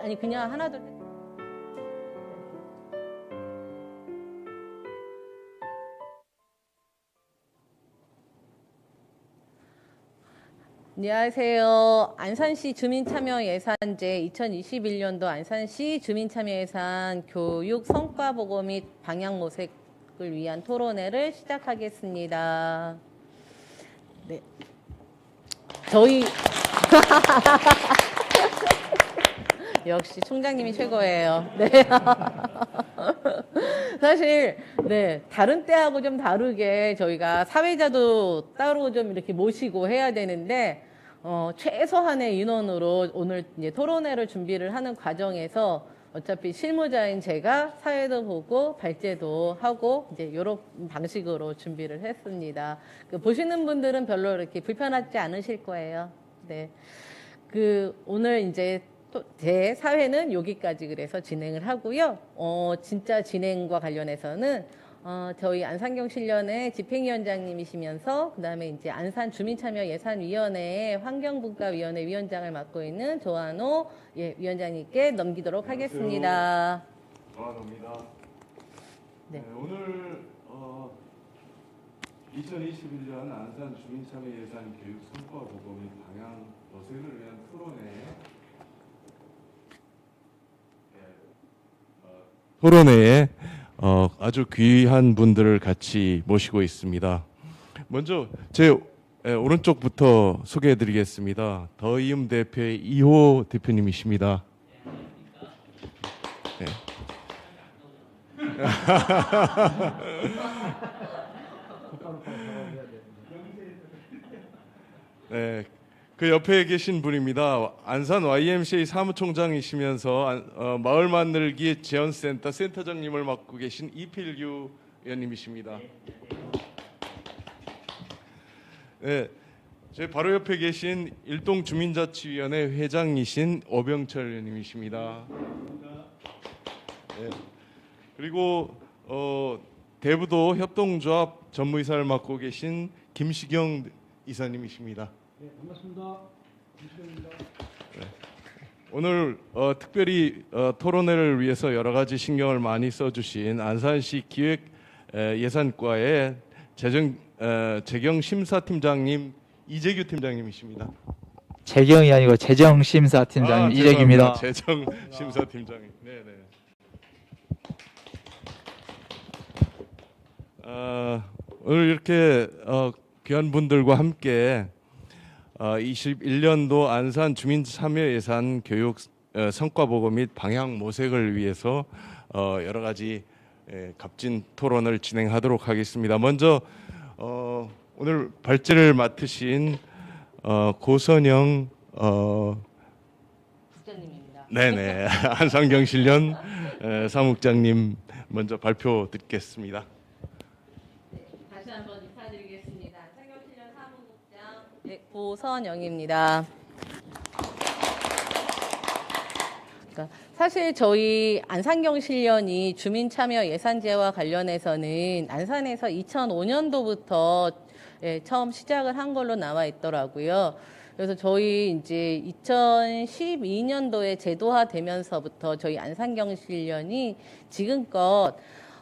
아니 그냥 하나 둘. 안녕하세요. 안산시 주민참여예산제 2021년도 안산시 주민참여예산 교육 성과보고 및 방향 모색을 위한 토론회를 시작하겠습니다. 네. 저희 역시 총장님이 최고예요. 네. 사실 네 다른 때하고 좀 다르게 저희가 사회자도 따로 좀 이렇게 모시고 해야 되는데 최소한의 인원으로 오늘 이제 토론회를 준비를 하는 과정에서 어차피 실무자인 제가 사회도 보고 발제도 하고 이제 이런 방식으로 준비를 했습니다. 보시는 분들은 별로 이렇게 불편하지 않으실 거예요. 네. 오늘 이제 제 사회는 여기까지 그래서 진행을 하고요. 진짜 진행과 관련해서는 저희 안산경실련의 집행위원장님이시면서 그다음에 이제 안산 주민참여예산위원회의 환경분과위원회 위원장을 맡고 있는 조한호 위원장님께 넘기도록 하겠습니다. 조한호입니다. 네. 오늘 2021년 안산 주민참여예산 교육 성과 보고 및 방향 모색을 위한 토론회에 아주 귀한 분들을 같이 모시고 있습니다. 먼저 제 오른쪽부터 소개해드리겠습니다. 더이음 대표의 이호 대표님이십니다. 네. 네, 그 옆에 계신 분입니다. 안산 YMCA 사무총장이시면서 마을 만들기 재원센터 센터장님을 맡고 계신 이필규 의원님이십니다. 네, 제 바로 옆에 계신 일동주민자치위원회 회장이신 오병철 의원님이십니다. 네, 그리고 대부도 협동조합 전무이사를 맡고 계신 김시경 이사님이십니다. 네, 반갑습니다. 김시경입니다. 네. 오늘 특별히 토론회를 위해서 여러 가지 신경을 많이 써주신 안산시 기획예산과의 재경심사팀장님 이재규 팀장님이십니다. 재경이 아니고 재정심사팀장님 이재규입니다. 재정심사팀장님. 네네. 오늘 이렇게 귀한 분들과 함께 21년도 안산 주민참여예산 교육 성과보고 및 방향 모색을 위해서 여러 가지 값진 토론을 진행하도록 하겠습니다. 먼저 오늘 발제를 맡으신 고선영 국장님입니다. 네네 안산경실련 사무국장님 먼저 발표 듣겠습니다. 다시 한번 인사드리겠습니다. 안산경실련 사무국장 고선영입니다. 사실 저희 안산경실련이 주민참여예산제와 관련해서는 안산에서 2005년도부터 처음 시작을 한 걸로 나와 있더라고요. 그래서 저희 이제 2012년도에 제도화되면서부터 저희 안산경실련이 지금껏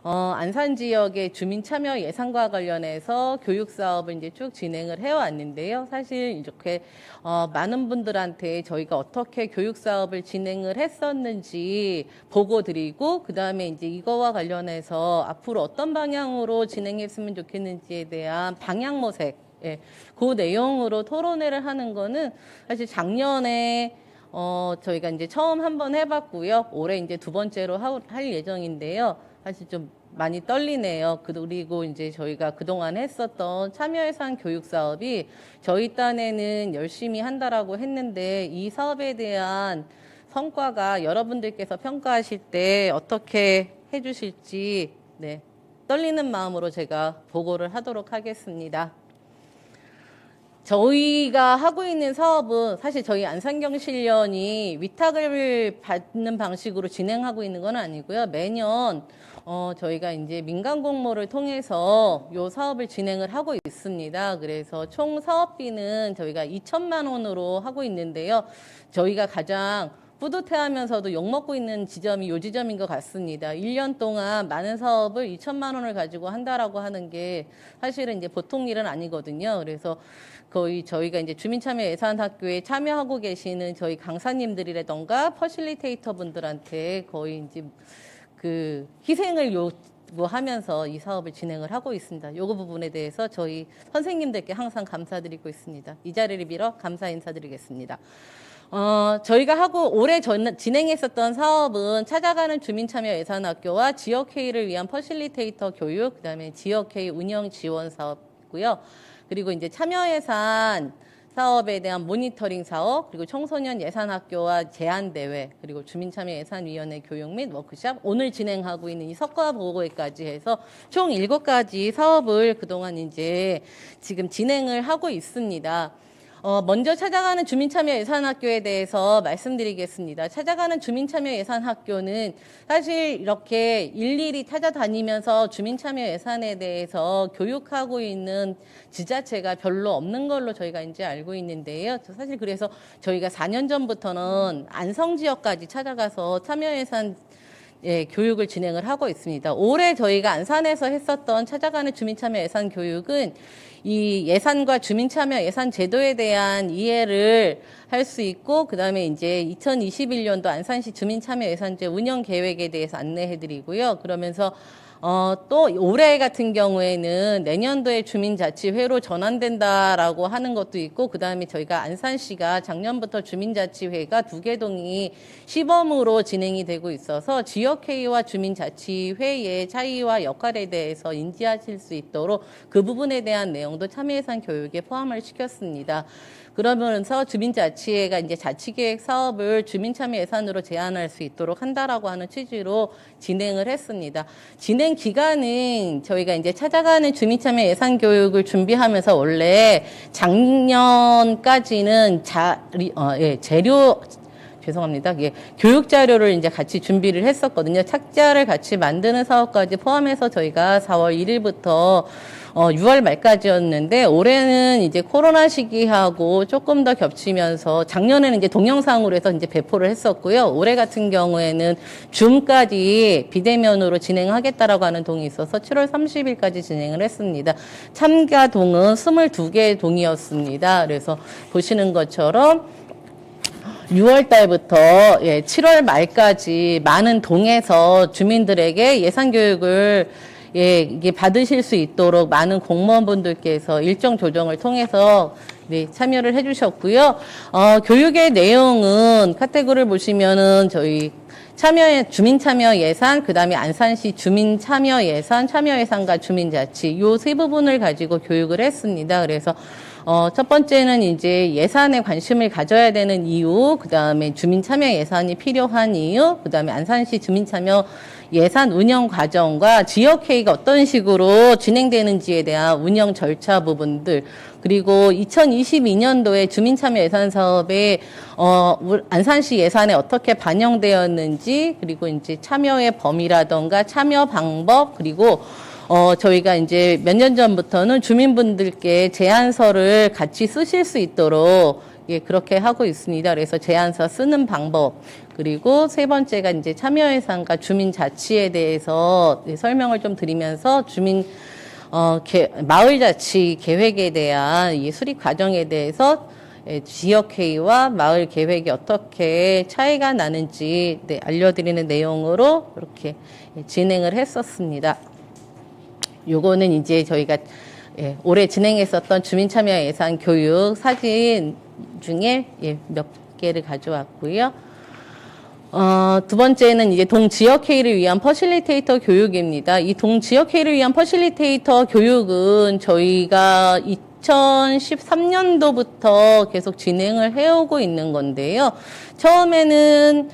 안산 지역의 주민 참여 예산과 관련해서 교육 사업을 이제 쭉 진행을 해왔는데요. 사실 이렇게 많은 분들한테 저희가 어떻게 교육 사업을 진행을 했었는지 보고 드리고 그 다음에 이제 이거와 관련해서 앞으로 어떤 방향으로 진행했으면 좋겠는지에 대한 방향 모색, 그 내용으로 토론회를 하는 거는 사실 작년에 저희가 이제 처음 한번 해봤고요. 올해 이제 두 번째로 할 예정인데요. 사실 좀 많이 떨리네요. 그리고 이제 저희가 그동안 했었던 참여예산 교육 사업이 저희 딴에는 열심히 한다라고 했는데 이 사업에 대한 성과가 여러분들께서 평가하실 때 어떻게 해주실지 떨리는 마음으로 제가 보고를 하도록 하겠습니다. 저희가 하고 있는 사업은 사실 저희 안산경실련이 위탁을 받는 방식으로 진행하고 있는 건 아니고요. 매년 저희가 이제 민간 공모를 통해서 요 사업을 진행을 하고 있습니다. 그래서 총 사업비는 저희가 2천만 원으로 하고 있는데요. 저희가 가장 뿌듯해하면서도 욕먹고 있는 지점이 요 지점인 것 같습니다. 1년 동안 많은 사업을 2천만 원을 가지고 한다라고 하는 게 사실은 이제 보통 일은 아니거든요. 그래서 거의 저희가 이제 주민참여예산학교에 참여하고 계시는 저희 강사님들이라던가 퍼실리테이터 분들한테 거의 이제 그 희생을 요구하면서 이 사업을 진행을 하고 있습니다. 요거 부분에 대해서 저희 선생님들께 항상 감사드리고 있습니다. 이 자리를 빌어 감사 인사드리겠습니다. 저희가 올해 진행했었던 사업은 찾아가는 주민참여예산학교와 지역회의를 위한 퍼실리테이터 교육, 그다음에 지역회의 운영 지원 사업이고요. 그리고 이제 참여예산 사업에 대한 모니터링 사업, 그리고 청소년 예산학교와 제안대회, 그리고 주민참여예산위원회 교육 및 워크숍, 오늘 진행하고 있는 이 성과보고회까지 해서 총 7가지 사업을 그동안 이제 지금 진행을 하고 있습니다. 먼저 찾아가는 주민참여예산학교에 대해서 말씀드리겠습니다. 찾아가는 주민참여예산학교는 사실 이렇게 일일이 찾아다니면서 주민참여예산에 대해서 교육하고 있는 지자체가 별로 없는 걸로 저희가 이제 알고 있는데요. 사실 그래서 저희가 4년 전부터는 안성 지역까지 찾아가서 참여예산 교육을 진행을 하고 있습니다. 올해 저희가 안산에서 했었던 찾아가는 주민참여 예산 교육은 이 예산과 주민참여 예산 제도에 대한 이해를 할 수 있고, 그 다음에 이제 2021년도 안산시 주민참여 예산제 운영 계획에 대해서 안내해드리고요. 그러면서 또 올해 같은 경우에는 내년도에 주민자치회로 전환된다라고 하는 것도 있고, 그 다음에 저희가 안산시가 작년부터 주민자치회가 2개 동이 시범으로 진행이 되고 있어서 지역회의와 주민자치회의 차이와 역할에 대해서 인지하실 수 있도록 그 부분에 대한 내용도 참여예산 교육에 포함을 시켰습니다. 그러면서 주민자치회가 이제 자치계획 사업을 주민참여 예산으로 제한할 수 있도록 한다라고 하는 취지로 진행을 했습니다. 진행 기간은 저희가 이제 찾아가는 주민참여 예산 교육을 준비하면서 원래 작년까지는 교육 자료를 이제 같이 준비를 했었거든요. 착자를 같이 만드는 사업까지 포함해서 저희가 4월 1일부터 6월 말까지였는데, 올해는 이제 코로나 시기하고 조금 더 겹치면서 작년에는 이제 동영상으로 해서 이제 배포를 했었고요. 올해 같은 경우에는 줌까지 비대면으로 진행하겠다라고 하는 동이 있어서 7월 30일까지 진행을 했습니다. 참가 동은 22개 동이었습니다. 그래서 보시는 것처럼 6월 달부터 7월 말까지 많은 동에서 주민들에게 예산 교육을 이게 받으실 수 있도록 많은 공무원분들께서 일정 조정을 통해서 참여를 해주셨고요. 교육의 내용은 카테고리를 보시면은 저희 주민참여 예산, 그 다음에 안산시 주민참여 예산, 참여예산과 주민자치 요 세 부분을 가지고 교육을 했습니다. 그래서 첫 번째는 이제 예산에 관심을 가져야 되는 이유, 그 다음에 주민참여 예산이 필요한 이유, 그 다음에 안산시 주민참여 예산 운영 과정과 지역회의가 어떤 식으로 진행되는지에 대한 운영 절차 부분들, 그리고 2022년도에 주민참여 예산 사업에 안산시 예산에 어떻게 반영되었는지, 그리고 이제 참여의 범위라던가 참여 방법, 그리고 저희가 이제 몇 년 전부터는 주민분들께 제안서를 같이 쓰실 수 있도록 그렇게 하고 있습니다. 그래서 제안서 쓰는 방법, 그리고 세 번째가 이제 참여예산과 주민자치에 대해서 설명을 좀 드리면서 마을자치 계획에 대한 이 수립 과정에 대해서 지역회의와 마을 계획이 어떻게 차이가 나는지 알려드리는 내용으로 이렇게 진행을 했었습니다. 요거는 이제 저희가 올해 진행했었던 주민참여 예산 교육 사진 중에 몇 개를 가져왔고요. 두 번째는 이제 동지역회의를 위한 퍼실리테이터 교육입니다. 이 동지역회의를 위한 퍼실리테이터 교육은 저희가 2013년도부터 계속 진행을 해오고 있는 건데요. 처음에는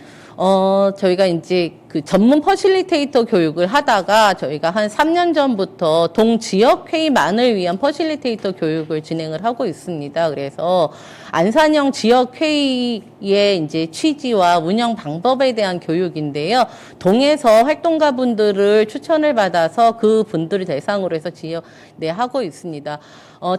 저희가 이제 그 전문 퍼실리테이터 교육을 하다가 저희가 한 3년 전부터 동지역회의만을 위한 퍼실리테이터 교육을 진행을 하고 있습니다. 그래서 안산형 지역회의의 이제 취지와 운영 방법에 대한 교육인데요. 동에서 활동가분들을 추천을 받아서 그 분들을 대상으로 해서 하고 있습니다.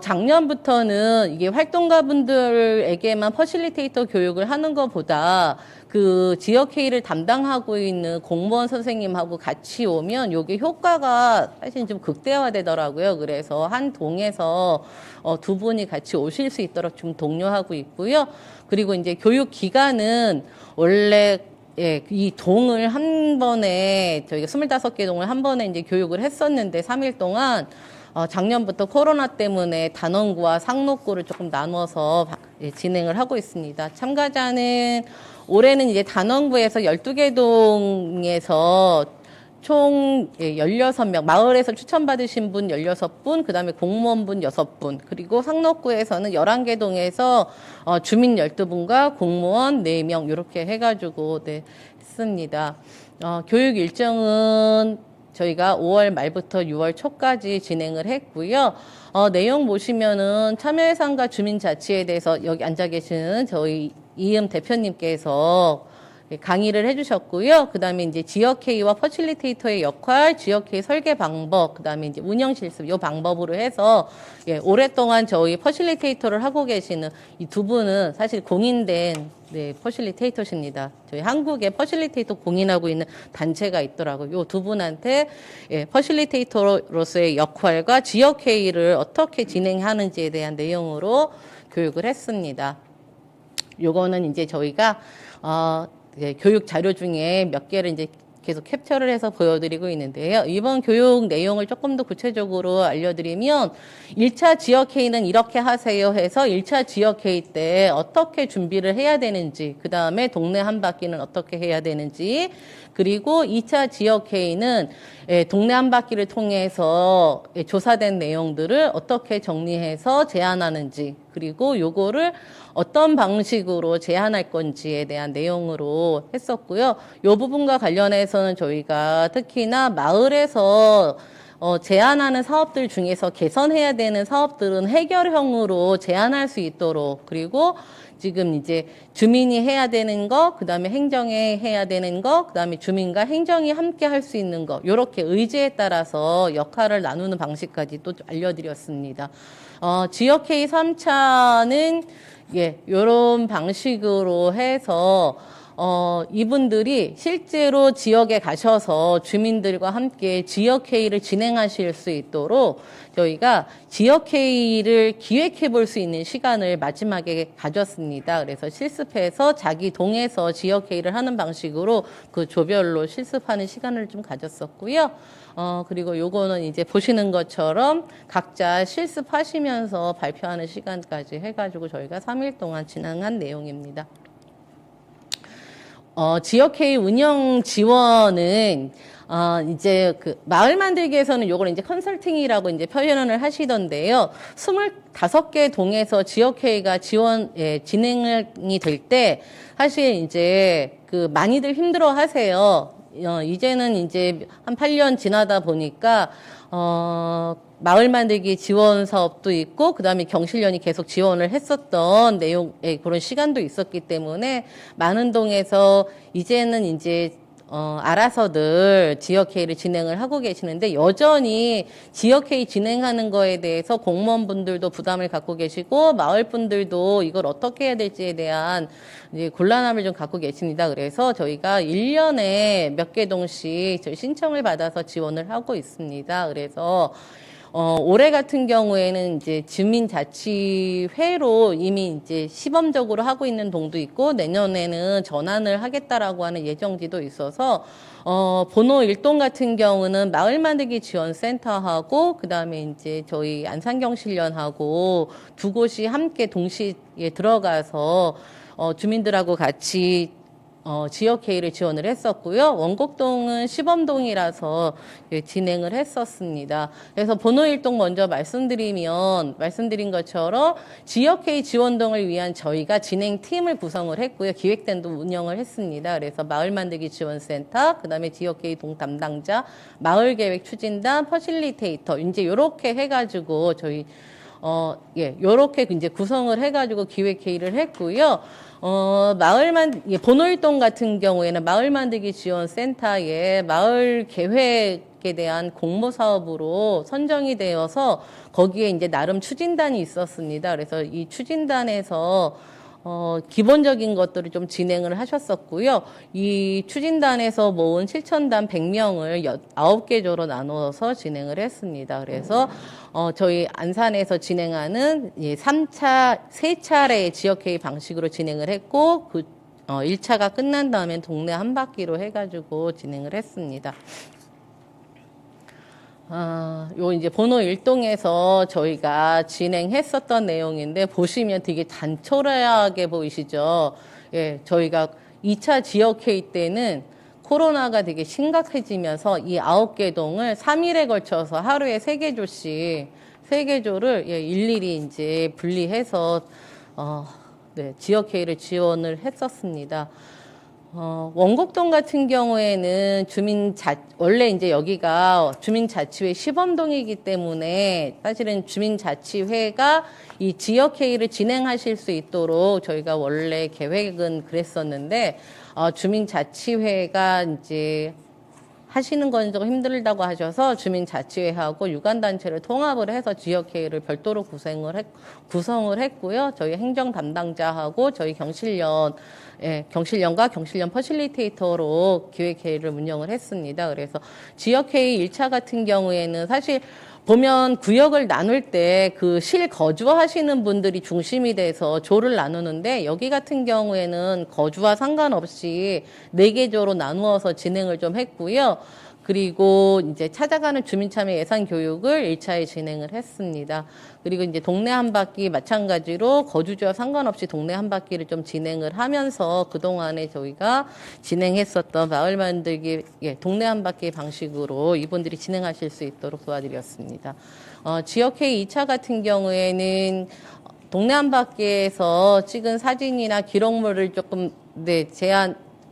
작년부터는 이게 활동가분들에게만 퍼실리테이터 교육을 하는 것보다 그 지역회의를 담당하고 있는 공무원 선생님하고 같이 오면 이게 효과가 사실 좀 극대화되더라고요. 그래서 한 동에서 두 분이 같이 오실 수 있도록 좀 독려하고 있고요. 그리고 이제 교육 기간은 원래 이 동을 한 번에 저희가 25개 동을 한 번에 이제 교육을 했었는데 3일 동안 작년부터 코로나 때문에 단원구와 상록구를 조금 나눠서 진행을 하고 있습니다. 참가자는 올해는 이제 단원구에서 12개 동에서 총 16명, 마을에서 추천받으신 분 16분, 그 다음에 공무원분 6분, 그리고 상록구에서는 11개 동에서 주민 12분과 공무원 4명, 이렇게 해가지고 했습니다. 교육 일정은 저희가 5월 말부터 6월 초까지 진행을 했고요. 내용 보시면은 참여예산과 주민자치에 대해서 여기 앉아 계시는 저희 이음 대표님께서 강의를 해주셨고요. 그 다음에 이제 지역회의와 퍼실리테이터의 역할, 지역회의 설계 방법, 그 다음에 이제 운영 실습, 요 방법으로 해서 오랫동안 저희 퍼실리테이터를 하고 계시는 이 두 분은 사실 공인된 퍼실리테이터십니다. 저희 한국에 퍼실리테이터 공인하고 있는 단체가 있더라고요. 요 두 분한테 퍼실리테이터로서의 역할과 지역회의를 어떻게 진행하는지에 대한 내용으로 교육을 했습니다. 요거는 이제 저희가 교육 자료 중에 몇 개를 이제 계속 캡처를 해서 보여드리고 있는데요. 이번 교육 내용을 조금 더 구체적으로 알려드리면 1차 지역회의는 이렇게 하세요 해서 1차 지역회의 때 어떻게 준비를 해야 되는지, 그 다음에 동네 한 바퀴는 어떻게 해야 되는지, 그리고 2차 지역회의는 동네 한 바퀴를 통해서 조사된 내용들을 어떻게 정리해서 제안하는지, 그리고 요거를 어떤 방식으로 제안할 건지에 대한 내용으로 했었고요. 요 부분과 관련해서는 저희가 특히나 마을에서 제안하는 사업들 중에서 개선해야 되는 사업들은 해결형으로 제안할 수 있도록, 그리고 지금 이제 주민이 해야 되는 거, 그 다음에 행정이 해야 되는 거, 그 다음에 주민과 행정이 함께 할 수 있는 거, 요렇게 의지에 따라서 역할을 나누는 방식까지 또 알려드렸습니다. 지역회의 3차는 요런 방식으로 해서 이분들이 실제로 지역에 가셔서 주민들과 함께 지역회의를 진행하실 수 있도록 저희가 지역회의를 기획해 볼 수 있는 시간을 마지막에 가졌습니다. 그래서 실습해서 자기 동에서 지역회의를 하는 방식으로 그 조별로 실습하는 시간을 좀 가졌었고요. 그리고 요거는 이제 보시는 것처럼 각자 실습하시면서 발표하는 시간까지 해가지고 저희가 3일 동안 진행한 내용입니다. 지역회의 운영 지원은 이제 그 마을 만들기에서는 요걸 이제 컨설팅이라고 이제 표현을 하시던데요. 25개 동에서 지역회의가 진행이 될 때 사실 이제 그 많이들 힘들어 하세요. 이제는 이제 한 8년 지나다 보니까 마을 만들기 지원 사업도 있고, 그 다음에 경실련이 계속 지원을 했었던 내용의 그런 시간도 있었기 때문에 많은 동에서 이제는 이제 알아서들 지역회의를 진행을 하고 계시는데, 여전히 지역회의 진행하는 거에 대해서 공무원분들도 부담을 갖고 계시고 마을분들도 이걸 어떻게 해야 될지에 대한 이제 곤란함을 좀 갖고 계십니다. 그래서 저희가 1년에 몇 개 동씩 저희 신청을 받아서 지원을 하고 있습니다. 그래서 올해 같은 경우에는 이제 주민자치회로 이미 이제 시범적으로 하고 있는 동도 있고, 내년에는 전환을 하겠다라고 하는 예정지도 있어서, 번호 1동 같은 경우는 마을 만들기 지원센터하고, 그 다음에 이제 저희 안산경실련하고 두 곳이 함께 동시에 들어가서, 주민들하고 같이 지역회의를 지원을 했었고요. 원곡동은 시범동이라서 진행을 했었습니다. 그래서 번호일동 먼저 말씀드린 것처럼 지역회의 지원동을 위한 저희가 진행팀을 구성을 했고요. 기획단도 운영을 했습니다. 그래서 마을만들기 지원센터, 그다음에 지역회의 동 담당자, 마을계획 추진단, 퍼실리테이터 이제 이렇게 해가지고 저희 요렇게 이제 구성을 해가지고 기획회의를 했고요. 번호일동 같은 경우에는 마을 만들기 지원센터에 마을 계획에 대한 공모 사업으로 선정이 되어서 거기에 이제 나름 추진단이 있었습니다. 그래서 이 추진단에서 기본적인 것들을 좀 진행을 하셨었고요. 이 추진단에서 모은 실천단 100명을 9개 조로 나누어서 진행을 했습니다. 그래서 저희 안산에서 진행하는 3차례의 지역회의 방식으로 진행을 했고, 1차가 끝난 다음에 동네 한 바퀴로 해가지고 진행을 했습니다. 요 이제 번호 1동에서 저희가 진행했었던 내용인데 보시면 되게 단촐하게 보이시죠? 예, 저희가 2차 지역회의 때는 코로나가 되게 심각해지면서 이 9개 동을 3일에 걸쳐서 하루에 3개 조를 일일이 이제 분리해서 지역회의를 지원을 했었습니다. 원곡동 같은 경우에는 원래 이제 여기가 주민자치회 시범동이기 때문에 사실은 주민자치회가 이 지역회의를 진행하실 수 있도록 저희가 원래 계획은 그랬었는데, 주민자치회가 이제 하시는 건 좀 힘들다고 하셔서 주민자치회하고 유관단체를 통합을 해서 지역회의를 별도로 구성을 했고요. 저희 행정 담당자하고 저희 경실련과 경실련 퍼실리테이터로 기획회의를 운영을 했습니다. 그래서 지역회의 1차 같은 경우에는 사실 보면 구역을 나눌 때 그 실거주하시는 분들이 중심이 돼서 조를 나누는데, 여기 같은 경우에는 거주와 상관없이 4개 조로 나누어서 진행을 좀 했고요. 그리고 이제 찾아가는 주민참여 예산 교육을 1차에 진행을 했습니다. 그리고 이제 동네 한 바퀴 마찬가지로 거주지와 상관없이 동네 한 바퀴를 좀 진행을 하면서 그동안에 저희가 진행했었던 마을 만들기 동네 한 바퀴 방식으로 이분들이 진행하실 수 있도록 도와드렸습니다. 지역회의 2차 같은 경우에는 동네 한 바퀴에서 찍은 사진이나 기록물을 조금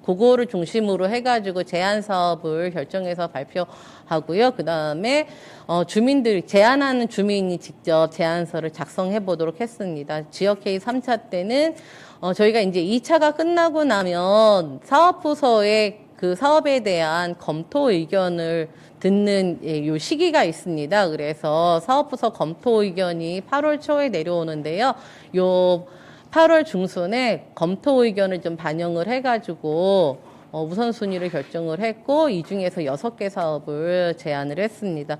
그거를 중심으로 해가지고 제안 사업을 결정해서 발표하고요. 그 다음에 제안하는 주민이 직접 제안서를 작성해 보도록 했습니다. 지역회의 3차 때는 저희가 이제 2차가 끝나고 나면 사업부서의 그 사업에 대한 검토 의견을 듣는 요 시기가 있습니다. 그래서 사업부서 검토 의견이 8월 초에 내려오는데요. 8월 중순에 검토 의견을 좀 반영을 해가지고 우선순위를 결정을 했고, 이 중에서 6개 사업을 제안을 했습니다.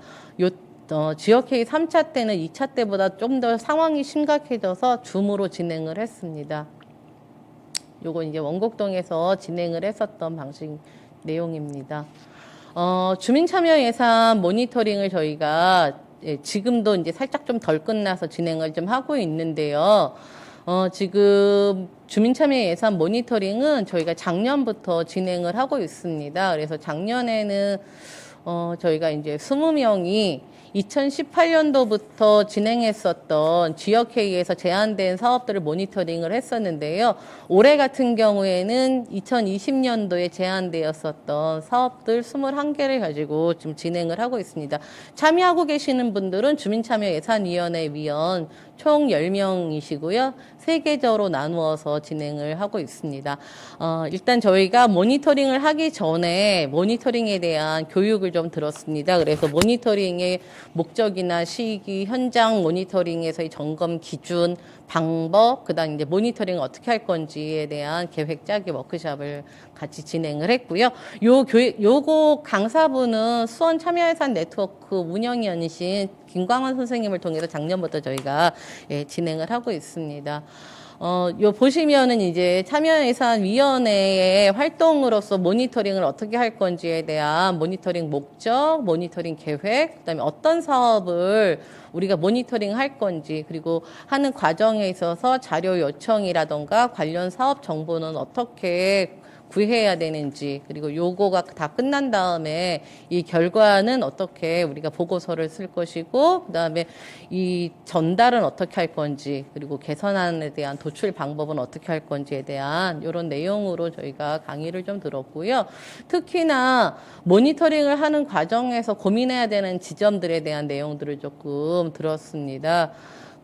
지역회의 3차 때는 2차 때보다 좀 더 상황이 심각해져서 줌으로 진행을 했습니다. 요거 이제 원곡동에서 진행을 했었던 방식 내용입니다. 주민참여 예산 모니터링을 저희가 지금도 이제 살짝 좀 덜 끝나서 진행을 좀 하고 있는데요. 지금 주민참여 예산 모니터링은 저희가 작년부터 진행을 하고 있습니다. 그래서 작년에는 저희가 이제 20명이 2018년도부터 진행했었던 지역회의에서 제안된 사업들을 모니터링을 했었는데요. 올해 같은 경우에는 2020년도에 제안되었었던 사업들 21개를 가지고 지금 진행을 하고 있습니다. 참여하고 계시는 분들은 주민참여예산위원회 위원 총 10명이시고요. 3계절로 나누어서 진행을 하고 있습니다. 일단 저희가 모니터링을 하기 전에 모니터링에 대한 교육을 좀 들었습니다. 그래서 모니터링의 목적이나 시기, 현장 모니터링에서의 점검 기준, 방법, 그다음 이제 모니터링을 어떻게 할 건지에 대한 계획 짜기 워크숍을 같이 진행을 했고요. 요거 강사분은 수원 참여예산 네트워크 운영위원이신 김광원 선생님을 통해서 작년부터 저희가 진행을 하고 있습니다. 요 보시면은 이제 참여예산위원회의 활동으로서 모니터링을 어떻게 할 건지에 대한 모니터링 목적, 모니터링 계획, 그다음에 어떤 사업을 우리가 모니터링 할 건지, 그리고 하는 과정에 있어서 자료 요청이라던가 관련 사업 정보는 어떻게 구해야 되는지, 그리고 요거가 다 끝난 다음에 이 결과는 어떻게 우리가 보고서를 쓸 것이고, 그다음에 이 전달은 어떻게 할 건지, 그리고 개선안에 대한 도출 방법은 어떻게 할 건지에 대한 이런 내용으로 저희가 강의를 좀 들었고요. 특히나 모니터링을 하는 과정에서 고민해야 되는 지점들에 대한 내용들을 조금 들었습니다.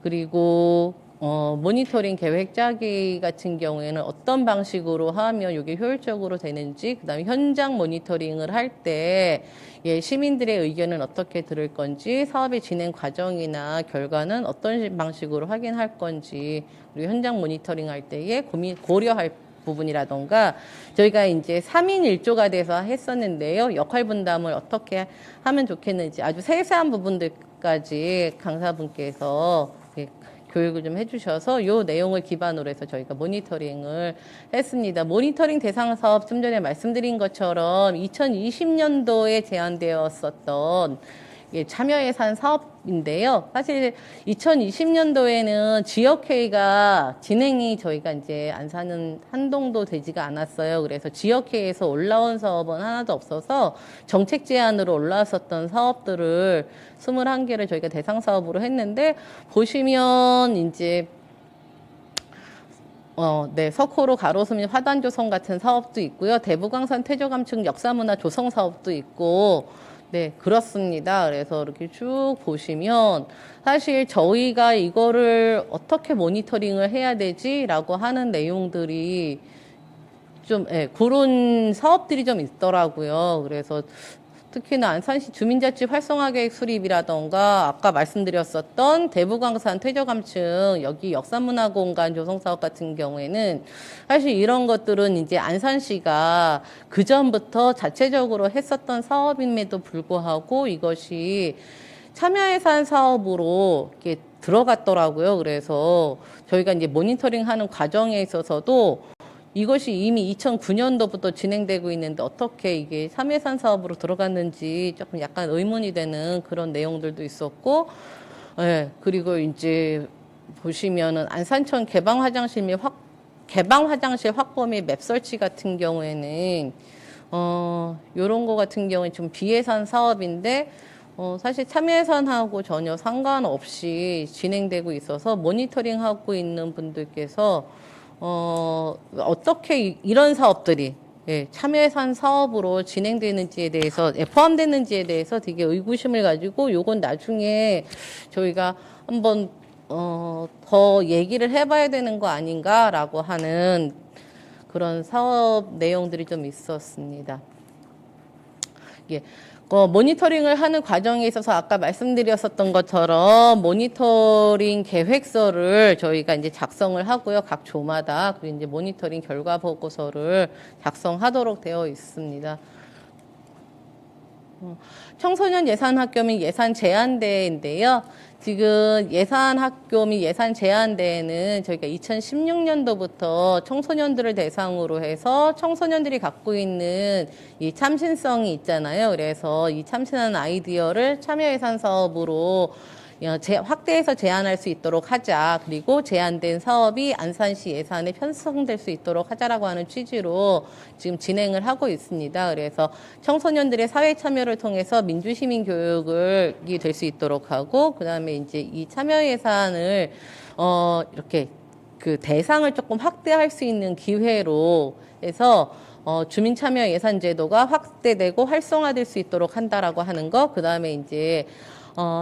그리고 모니터링 계획 짜기 같은 경우에는 어떤 방식으로 하면 이게 효율적으로 되는지, 그다음에 현장 모니터링을 할 때 시민들의 의견은 어떻게 들을 건지, 사업의 진행 과정이나 결과는 어떤 방식으로 확인할 건지, 그리고 현장 모니터링 할 때에 고려할 부분이라던가, 저희가 이제 3인 1조가 돼서 했었는데요. 역할 분담을 어떻게 하면 좋겠는지 아주 세세한 부분들까지 강사분께서 교육을 좀 해주셔서 이 내용을 기반으로 해서 저희가 모니터링을 했습니다. 모니터링 대상 사업 좀 전에 말씀드린 것처럼 2020년도에 제안되었었던 참여 예산 사업인데요. 사실 2020년도에는 지역회의가 진행이 저희가 이제 안산은 한동도 되지가 않았어요. 그래서 지역회의에서 올라온 사업은 하나도 없어서 정책 제안으로 올라왔었던 사업들을 21개를 저희가 대상 사업으로 했는데, 보시면 이제 석호로 가로수 및 화단 조성 같은 사업도 있고요. 대부광산 퇴조감축 역사문화 조성 사업도 있고, 네, 그렇습니다. 그래서 이렇게 쭉 보시면 사실 저희가 이거를 어떻게 모니터링을 해야 되지라고 하는 내용들이 좀 그런 사업들이 좀 있더라고요. 그래서 특히나 안산시 주민자치 활성화계획 수립이라던가 아까 말씀드렸었던 대부광산 퇴저감층 여기 역사문화공간 조성사업 같은 경우에는 사실 이런 것들은 이제 안산시가 그 전부터 자체적으로 했었던 사업임에도 불구하고 이것이 참여예산 사업으로 이렇게 들어갔더라고요. 그래서 저희가 이제 모니터링하는 과정에 있어서도 이것이 이미 2009년도부터 진행되고 있는데 어떻게 이게 참여예산 사업으로 들어갔는지 조금 약간 의문이 되는 그런 내용들도 있었고, 그리고 이제 보시면은 안산천 개방 화장실 확보 및 맵 설치 같은 경우에는 요런 거 같은 경우에 좀 비예산 사업인데 사실 참여예산하고 전혀 상관없이 진행되고 있어서 모니터링하고 있는 분들께서 어떻게 이런 사업들이 참여예산 사업으로 진행되는지에 대해서 포함되는지에 대해서 되게 의구심을 가지고 요건 나중에 저희가 한번 더 얘기를 해봐야 되는 거 아닌가라고 하는 그런 사업 내용들이 좀 있었습니다. 모니터링을 하는 과정에 있어서 아까 말씀드렸었던 것처럼 모니터링 계획서를 저희가 이제 작성을 하고요. 각 조마다. 그리고 이제 모니터링 결과 보고서를 작성하도록 되어 있습니다. 청소년 예산학교 및 예산제한대회인데요. 지금 예산학교 및 예산제한대회는 저희가 2016년도부터 청소년들을 대상으로 해서 청소년들이 갖고 있는 이 참신성이 있잖아요. 그래서 이 참신한 아이디어를 참여예산 사업으로 확대해서 제안할 수 있도록 하자. 그리고 제안된 사업이 안산시 예산에 편성될 수 있도록 하자라고 하는 취지로 지금 진행을 하고 있습니다. 그래서 청소년들의 사회 참여를 통해서 민주시민 교육이 될 수 있도록 하고, 그 다음에 이제 이 참여 예산을 이렇게 그 대상을 조금 확대할 수 있는 기회로 해서 주민 참여 예산 제도가 확대되고 활성화될 수 있도록 한다라고 하는 거. 그 다음에 이제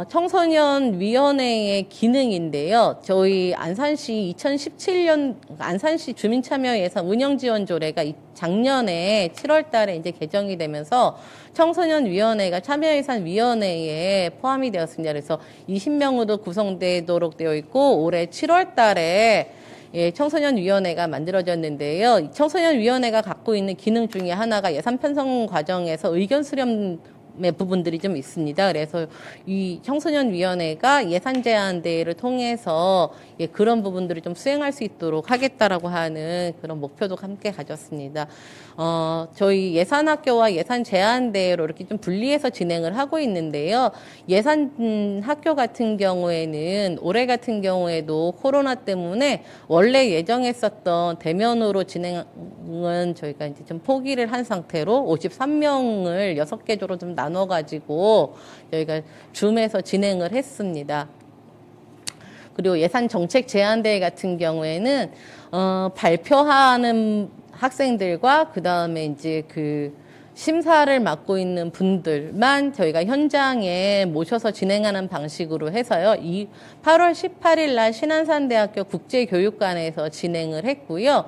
청소년 위원회의 기능인데요. 저희 안산시 2017년 안산시 주민참여 예산 운영지원조례가 작년에 7월 달에 이제 개정이 되면서 청소년 위원회가 참여예산 위원회에 포함이 되었습니다. 그래서 20명으로 구성되도록 되어 있고, 올해 7월 달에 청소년 위원회가 만들어졌는데요. 청소년 위원회가 갖고 있는 기능 중에 하나가 예산 편성 과정에서 의견 수렴 부분들이 좀 있습니다. 그래서 이 청소년위원회가 예산제한대회를 통해서 예, 그런 부분들을 좀 수행할 수 있도록 하겠다라고 하는 그런 목표도 함께 가졌습니다. 저희 예산학교와 예산제한대회로 이렇게 좀 분리해서 진행을 하고 있는데요. 예산학교 같은 경우에는 올해 같은 경우에도 코로나 때문에 원래 예정했었던 대면으로 진행은 저희가 이제 좀 포기를 한 상태로 53명을 6개 조로 좀 나눠가지고 저희가 줌에서 진행을 했습니다. 그리고 예산정책제안대회 같은 경우에는 발표하는 학생들과 그 다음에 이제 그 심사를 맡고 있는 분들만 저희가 현장에 모셔서 진행하는 방식으로 해서요. 8월 18일 날 신안산대학교 국제교육관에서 진행을 했고요.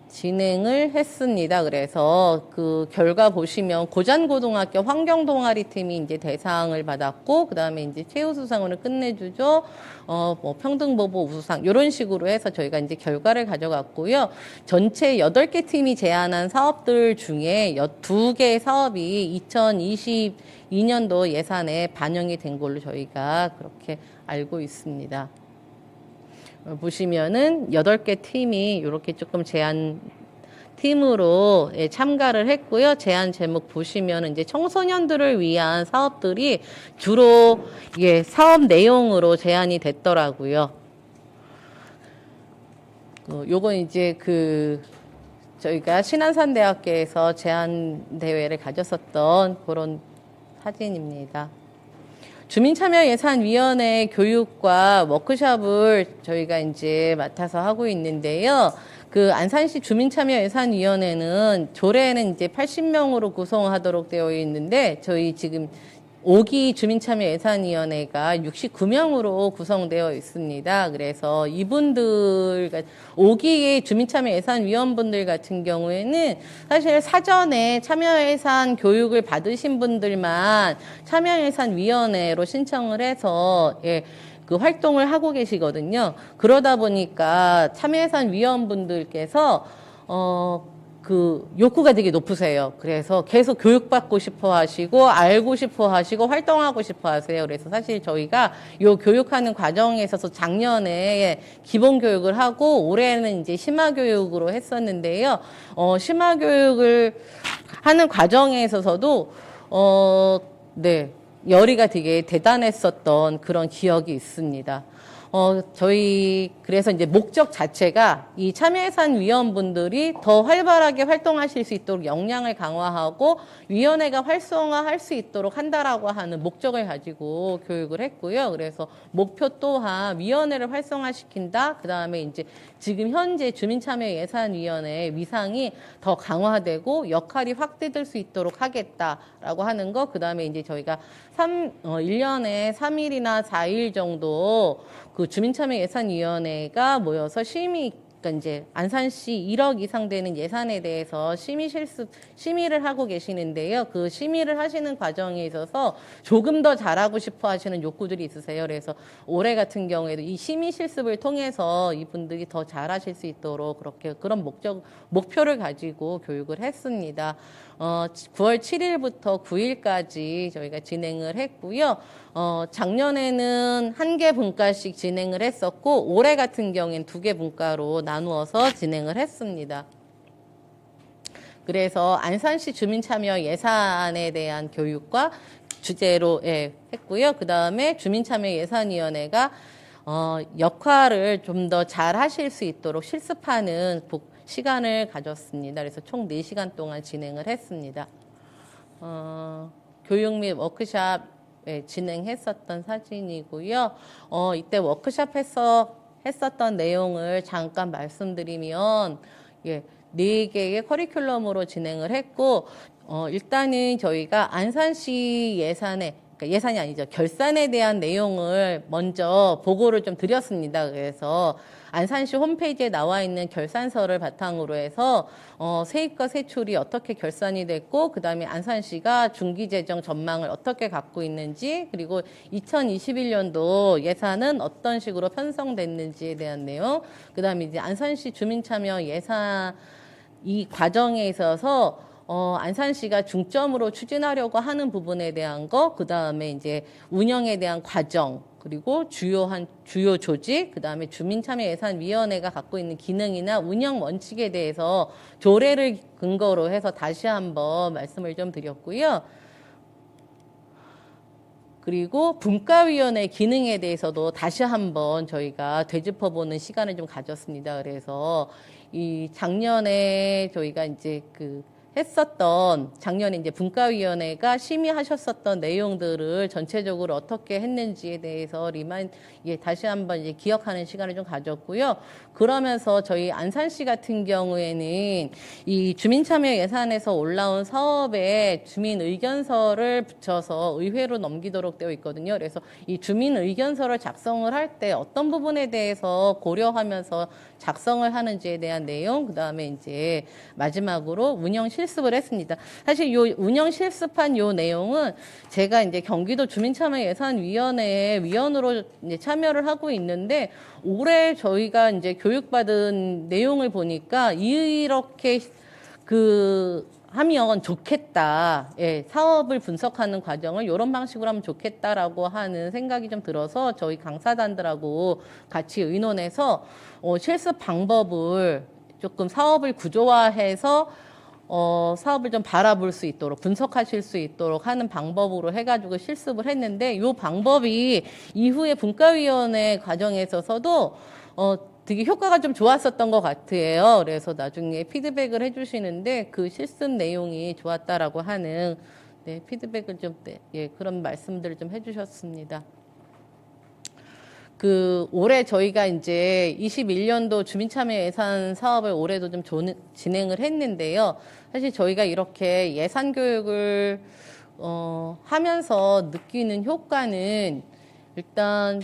진행을 했습니다. 그래서 그 결과 보시면 고잔고등학교 환경동아리팀이 이제 대상을 받았고, 그 다음에 이제 최우수상으로 끝내주죠. 뭐 평등보보 우수상, 이런 식으로 해서 저희가 이제 결과를 가져갔고요. 전체 8개 팀이 제안한 사업들 중에 2개 사업이 2022년도 예산에 반영이 된 걸로 저희가 그렇게 알고 있습니다. 보시면은 8개 팀이 이렇게 조금 제안 팀으로 예, 참가를 했고요. 제안 제목 보시면은 이제 청소년들을 위한 사업들이 주로 예, 사업 내용으로 제안이 됐더라고요. 요건 이제 그 저희가 신안산대학교에서 제안 대회를 가졌었던 그런 사진입니다. 주민참여예산위원회 교육과 워크숍을 저희가 이제 맡아서 하고 있는데요. 그 안산시 주민참여예산위원회는 조례에는 이제 80명으로 구성하도록 되어 있는데 저희 지금 5기 주민참여예산위원회가 69명으로 구성되어 있습니다. 그래서 이분들, 5기의 주민참여예산위원분들 같은 경우에는 사실 사전에 참여예산 교육을 받으신 분들만 참여예산위원회로 신청을 해서 예, 그 활동을 하고 계시거든요. 그러다 보니까 참여예산위원분들께서 그 욕구가 되게 높으세요. 그래서 계속 교육받고 싶어 하시고 알고 싶어 하시고 활동하고 싶어 하세요. 그래서 사실 저희가 요 교육하는 과정에 있어서 작년에 기본 교육을 하고 올해는 이제 심화 교육으로 했었는데요. 심화 교육을 하는 과정에 있어서도 네. 열의가 되게 대단했었던 그런 기억이 있습니다. 저희 그래서 이제 목적 자체가 이 참여예산위원분들이 더 활발하게 활동하실 수 있도록 역량을 강화하고 위원회가 활성화할 수 있도록 한다라고 하는 목적을 가지고 교육을 했고요. 그래서 목표 또한 위원회를 활성화시킨다. 그 다음에 이제 지금 현재 주민참여예산위원회 위상이 더 강화되고 역할이 확대될 수 있도록 하겠다라고 하는 거. 그 다음에 이제 저희가 1년에 3일이나 4일 정도 그 주민참여예산위원회가 모여서 그러니까 이제 안산시 1억 이상 되는 예산에 대해서 심의를 하고 계시는데요. 그 심의를 하시는 과정에 있어서 조금 더 잘하고 싶어 하시는 욕구들이 있으세요. 그래서 올해 같은 경우에도 이 심의 실습을 통해서 이분들이 더 잘하실 수 있도록 그렇게 그런 목표를 가지고 교육을 했습니다. 9월 7일부터 9일까지 저희가 진행을 했고요. 작년에는 1개 분과씩 진행을 했었고 올해 같은 경우엔 2개 분과로 나누어서 진행을 했습니다. 그래서 안산시 주민참여 예산에 대한 교육과 주제로 예, 했고요. 그 다음에 주민참여예산위원회가 역할을 좀 더 잘 하실 수 있도록 실습하는 시간을 가졌습니다. 그래서 총 4시간 동안 진행을 했습니다. 교육 및 워크숍 진행했었던 사진이고요. 이때 워크숍 했었던 내용을 잠깐 말씀드리면 예, 4개의 커리큘럼으로 진행을 했고 일단은 저희가 안산시 예산이 아니죠. 결산에 대한 내용을 먼저 보고를 좀 드렸습니다. 그래서 안산시 홈페이지에 나와 있는 결산서를 바탕으로 해서 세입과 세출이 어떻게 결산이 됐고 그다음에 안산시가 중기재정 전망을 어떻게 갖고 있는지 그리고 2021년도 예산은 어떤 식으로 편성됐는지에 대한 내용 그다음에 이제 안산시 주민참여 예산 이 과정에 있어서 안산시가 중점으로 추진하려고 하는 부분에 대한 거, 그 다음에 이제 운영에 대한 과정, 그리고 주요 조직, 그 다음에 주민참여예산위원회가 갖고 있는 기능이나 운영 원칙에 대해서 조례를 근거로 해서 다시 한번 말씀을 좀 드렸고요. 그리고 분과위원회 기능에 대해서도 다시 한번 저희가 되짚어보는 시간을 좀 가졌습니다. 그래서 이 작년에 저희가 이제 작년에 이제 분과위원회가 심의하셨었던 내용들을 전체적으로 어떻게 했는지에 대해서 다시 한번 이제 기억하는 시간을 좀 가졌고요. 그러면서 저희 안산시 같은 경우에는 이 주민참여 예산에서 올라온 사업에 주민 의견서를 붙여서 의회로 넘기도록 되어 있거든요. 그래서 이 주민 의견서를 작성을 할 때 어떤 부분에 대해서 고려하면서 작성을 하는지에 대한 내용, 그 다음에 이제 마지막으로 운영 실습을 했습니다. 사실 요 운영 실습한 요 내용은 제가 이제 경기도 주민참여예산위원회의 위원으로 이제 참여를 하고 있는데 올해 저희가 이제 교육받은 내용을 보니까 이렇게 하면 좋겠다. 예, 사업을 분석하는 과정을 이런 방식으로 하면 좋겠다라고 하는 생각이 좀 들어서 저희 강사단들하고 같이 의논해서 실습 방법을 조금 사업을 구조화해서 사업을 좀 바라볼 수 있도록 분석하실 수 있도록 하는 방법으로 해가지고 실습을 했는데 이 방법이 이후에 분과위원회 과정에 있어서도 되게 효과가 좀 좋았었던 것 같아요. 그래서 나중에 피드백을 해주시는데 그 실습 내용이 좋았다라고 하는 피드백을 좀 그런 말씀들을 좀 해주셨습니다. 올해 저희가 이제 21년도 주민참여 예산 사업을 올해도 좀 진행을 했는데요. 사실 저희가 이렇게 예산 교육을 하면서 느끼는 효과는 일단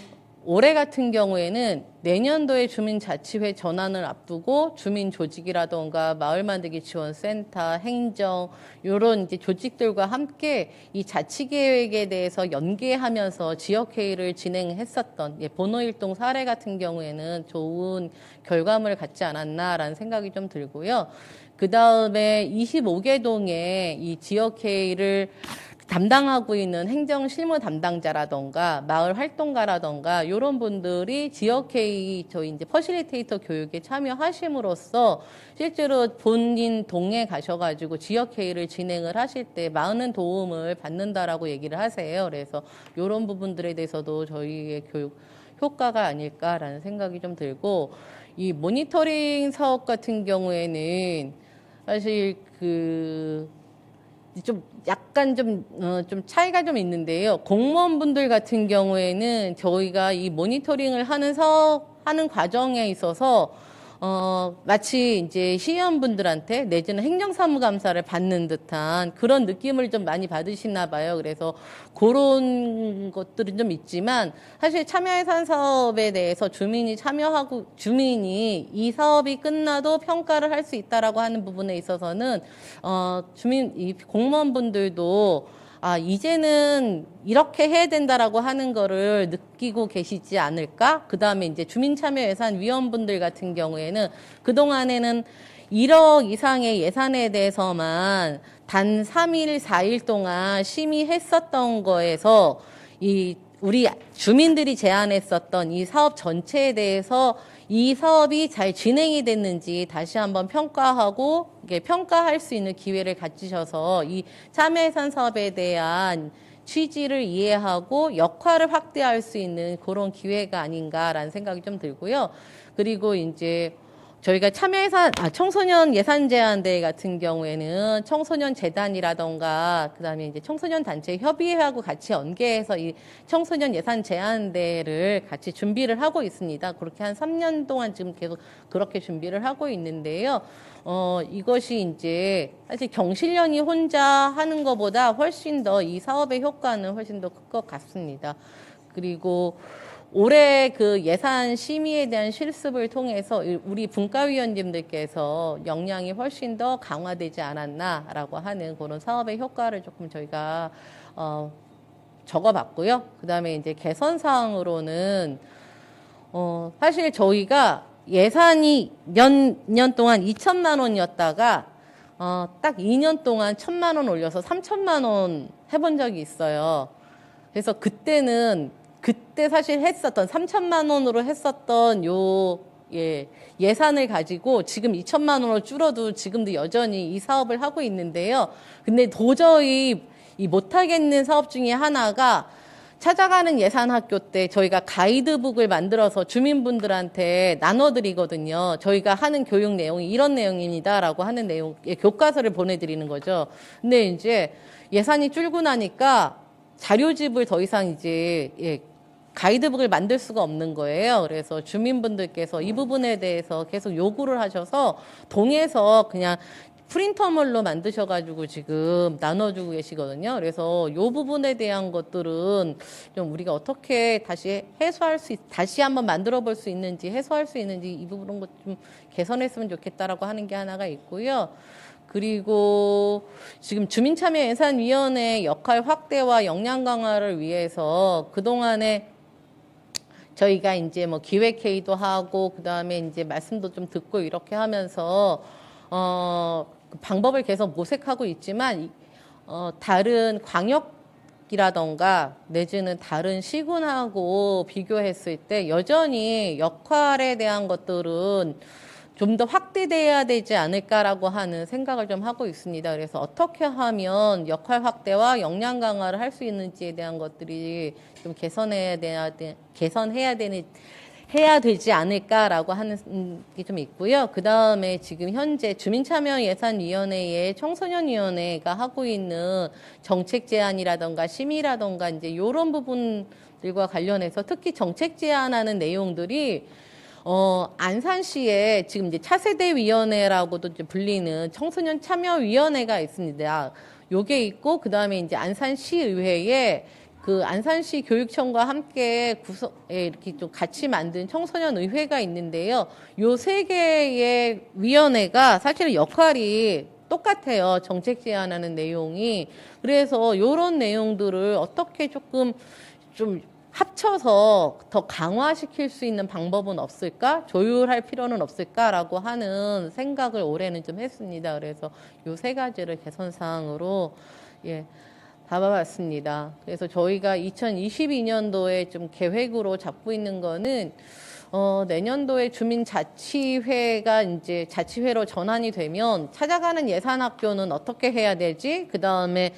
올해 같은 경우에는 내년도에 주민자치회 전환을 앞두고 주민조직이라던가 마을만들기 지원센터, 행정 이런 이제 조직들과 함께 이 자치계획에 대해서 연계하면서 지역회의를 진행했었던 번호일동 사례 같은 경우에는 좋은 결과물을 갖지 않았나라는 생각이 좀 들고요. 그 다음에 25개동의 이 지역회의를 담당하고 있는 행정 실무 담당자라던가 마을 활동가라던가 이런 분들이 지역회의 저희 이제 퍼실리테이터 교육에 참여하심으로써 실제로 본인 동에 가셔가지고 지역회의를 진행을 하실 때 많은 도움을 받는다라고 얘기를 하세요. 그래서 이런 부분들에 대해서도 저희의 교육 효과가 아닐까라는 생각이 좀 들고 이 모니터링 사업 같은 경우에는 사실 좀 약간 좀 차이가 좀 있는데요. 공무원분들 같은 경우에는 저희가 이 모니터링을 하는 과정에 있어서 마치 이제 시의원분들한테 내지는 행정사무감사를 받는 듯한 그런 느낌을 좀 많이 받으시나 봐요. 그래서 그런 것들은 좀 있지만 사실 참여예산 사업에 대해서 주민이 이 사업이 끝나도 평가를 할 수 있다라고 하는 부분에 있어서는 이 공무원분들도 이제는 이렇게 해야 된다라고 하는 거를 느끼고 계시지 않을까? 그 다음에 이제 주민참여예산위원분들 같은 경우에는 그동안에는 1억 이상의 예산에 대해서만 단 3일, 4일 동안 심의했었던 거에서 우리 주민들이 제안했었던 이 사업 전체에 대해서 이 사업이 잘 진행이 됐는지 다시 한번 평가하고 평가할 수 있는 기회를 가지셔서 이 참여예산 사업에 대한 취지를 이해하고 역할을 확대할 수 있는 그런 기회가 아닌가라는 생각이 좀 들고요. 그리고 이제 저희가 청소년 예산 제안대회 같은 경우에는 청소년 재단이라던가 그다음에 이제 청소년 단체 협의회하고 같이 연계해서 이 청소년 예산 제안대회를 같이 준비를 하고 있습니다. 그렇게 한 3년 동안 지금 계속 그렇게 준비를 하고 있는데요. 이것이 이제 사실 경실련이 혼자 하는 것보다 훨씬 더 이 사업의 효과는 훨씬 더 클 것 같습니다. 그리고 올해 예산 심의에 대한 실습을 통해서 우리 분과위원님들께서 역량이 훨씬 더 강화되지 않았나라고 하는 그런 사업의 효과를 조금 저희가 적어봤고요. 그 다음에 이제 개선 사항으로는 사실 저희가 예산이 년 동안 2천만 원이었다가 딱 2년 동안 1,000만 원 올려서 3,000만 원 해본 적이 있어요. 그래서 그때 사실 했었던 3,000만 원으로 했었던 예산을 가지고 지금 2,000만 원으로 줄어도 지금도 여전히 이 사업을 하고 있는데요. 근데 도저히 이 못하겠는 사업 중에 하나가 찾아가는 예산학교 때 저희가 가이드북을 만들어서 주민분들한테 나눠드리거든요. 저희가 하는 교육 내용이 이런 내용입니다라고 하는 내용, 교과서를 보내드리는 거죠. 근데 이제 예산이 줄고 나니까 자료집을 더 이상 이제 가이드북을 만들 수가 없는 거예요. 그래서 주민분들께서 이 부분에 대해서 계속 요구를 하셔서 동에서 그냥 프린터물로 만드셔가지고 지금 나눠주고 계시거든요. 그래서 이 부분에 대한 것들은 좀 우리가 어떻게 다시 다시 한번 만들어 볼 수 있는지, 해소할 수 있는지 이 부분 것 좀 개선했으면 좋겠다라고 하는 게 하나가 있고요. 그리고 지금 주민참여예산위원회 역할 확대와 역량 강화를 위해서 그동안에 저희가 이제 뭐 기획회의도 하고 그다음에 이제 말씀도 좀 듣고 이렇게 하면서 방법을 계속 모색하고 있지만 다른 광역이라던가 내지는 다른 시군하고 비교했을 때 여전히 역할에 대한 것들은 좀 더 확대돼야 되지 않을까라고 하는 생각을 좀 하고 있습니다. 그래서 어떻게 하면 역할 확대와 역량 강화를 할 수 있는지에 대한 것들이 좀 해야 되지 않을까라고 하는 게 좀 있고요. 그 다음에 지금 현재 주민참여예산위원회의 청소년위원회가 하고 있는 정책 제안이라던가 심의라던가 이제 이런 부분들과 관련해서 특히 정책 제안하는 내용들이 안산시에 지금 이제 차세대 위원회라고도 이제 불리는 청소년 참여위원회가 있습니다. 요게 있고 그다음에 이제 안산시 의회에 그 안산시 교육청과 함께 이렇게 좀 같이 만든 청소년 의회가 있는데요. 요 세 개의 위원회가 사실은 역할이 똑같아요. 정책 제안하는 내용이. 그래서 요런 내용들을 어떻게 조금 좀 합쳐서 더 강화시킬 수 있는 방법은 없을까? 조율할 필요는 없을까라고 하는 생각을 올해는 좀 했습니다. 그래서 요 세 가지를 개선 사항으로 담아봤습니다. 그래서 저희가 2022년도에 좀 계획으로 잡고 있는 거는 내년도에 주민자치회가 이제 자치회로 전환이 되면 찾아가는 예산학교는 어떻게 해야 되지? 그 다음에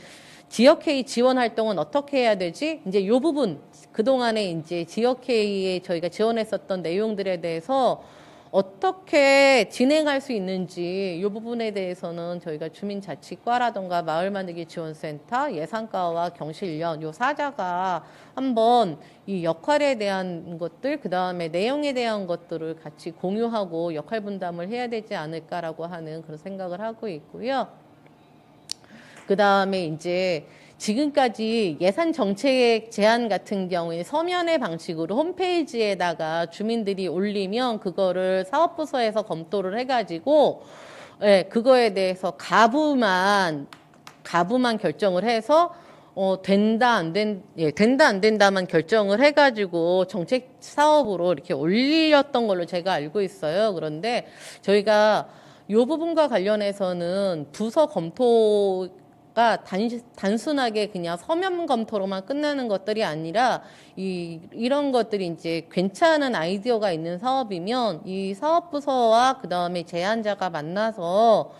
지역회의 지원 활동은 어떻게 해야 되지? 이제 요 부분 그동안에 이제 지역회의에 저희가 지원했었던 내용들에 대해서 어떻게 진행할 수 있는지 이 부분에 대해서는 저희가 주민자치과라던가 마을만들기 지원센터, 예산과와 경실련 요 사자가 한번 이 역할에 대한 것들 그다음에 내용에 대한 것들을 같이 공유하고 역할 분담을 해야 되지 않을까라고 하는 그런 생각을 하고 있고요. 그다음에 이제 지금까지 예산 정책 제안 같은 경우에 서면의 방식으로 홈페이지에다가 주민들이 올리면 그거를 사업부서에서 검토를 해가지고 그거에 대해서 가부만 결정을 해서 된다 안 된다만 결정을 해가지고 정책 사업으로 이렇게 올렸던 걸로 제가 알고 있어요. 그런데 저희가 이 부분과 관련해서는 부서 검토 단순하게 그냥 서면 검토로만 끝나는 것들이 아니라 이런 것들이 이제 괜찮은 아이디어가 있는 사업이면 이 사업부서와 그 다음에 제안자가 만나서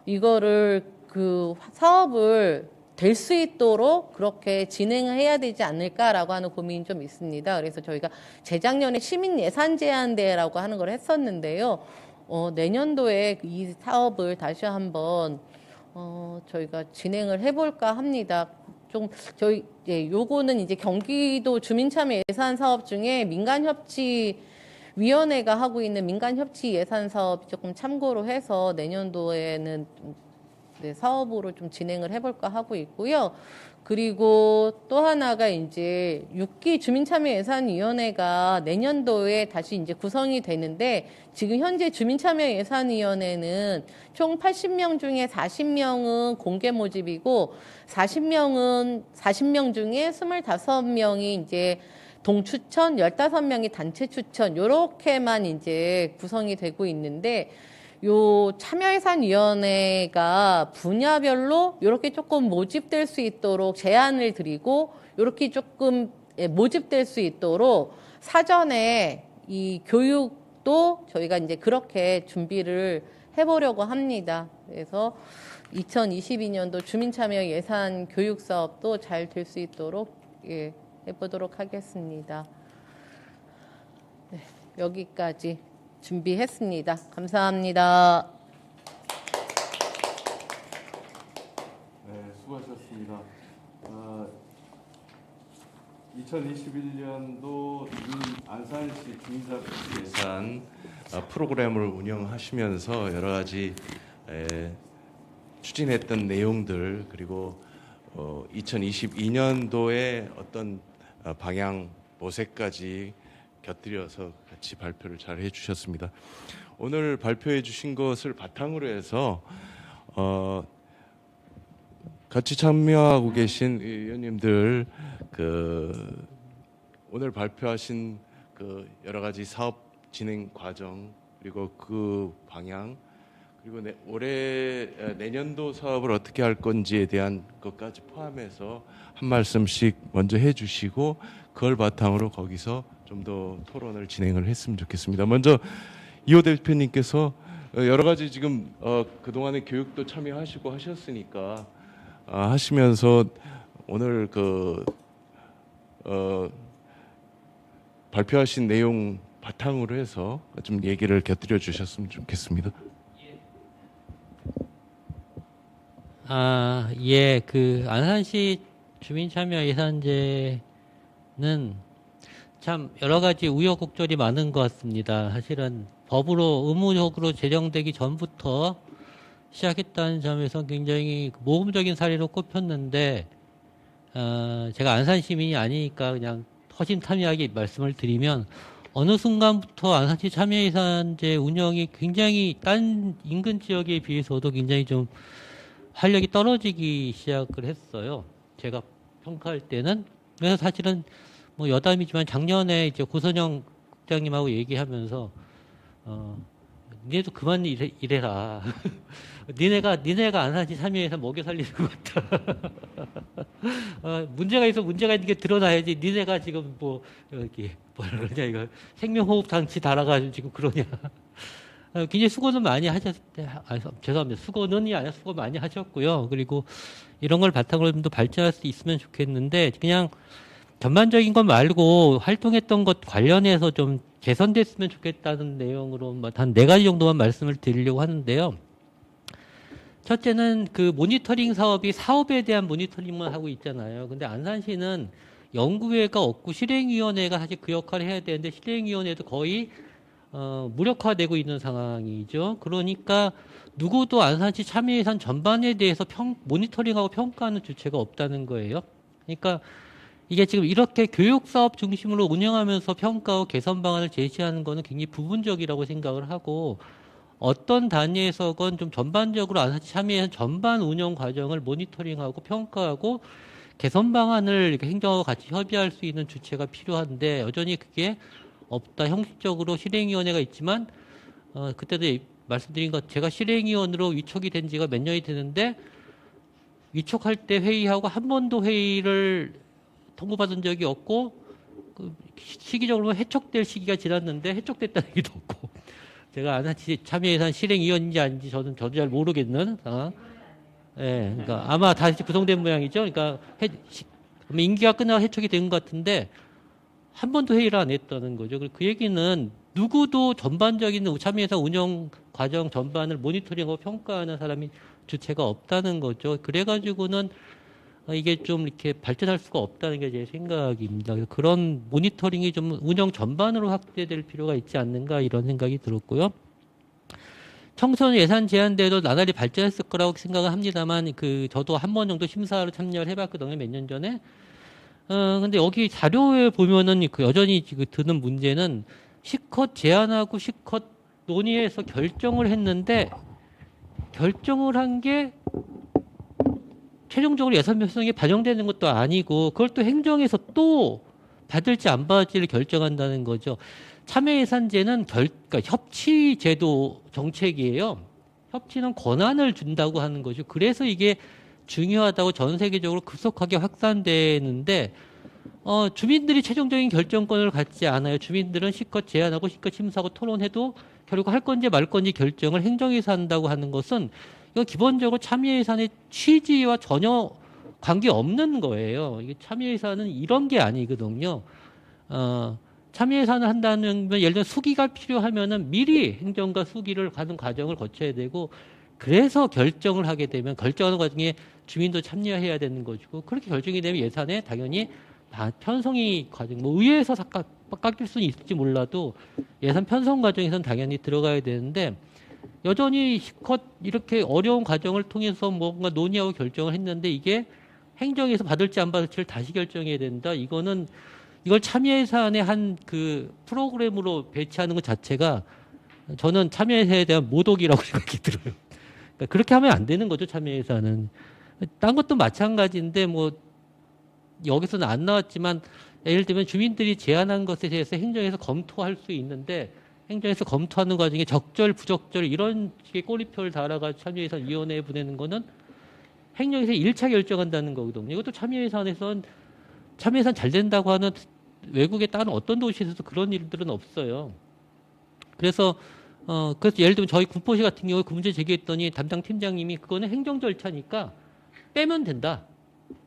이거를 그 사업을 될 수 있도록 그렇게 진행을 해야 되지 않을까라고 하는 고민이 좀 있습니다. 그래서 저희가 재작년에 시민예산제안대회라고 하는 걸 했었는데요. 내년도에 이 사업을 다시 한번 저희가 진행을 해볼까 합니다. 요거는 이제 경기도 주민참여 예산 사업 중에 민간협치위원회가 하고 있는 민간협치 예산 사업 조금 참고로 해서 내년도에는 사업으로 좀 진행을 해볼까 하고 있고요. 그리고 또 하나가 이제 6기 주민참여예산위원회가 내년도에 다시 이제 구성이 되는데 지금 현재 주민참여예산위원회는 총 80명 중에 40명은 공개 모집이고 40명 중에 25명이 이제 동추천, 15명이 단체 추천 요렇게만 이제 구성이 되고 있는데 요 참여예산위원회가 분야별로 이렇게 조금 모집될 수 있도록 제안을 드리고 이렇게 조금 모집될 수 있도록 사전에 이 교육도 저희가 이제 그렇게 준비를 해보려고 합니다. 그래서 2022년도 주민참여 예산 교육 사업도 잘 될 수 있도록 해보도록 하겠습니다. 네, 여기까지 준비했습니다. 감사합니다. 네, 수고하셨습니다. 2021년도 안산시 주민자치 예산 프로그램을 운영하시면서 여러 가지 추진했던 내용들 그리고 2022년도에 어떤 방향 모색까지 곁들여서 같이 발표를 잘 해주셨습니다. 오늘 발표해 주신 것을 바탕으로 해서 같이 참여하고 계신 의원님들 오늘 발표하신 여러 가지 사업 진행 과정 그리고 그 방향 그리고 내년도 사업을 어떻게 할 건지에 대한 것까지 포함해서 한 말씀씩 먼저 해주시고 그걸 바탕으로 거기서 좀 더 토론을 진행을 했으면 좋겠습니다. 먼저 이호 대표님께서 여러 가지 지금 그동안의 교육도 참여하시고 하셨으니까 하시면서 오늘 발표하신 내용 바탕으로 해서 좀 얘기를 곁들여 주셨으면 좋겠습니다. 안산시 주민참여 예산제는 참 여러 가지 우여곡절이 많은 것 같습니다. 사실은 법으로 의무적으로 제정되기 전부터 시작했다는 점에서 굉장히 모범적인 사례로 꼽혔는데 제가 안산 시민이 아니니까 그냥 허심탄회하게 말씀을 드리면 어느 순간부터 안산시 참여예산제 운영이 굉장히 딴 인근 지역에 비해서도 굉장히 좀 활력이 떨어지기 시작을 했어요. 제가 평가할 때는. 그래서 사실은 뭐 여담이지만 작년에 이제 고선영 국장님하고 얘기하면서 니네도 그만 이래라. 니네가 안산시 참여예산 먹여 살리는 것 같다. 문제가 있는 게 드러나야지. 니네가 지금 뭐라 그러냐 이거 생명호흡 장치 달아가지고 지금 그러냐. 굉장히 수고는 많이 죄송합니다. 수고는이 아니라 수고 많이 하셨고요. 그리고 이런 걸 바탕으로 좀 더 발전할 수 있으면 좋겠는데 그냥 전반적인 것 말고 활동했던 것 관련해서 좀 개선됐으면 좋겠다는 내용으로 한 4가지 정도만 말씀을 드리려고 하는데요. 첫째는 그 모니터링 사업에 대한 모니터링만 하고 있잖아요. 근데 안산시는 연구회가 없고 실행위원회가 사실 그 역할을 해야 되는데 실행위원회도 거의 무력화되고 있는 상황이죠. 그러니까 누구도 안산시 참여예산 전반에 대해서 모니터링하고 평가하는 주체가 없다는 거예요. 그러니까 이게 지금 이렇게 교육사업 중심으로 운영하면서 평가와 개선 방안을 제시하는 거는 굉장히 부분적이라고 생각을 하고 어떤 단위에서건 좀 전반적으로 안산시 참여예산 전반 운영 과정을 모니터링하고 평가하고 개선 방안을 행정하고 같이 협의할 수 있는 주체가 필요한데 여전히 그게 없다. 형식적으로 실행위원회가 있지만 그때도 말씀드린 것 제가 실행위원으로 위촉이 된 지가 몇 년이 되는데 위촉할 때 회의하고 한 번도 회의를 통보받은 적이 없고 시기적으로 해촉될 시기가 지났는데 해촉됐다는 얘기도 없고 제가 안산시 참여예산 실행위원인지 아닌지 저도 잘 모르겠는 상황. 예, 그러니까 아마 다시 구성된 모양이죠. 그러니까 임기가 끝나고 해촉이 된 것 같은데 한 번도 회의를 안 했다는 거죠. 그 얘기는 누구도 전반적인 참여예산 운영 과정 전반을 모니터링하고 평가하는 사람이 주체가 없다는 거죠. 그래가지고는 이게 좀 이렇게 발전할 수가 없다는 게 제 생각입니다. 그래서 그런 모니터링이 좀 운영 전반으로 확대될 필요가 있지 않는가 이런 생각이 들었고요. 청소년 예산 제한대도 나날이 발전했을 거라고 생각을 합니다만 저도 한 번 정도 심사로 참여를 해봤거든요. 몇 년 전에. 근데 여기 자료에 보면은 여전히 드는 문제는 실컷 제안하고 실컷 논의해서 결정을 했는데 결정을 한 게 최종적으로 예산 편성에 반영되는 것도 아니고 그걸 또 행정에서 또 받을지 안 받을지를 결정한다는 거죠. 참여예산제는 그러니까 협치제도 정책이에요. 협치는 권한을 준다고 하는 거죠. 그래서 이게 중요하다고 전 세계적으로 급속하게 확산되는데 주민들이 최종적인 결정권을 갖지 않아요. 주민들은 실컷 제안하고 실컷 심사하고 토론해도 결국 할 건지 말 건지 결정을 행정에서 한다고 하는 것은 이거 기본적으로 참여예산의 취지와 전혀 관계없는 거예요. 이게 참여예산은 이런 게 아니거든요. 참여예산을 한다는 건 예를 들어 수기가 필요하면은 미리 행정과 수기를 가는 과정을 거쳐야 되고 그래서 결정을 하게 되면 결정하는 과정에 주민도 참여해야 되는 것이고 그렇게 결정이 되면 예산에 당연히 편성이 과정, 뭐 의회에서 깎일 수는 있을지 몰라도 예산 편성 과정에서는 당연히 들어가야 되는데 여전히 실컷 이렇게 어려운 과정을 통해서 뭔가 논의하고 결정을 했는데 이게 행정에서 받을지 안 받을지를 다시 결정해야 된다. 이걸 참여예산의 한 그 프로그램으로 배치하는 것 자체가 저는 참여예산에 대한 모독이라고 생각이 들어요. 그러니까 그렇게 하면 안 되는 거죠, 참여예산은. 딴 것도 마찬가지인데 뭐 여기서는 안 나왔지만 예를 들면 주민들이 제안한 것에 대해서 행정에서 검토할 수 있는데 행정에서 검토하는 과정에 적절, 부적절 이런 식의 꼬리표를 달아가지고 참여예산위원회에 보내는 거는 행정에서 1차 결정한다는 거거든요. 이것도 참여예산 잘 된다고 하는 외국의 다른 어떤 도시에서도 그런 일들은 없어요. 그래서 예를 들면 저희 군포시 같은 경우에 그 문제 제기했더니 담당 팀장님이 그거는 행정 절차니까 빼면 된다.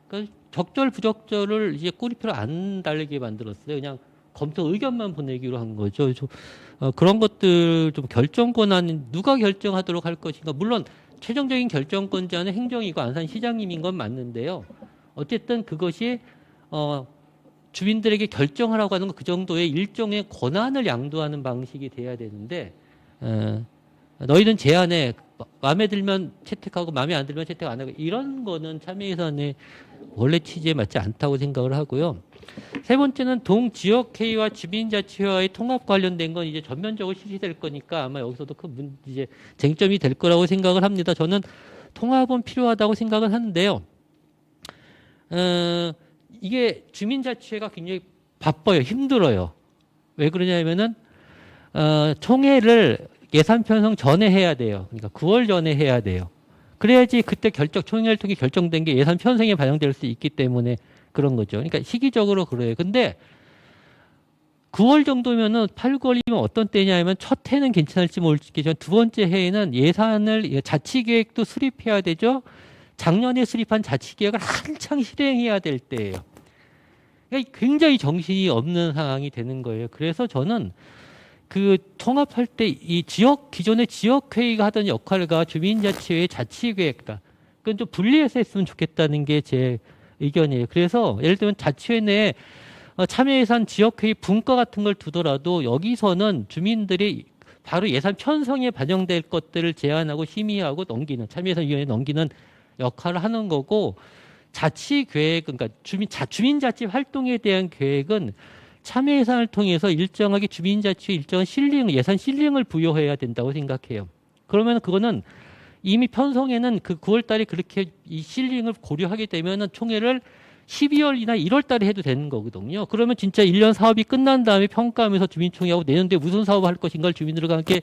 그러니까 적절 부적절을 이제 꼬리표를 안 달리게 만들었어요. 그냥 검토 의견만 보내기로 한 거죠. 그런 것들 좀 결정 권한 누가 결정하도록 할 것인가. 물론 최종적인 결정권자는 행정이고 안산시장님인 건 맞는데요. 어쨌든 그것이 주민들에게 결정하라고 하는 건 그 정도의 일종의 권한을 양도하는 방식이 돼야 되는데 너희는 제안에 마음에 들면 채택하고 마음에 안 들면 채택 안 하고 이런 거는 참여예산의 원래 취지에 맞지 않다고 생각을 하고요. 세 번째는 동지역회의와 주민자치회와의 통합 관련된 건 이제 전면적으로 실시될 거니까 아마 여기서도 이제 쟁점이 될 거라고 생각을 합니다. 저는 통합은 필요하다고 생각을 하는데요. 이게 주민자치회가 굉장히 바빠요. 힘들어요. 왜 그러냐면은 총회를 예산 편성 전에 해야 돼요. 그러니까 9월 전에 해야 돼요. 그래야지 그때 총회를 통해 결정된 게 예산 편성에 반영될 수 있기 때문에 그런 거죠. 그러니까 시기적으로 그래요. 근데 9월 정도면은 8, 9월이면 어떤 때냐면 첫 해는 괜찮을지 모르겠지만 두 번째 해에는 예산을 자치계획도 수립해야 되죠. 작년에 수립한 자치계획을 한창 실행해야 될 때예요. 그러니까 굉장히 정신이 없는 상황이 되는 거예요. 그래서 저는 그 통합할 때 이 기존의 지역회의가 하던 역할과 주민자치회의 자치계획과 그건 좀 분리해서 했으면 좋겠다는 게 제 의견이에요. 그래서 예를 들면 자치회 내에 참여예산 지역회의 분과 같은 걸 두더라도 여기서는 주민들이 바로 예산 편성에 반영될 것들을 제안하고 심의하고 참여예산위원회에 넘기는 역할을 하는 거고 자치계획, 그러니까 주민자치 활동에 대한 계획은 참여예산을 통해서 일정하게 주민자치에 일정한 예산 실링을 부여해야 된다고 생각해요. 그러면 그거는 이미 편성에는 그 9월 달에 그렇게 이 실링을 고려하게 되면은 총회를 12월이나 1월 달에 해도 되는 거거든요. 그러면 진짜 1년 사업이 끝난 다음에 평가하면서 주민총회하고 내년도에 무슨 사업을 할 것인가를 주민들과 함께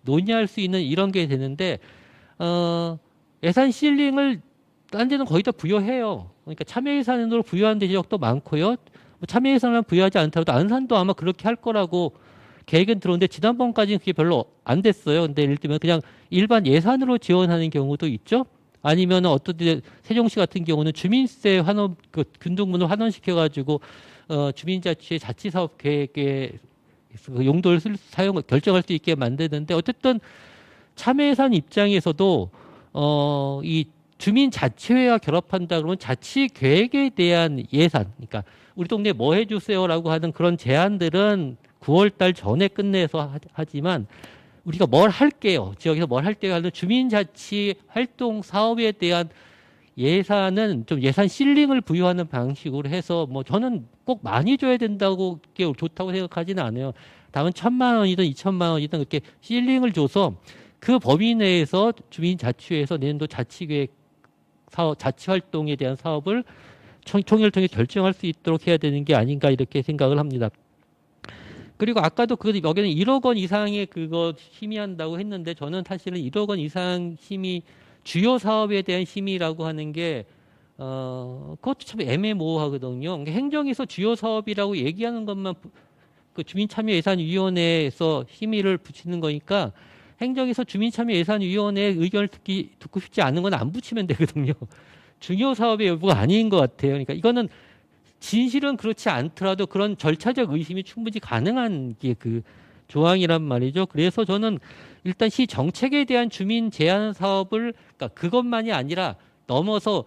논의할 수 있는 이런 게 되는데 예산 실링을 딴 데는 거의 다 부여해요. 그러니까 참여예산으로 부여한 지역도 많고요. 참여예산을 부여하지 않더라도 안산도 아마 그렇게 할 거라고 계획은 들어오는데 지난번까지는 그게 별로 안 됐어요. 근데 예를 들면 그냥 일반 예산으로 지원하는 경우도 있죠. 아니면 어떤 때 세종시 같은 경우는 주민세 환원 균등분을 환원시켜가지고 주민자치의 자치사업 계획에 용도를 결정할 수 있게 만드는데 어쨌든 참여예산 입장에서도 이 주민자치회와 결합한다 그러면 자치계획에 대한 예산, 그러니까 우리 동네 뭐 해주세요라고 하는 그런 제안들은 9월달 전에 끝내서 하지만 우리가 뭘 할게요. 지역에서 뭘 할게요 하는 주민자치 활동 사업에 대한 예산은 좀 예산 실링을 부여하는 방식으로 해서 뭐 저는 꼭 많이 줘야 된다고 좋다고 생각하지는 않아요. 다만 1,000만 원이든 2,000만 원이든 그렇게 실링을 줘서 그 범위 내에서 주민자치회에서 내년도 자치계획 자치활동에 대한 사업을 총회를 통해 결정할 수 있도록 해야 되는 게 아닌가 이렇게 생각을 합니다. 그리고 아까도 그 여기는 1억 원 이상의 그거 심의한다고 했는데 저는 사실은 1억 원 이상 심의 주요 사업에 대한 심의라고 하는 게 그것도 참 애매모호하거든요. 그러니까 행정에서 주요 사업이라고 얘기하는 것만 그 주민참여예산위원회에서 심의를 붙이는 거니까 행정에서 주민참여예산위원회 의견을 듣고 싶지 않은 건 안 붙이면 되거든요. 중요 사업의 여부가 아닌 것 같아요. 그러니까 이거는 진실은 그렇지 않더라도 그런 절차적 의심이 충분히 가능한 게 그 조항이란 말이죠. 그래서 저는 일단 시 정책에 대한 주민 제한 사업을 그러니까 그것만이 아니라 넘어서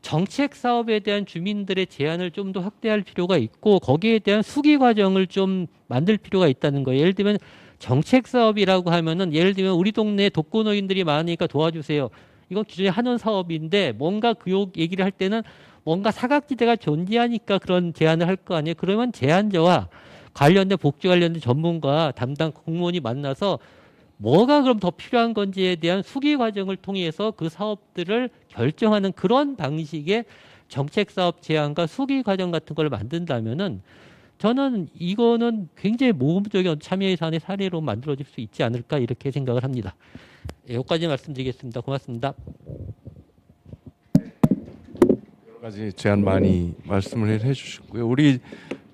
정책 사업에 대한 주민들의 제한을 좀 더 확대할 필요가 있고 거기에 대한 수기 과정을 좀 만들 필요가 있다는 거예요. 예를 들면 정책 사업이라고 하면은 예를 들면 우리 동네에 독거노인들이 많으니까 도와주세요. 이건 기존에 하는 사업인데 뭔가 그 얘기를 할 때는 뭔가 사각지대가 존재하니까 그런 제안을 할 거 아니에요. 그러면 제안자와 관련된 복지 관련된 전문가 담당 공무원이 만나서 뭐가 그럼 더 필요한 건지에 대한 수기 과정을 통해서 그 사업들을 결정하는 그런 방식의 정책 사업 제안과 수기 과정 같은 걸 만든다면은 저는 이거는 굉장히 모범적인 참여 예산의 사례로 만들어질 수 있지 않을까 이렇게 생각을 합니다. 여기까지 말씀드리겠습니다. 고맙습니다. 여러 가지 제안 많이 말씀을 해주셨고요. 우리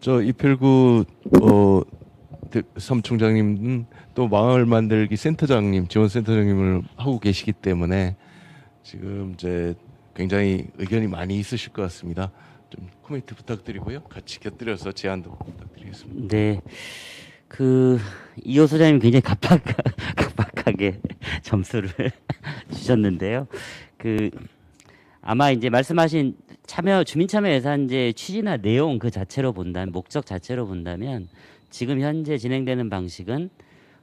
저 이필구 섬총장님은 또 마을 만들기 센터장님, 지원센터장님을 하고 계시기 때문에 지금 이제 굉장히 의견이 많이 있으실 것 같습니다. 좀 코멘트 부탁드리고요. 같이 곁들여서 제안도 부탁드리겠습니다. 네, 이호 소장님 굉장히 각박하게 점수를 주셨는데요. 아마 이제 말씀하신 주민참여 예산제 취지나 내용 그 자체로 본다면, 목적 자체로 본다면 지금 현재 진행되는 방식은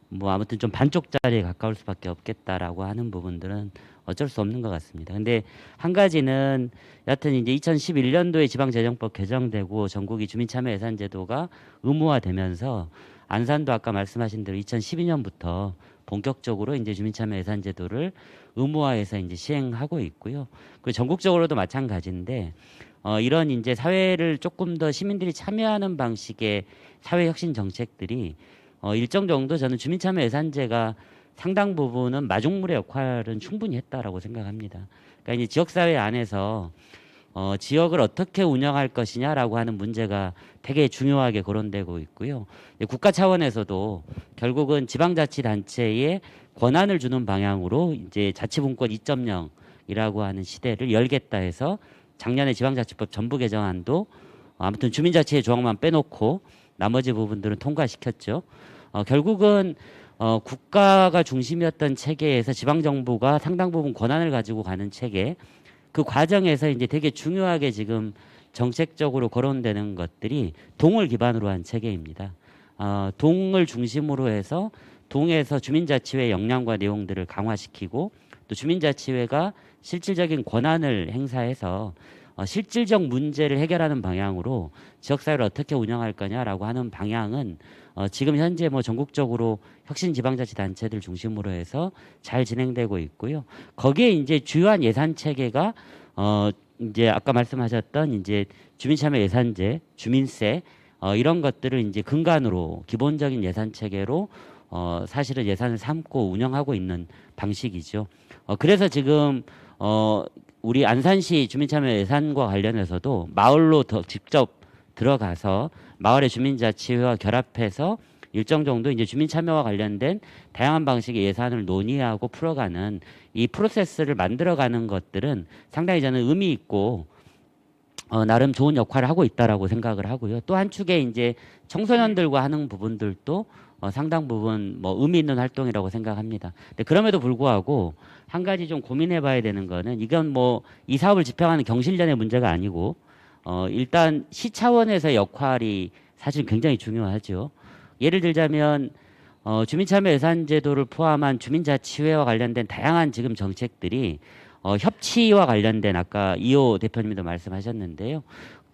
뭐 아무튼 좀 반쪽짜리에 가까울 수밖에 없겠다라고 하는 부분들은 어쩔 수 없는 것 같습니다. 근데 한 가지는 여하튼 이제 2011년도에 지방재정법 개정되고 전국이 주민참여예산제도가 의무화되면서 안산도 아까 말씀하신 대로 2012년부터 본격적으로 이제 주민참여예산제도를 의무화해서 이제 시행하고 있고요. 그리고 전국적으로도 마찬가지인데 이런 이제 사회를 조금 더 시민들이 참여하는 방식의 사회혁신 정책들이 일정 정도 저는 주민참여예산제가 상당 부분은 마중물의 역할은 충분히 했다라고 생각합니다. 그러니까 이제 지역사회 안에서 지역을 어떻게 운영할 것이냐라고 하는 문제가 되게 중요하게 거론되고 있고요. 국가 차원에서도 결국은 지방자치단체에 권한을 주는 방향으로 이제 자치분권 2.0이라고 하는 시대를 열겠다 해서 작년에 지방자치법 전부 개정안도 아무튼 주민자치의 조항만 빼놓고 나머지 부분들은 통과시켰죠. 결국은 국가가 중심이었던 체계에서 지방정부가 상당 부분 권한을 가지고 가는 체계, 그 과정에서 이제 되게 중요하게 지금 정책적으로 거론되는 것들이 동을 기반으로 한 체계입니다. 동을 중심으로 해서 동에서 주민자치회 역량과 내용들을 강화시키고 또 주민자치회가 실질적인 권한을 행사해서 실질적 문제를 해결하는 방향으로 지역사회를 어떻게 운영할 거냐라고 하는 방향은 지금 현재 뭐 전국적으로 혁신지방자치단체들 중심으로 해서 잘 진행되고 있고요. 거기에 이제 주요한 예산 체계가 이제 아까 말씀하셨던 이제 주민참여 예산제, 주민세 이런 것들을 이제 근간으로 기본적인 예산 체계로 사실은 예산을 삼고 운영하고 있는 방식이죠. 그래서 지금 우리 안산시 주민참여 예산과 관련해서도 마을로 더 직접 들어가서 마을의 주민자치회와 결합해서 일정 정도 이제 주민참여와 관련된 다양한 방식의 예산을 논의하고 풀어가는 이 프로세스를 만들어가는 것들은 상당히 저는 의미 있고 나름 좋은 역할을 하고 있다라고 생각을 하고요. 또 한 축에 이제 청소년들과 하는 부분들도 상당 부분 뭐 의미 있는 활동이라고 생각합니다. 근데 그럼에도 불구하고 한 가지 좀 고민해봐야 되는 거는 이건 뭐 이 사업을 집행하는 경실련의 문제가 아니고 일단 시 차원에서의 역할이 사실 굉장히 중요하죠. 예를 들자면 주민참여 예산제도를 포함한 주민자치회와 관련된 다양한 지금 정책들이 협치와 관련된 아까 이호 대표님도 말씀하셨는데요.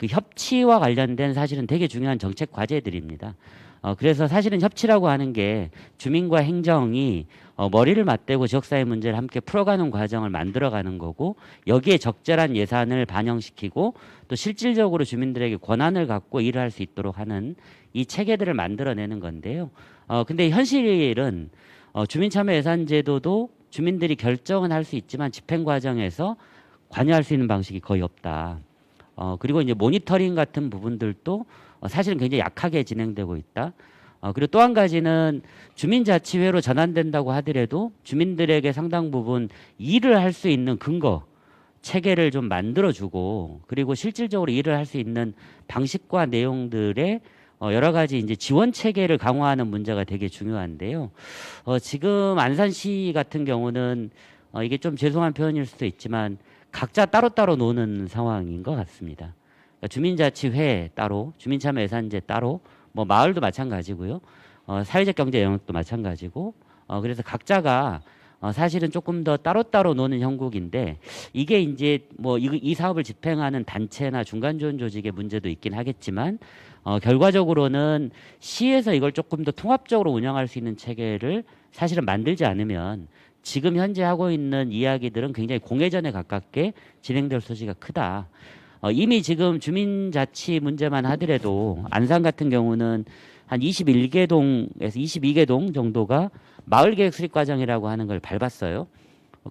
그 협치와 관련된 사실은 되게 중요한 정책 과제들입니다. 그래서 사실은 협치라고 하는 게 주민과 행정이 머리를 맞대고 지역사회 문제를 함께 풀어가는 과정을 만들어가는 거고, 여기에 적절한 예산을 반영시키고 또 실질적으로 주민들에게 권한을 갖고 일을 할 수 있도록 하는 이 체계들을 만들어내는 건데요. 근데 현실은 주민참여예산제도도 주민들이 결정은 할 수 있지만 집행 과정에서 관여할 수 있는 방식이 거의 없다. 그리고 이제 모니터링 같은 부분들도 사실은 굉장히 약하게 진행되고 있다. 그리고 또 한 가지는 주민자치회로 전환된다고 하더라도 주민들에게 상당 부분 일을 할 수 있는 근거, 체계를 좀 만들어주고, 그리고 실질적으로 일을 할 수 있는 방식과 내용들의 여러 가지 이제 지원 체계를 강화하는 문제가 되게 중요한데요. 지금 안산시 같은 경우는 이게 좀 죄송한 표현일 수도 있지만 각자 따로따로 노는 상황인 것 같습니다. 그러니까 주민자치회 따로, 주민참여예산제 따로, 뭐 마을도 마찬가지고요. 사회적 경제 영역도 마찬가지고, 그래서 각자가 사실은 조금 더 따로따로 노는 형국인데, 이게 이제 뭐 이 사업을 집행하는 단체나 중간 지원 조직의 문제도 있긴 하겠지만, 결과적으로는 시에서 이걸 조금 더 통합적으로 운영할 수 있는 체계를 사실은 만들지 않으면 지금 현재 하고 있는 이야기들은 굉장히 공회전에 가깝게 진행될 소지가 크다. 이미 지금 주민자치 문제만 하더라도 안산 같은 경우는 한 21개 동에서 22개 동 정도가 마을계획 수립 과정이라고 하는 걸 밟았어요.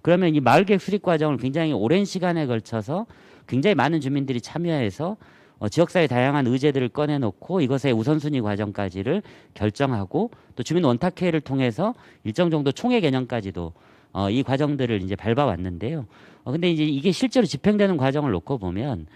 그러면 이 마을계획 수립 과정을 굉장히 오랜 시간에 걸쳐서 굉장히 많은 주민들이 참여해서 지역사회 다양한 의제들을 꺼내놓고 이것의 우선순위 과정까지를 결정하고, 또 주민 원탁회를 통해서 일정 정도 총회 개념까지도 이 과정들을 이제 밟아왔는데요. 근데 이제 이게 실제로 집행되는 과정을 놓고 보면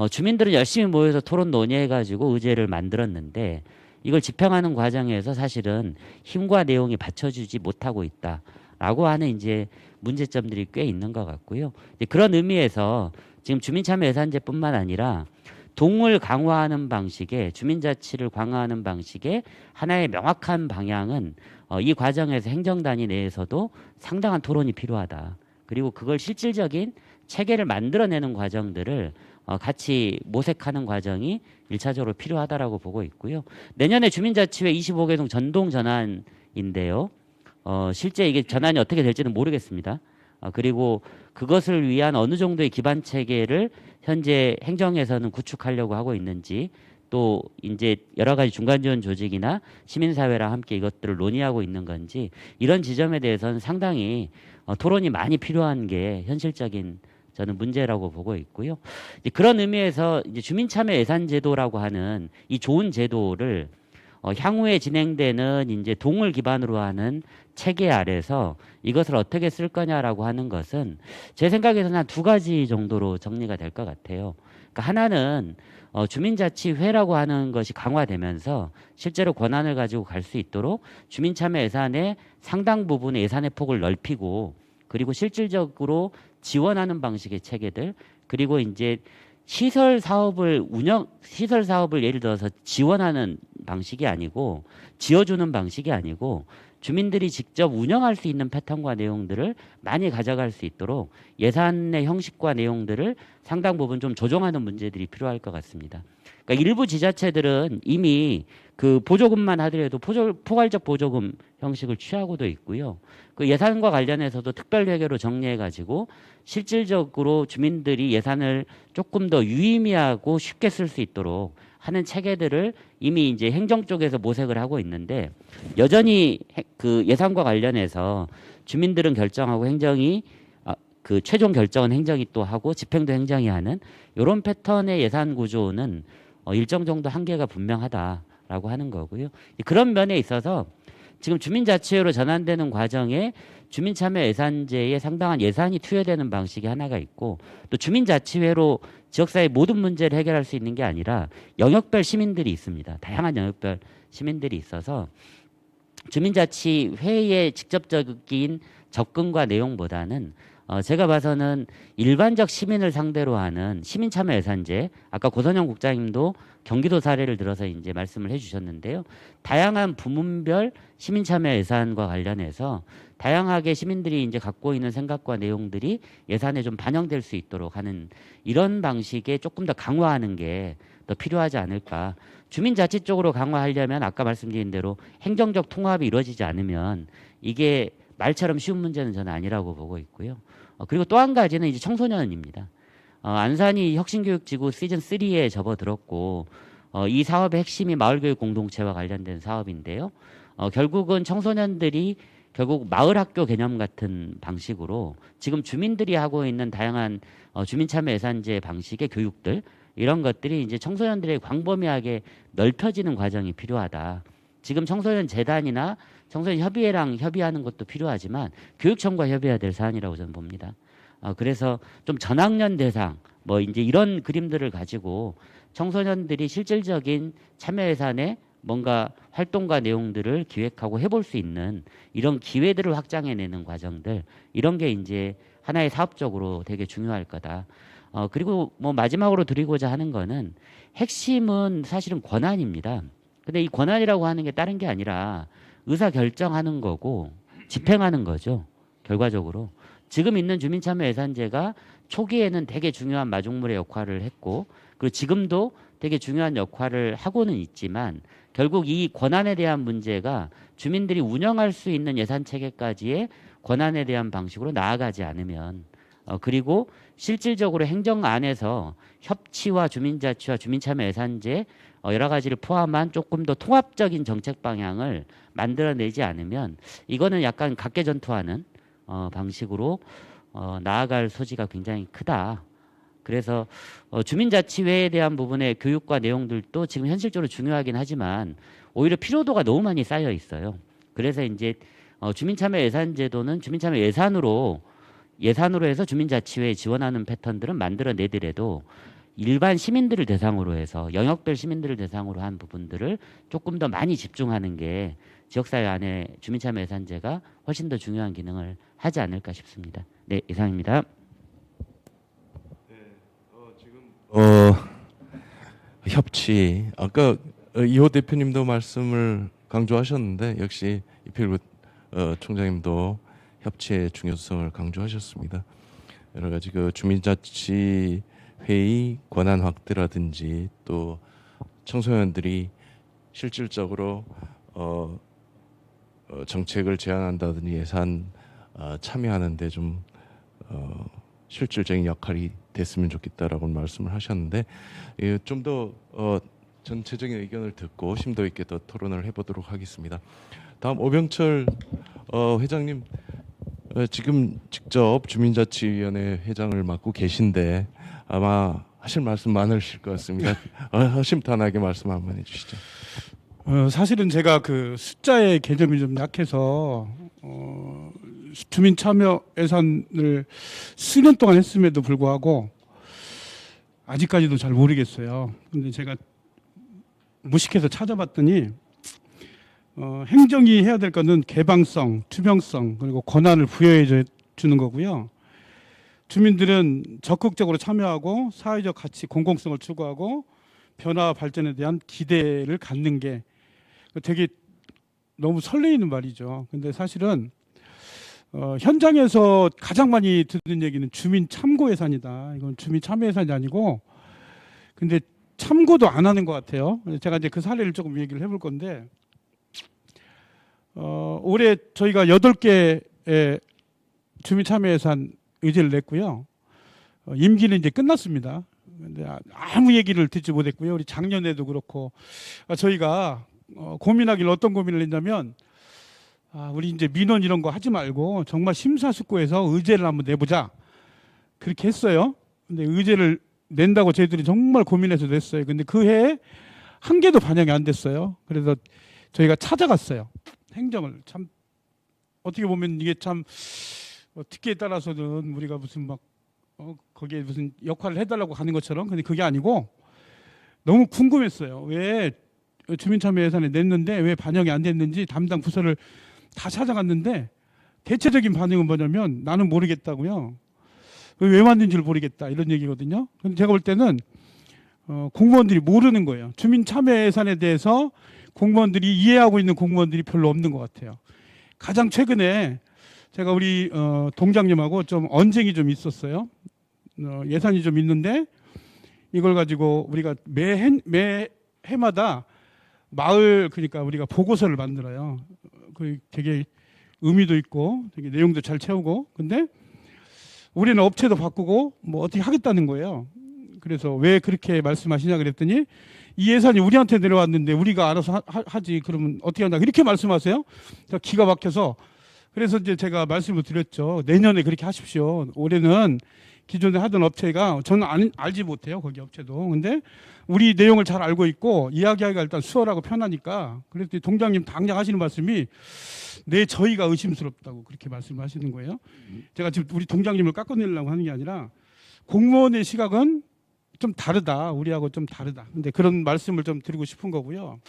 주민들은 열심히 모여서 토론 논의해가지고 의제를 만들었는데, 이걸 집행하는 과정에서 사실은 힘과 내용이 받쳐주지 못하고 있다라고 하는 이제 문제점들이 꽤 있는 것 같고요. 그런 의미에서 지금 주민참여예산제뿐만 아니라 동을 강화하는 방식의, 주민자치를 강화하는 방식의 하나의 명확한 방향은 이 과정에서 행정단위 내에서도 상당한 토론이 필요하다. 그리고 그걸 실질적인 체계를 만들어내는 과정들을 같이 모색하는 과정이 1차적으로 필요하다라고 보고 있고요. 내년에 주민자치회 25개동 전동 전환인데요. 실제 이게 전환이 어떻게 될지는 모르겠습니다. 그리고 그것을 위한 어느 정도의 기반 체계를 현재 행정에서는 구축하려고 하고 있는지, 또 이제 여러 가지 중간 지원 조직이나 시민사회랑 함께 이것들을 논의하고 있는 건지, 이런 지점에 대해서는 상당히 토론이 많이 필요한 게 현실적인 저는 문제라고 보고 있고요. 이제 그런 의미에서 이제 주민참여예산제도라고 하는 이 좋은 제도를 향후에 진행되는 이제 동을 기반으로 하는 체계 아래서 이것을 어떻게 쓸 거냐라고 하는 것은 제 생각에서는 한 두 가지 정도로 정리가 될 것 같아요. 그러니까 하나는 주민자치회라고 하는 것이 강화되면서 실제로 권한을 가지고 갈 수 있도록 주민참여 예산의 상당 부분의 예산의 폭을 넓히고, 그리고 실질적으로 지원하는 방식의 체계들, 그리고 이제 시설 사업을 예를 들어서 지원하는 방식이 아니고, 지어주는 방식이 아니고, 주민들이 직접 운영할 수 있는 패턴과 내용들을 많이 가져갈 수 있도록 예산의 형식과 내용들을 상당 부분 좀 조정하는 문제들이 필요할 것 같습니다. 그러니까 일부 지자체들은 이미 그 보조금만 하더라도 포괄적 보조금 형식을 취하고도 있고요. 그 예산과 관련해서도 특별 회계로 정리해가지고 실질적으로 주민들이 예산을 조금 더 유의미하고 쉽게 쓸 수 있도록 하는 체계들을 이미 이제 행정 쪽에서 모색을 하고 있는데, 여전히 그 예산과 관련해서 주민들은 결정하고 행정이 그 최종 결정은 행정이 또 하고 집행도 행정이 하는 이런 패턴의 예산 구조는 일정 정도 한계가 분명하다라고 하는 거고요. 그런 면에 있어서 지금 주민자치회로 전환되는 과정에 주민참여예산제에 상당한 예산이 투여되는 방식이 하나가 있고, 또 주민자치회로 지역사회 모든 문제를 해결할 수 있는 게 아니라 영역별 시민들이 있습니다. 다양한 영역별 시민들이 있어서 주민자치회의 직접적인 접근과 내용보다는 제가 봐서는 일반적 시민을 상대로 하는 시민참여예산제, 아까 고선영 국장님도 경기도 사례를 들어서 이제 말씀을 해주셨는데요. 다양한 부문별 시민참여예산과 관련해서 다양하게 시민들이 이제 갖고 있는 생각과 내용들이 예산에 좀 반영될 수 있도록 하는 이런 방식에 조금 더 강화하는 게 더 필요하지 않을까. 주민자치 쪽으로 강화하려면 아까 말씀드린 대로 행정적 통합이 이루어지지 않으면 이게 말처럼 쉬운 문제는 저는 아니라고 보고 있고요. 그리고 또 한 가지는 이제 청소년입니다. 안산이 혁신교육지구 시즌 3에 접어들었고 이 사업의 핵심이 마을교육 공동체와 관련된 사업인데요. 결국은 청소년들이 결국 마을학교 개념 같은 방식으로 지금 주민들이 하고 있는 다양한 주민참여예산제 방식의 교육들 이런 것들이 이제 청소년들의 광범위하게 넓혀지는 과정이 필요하다. 지금 청소년 재단이나 청소년 협의회랑 협의하는 것도 필요하지만 교육청과 협의해야 될 사안이라고 저는 봅니다. 그래서 좀 전학년 대상 뭐 이제 이런 그림들을 가지고 청소년들이 실질적인 참여 예산에 뭔가 활동과 내용들을 기획하고 해볼 수 있는 이런 기회들을 확장해내는 과정들 이런 게 이제 하나의 사업적으로 되게 중요할 거다. 그리고 뭐 마지막으로 드리고자 하는 거는 핵심은 사실은 권한입니다. 근데 이 권한이라고 하는 게 다른 게 아니라 의사 결정하는 거고 집행하는 거죠. 결과적으로 지금 있는 주민참여예산제가 초기에는 되게 중요한 마중물의 역할을 했고 그리고 지금도 되게 중요한 역할을 하고는 있지만 결국 이 권한에 대한 문제가 주민들이 운영할 수 있는 예산 체계까지의 권한에 대한 방식으로 나아가지 않으면 그리고 실질적으로 행정 안에서 협치와 주민자치와 주민참여예산제 여러 가지를 포함한 조금 더 통합적인 정책 방향을 만들어내지 않으면 이거는 약간 각계전투하는 방식으로 나아갈 소지가 굉장히 크다. 그래서 주민자치회에 대한 부분의 교육과 내용들도 지금 현실적으로 중요하긴 하지만 오히려 필요도가 너무 많이 쌓여 있어요. 그래서 이제 주민참여예산제도는 주민참여예산으로 해서 주민자치회에 지원하는 패턴들은 만들어내더라도 일반 시민들을 대상으로 해서 영역별 시민들을 대상으로 한 부분들을 조금 더 많이 집중하는 게 지역사회 안에 주민참여예산제가 훨씬 더 중요한 기능을 하지 않을까 싶습니다. 네, 이상입니다. 협치 아까 이호 대표님도 말씀을 강조하셨는데 역시 이필구 총장님도 협치의 중요성을 강조하셨습니다. 여러 가지 그 주민자치 회의 권한 확대라든지 또 청소년들이 실질적으로 정책을 제안한다든지 예산 참여하는데 좀 실질적인 역할이 됐으면 좋겠다라고 말씀을 하셨는데 좀 더 전체적인 의견을 듣고 심도 있게 더 토론을 해보도록 하겠습니다. 다음 오병철 회장님 지금 직접 주민자치위원회 회장을 맡고 계신데 아마 하실 말씀 많으실 것 같습니다. 허심탄회하게 말씀 한번 해주시죠. 사실은 제가 그 숫자의 개념이 좀 약해서 주민 참여 예산을 수년 동안 했음에도 불구하고 아직까지도 잘 모르겠어요. 근데 제가 무식해서 찾아봤더니 행정이 해야 될 거는 개방성, 투명성 그리고 권한을 부여해 주는 거고요. 주민들은 적극적으로 참여하고 사회적 가치, 공공성을 추구하고 변화와 발전에 대한 기대를 갖는 게 되게 너무 설레이는 말이죠. 근데 사실은 현장에서 가장 많이 듣는 얘기는 주민 참고 예산이다. 이건 주민 참여 예산이 아니고 근데 참고도 안 하는 것 같아요. 제가 이제 그 사례를 조금 얘기를 해볼 건데 올해 저희가 8개의 주민 참여 예산 의제를 냈고요. 임기는 이제 끝났습니다. 근데 아무 얘기를 듣지 못했고요. 우리 작년에도 그렇고 저희가 고민하기를 어떤 고민을 했냐면 우리 이제 민원 이런 거 하지 말고 정말 심사숙고해서 의제를 한번 내보자. 그렇게 했어요. 근데 의제를 낸다고 저희들이 정말 고민해서 냈어요. 근데 그 해에 한 개도 반영이 안 됐어요. 그래서 저희가 찾아갔어요. 행정을 참 어떻게 보면 이게 참 특기에 따라서는 우리가 무슨 막 거기에 무슨 역할을 해달라고 하는 것처럼 근데 그게 아니고 너무 궁금했어요. 왜 주민참여 예산에 냈는데 왜 반영이 안 됐는지 담당 부서를 다 찾아갔는데 대체적인 반응은 뭐냐면 나는 모르겠다고요. 왜 만든지를 모르겠다 이런 얘기거든요. 근데 제가 볼 때는 공무원들이 모르는 거예요. 주민 참여 예산에 대해서 공무원들이 이해하고 있는 공무원들이 별로 없는 것 같아요. 가장 최근에 제가 우리 동장님하고 좀 언쟁이 좀 있었어요. 예산이 좀 있는데 이걸 가지고 우리가 매해마다 마을 그러니까 우리가 보고서를 만들어요. 그 되게 의미도 있고 되게 내용도 잘 채우고 근데 우리는 업체도 바꾸고 뭐 어떻게 하겠다는 거예요. 그래서 왜 그렇게 말씀하시냐 그랬더니 이 예산이 우리한테 내려왔는데 우리가 알아서 하지 그러면 어떻게 하냐 이렇게 말씀하세요. 기가 막혀서 그래서 이제 제가 말씀을 드렸죠. 내년에 그렇게 하십시오. 올해는 기존에 하던 업체가 저는 알지 못해요. 거기 업체도. 근데 우리 내용을 잘 알고 있고 이야기하기가 일단 수월하고 편하니까 그래서 동장님 당장 하시는 말씀이 저희가 의심스럽다고 그렇게 말씀하시는 거예요. 제가 지금 우리 동장님을 깎아내려고 하는 게 아니라 공무원의 시각은 좀 다르다. 우리하고 좀 다르다. 근데 그런 말씀을 좀 드리고 싶은 거고요.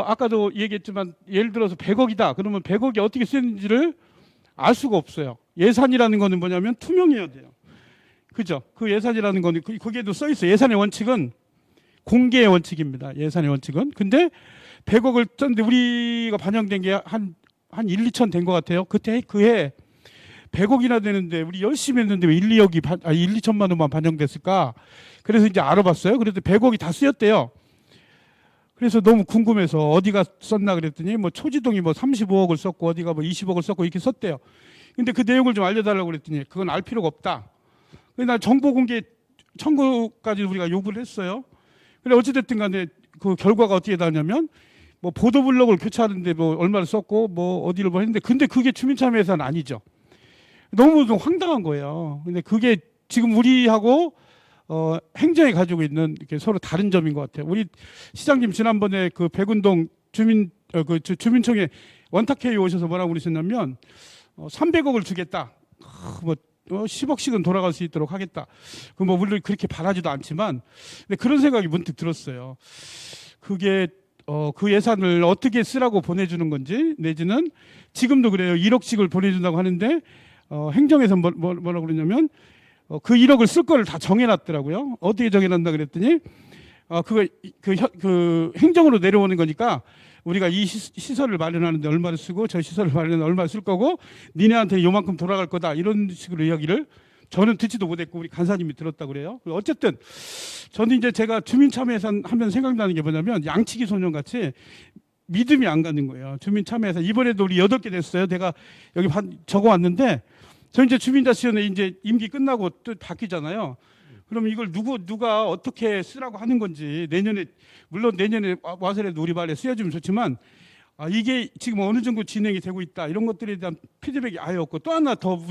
아까도 얘기했지만 예를 들어서 100억이다. 그러면 100억이 어떻게 쓰는지를 알 수가 없어요. 예산이라는 거는 뭐냐면 투명해야 돼요. 그죠? 그 예산이라는 거는 거기에도 써 있어요. 예산의 원칙은 공개의 원칙입니다. 예산의 원칙은. 근데 100억을 썼는데 우리가 반영된 게 한 1, 2천 된 것 같아요. 그해 100억이나 되는데 우리 열심히 했는데 왜 1, 2천만 원만 반영됐을까? 그래서 이제 알아봤어요. 그래서 100억이 다 쓰였대요. 그래서 너무 궁금해서 어디가 썼나 그랬더니 뭐 초지동이 뭐 35억을 썼고 어디가 뭐 20억을 썼고 이렇게 썼대요. 근데 그 내용을 좀 알려달라고 그랬더니 그건 알 필요가 없다. 그래서 나 정보 공개 청구까지 우리가 요구를 했어요. 그래 어찌됐든 간에 그 결과가 어떻게 나냐면 뭐 보도블록을 교체하는데 뭐 얼마를 썼고 뭐 어디를 뭐 했는데 근데 그게 주민참여 예산 아니죠. 너무 좀 황당한 거예요. 근데 그게 지금 우리하고 행정이 가지고 있는 이렇게 서로 다른 점인 것 같아요. 우리 시장님 지난번에 그 백운동 주민청에 원탁회의 오셔서 뭐라고 그러셨냐면 300억을 주겠다. 뭐 10억씩은 돌아갈 수 있도록 하겠다. 그 뭐 물론 그렇게 바라지도 않지만 근데 그런 생각이 문득 들었어요. 그게 그 예산을 어떻게 쓰라고 보내주는 건지 내지는 지금도 그래요. 1억씩을 보내준다고 하는데 행정에서 뭐라고 그러냐면 그 1억을 쓸 거를 다 정해놨더라고요. 어떻게 정해놨나 그랬더니 그 행정으로 내려오는 거니까 우리가 이 시설을 마련하는데 얼마를 쓰고 저 시설을 마련하는데 얼마를 쓸 거고 니네한테 요만큼 돌아갈 거다 이런 식으로 이야기를 저는 듣지도 못했고 우리 간사님이 들었다고 그래요. 어쨌든 저는 이제 제가 주민참여예산 하면 생각나는 게 뭐냐면 양치기 소년 같이 믿음이 안 가는 거예요. 주민참여예산 이번에도 우리 8개 됐어요. 내가 여기 적어왔는데 저 이제 주민자치위원회 이제 임기 끝나고 또 바뀌잖아요. 그럼 이걸 누가 어떻게 쓰라고 하는 건지 내년에 물론 내년에 와서라도 우리 말에 쓰여주면 좋지만 이게 지금 어느 정도 진행이 되고 있다 이런 것들에 대한 피드백이 아예 없고 또 하나 더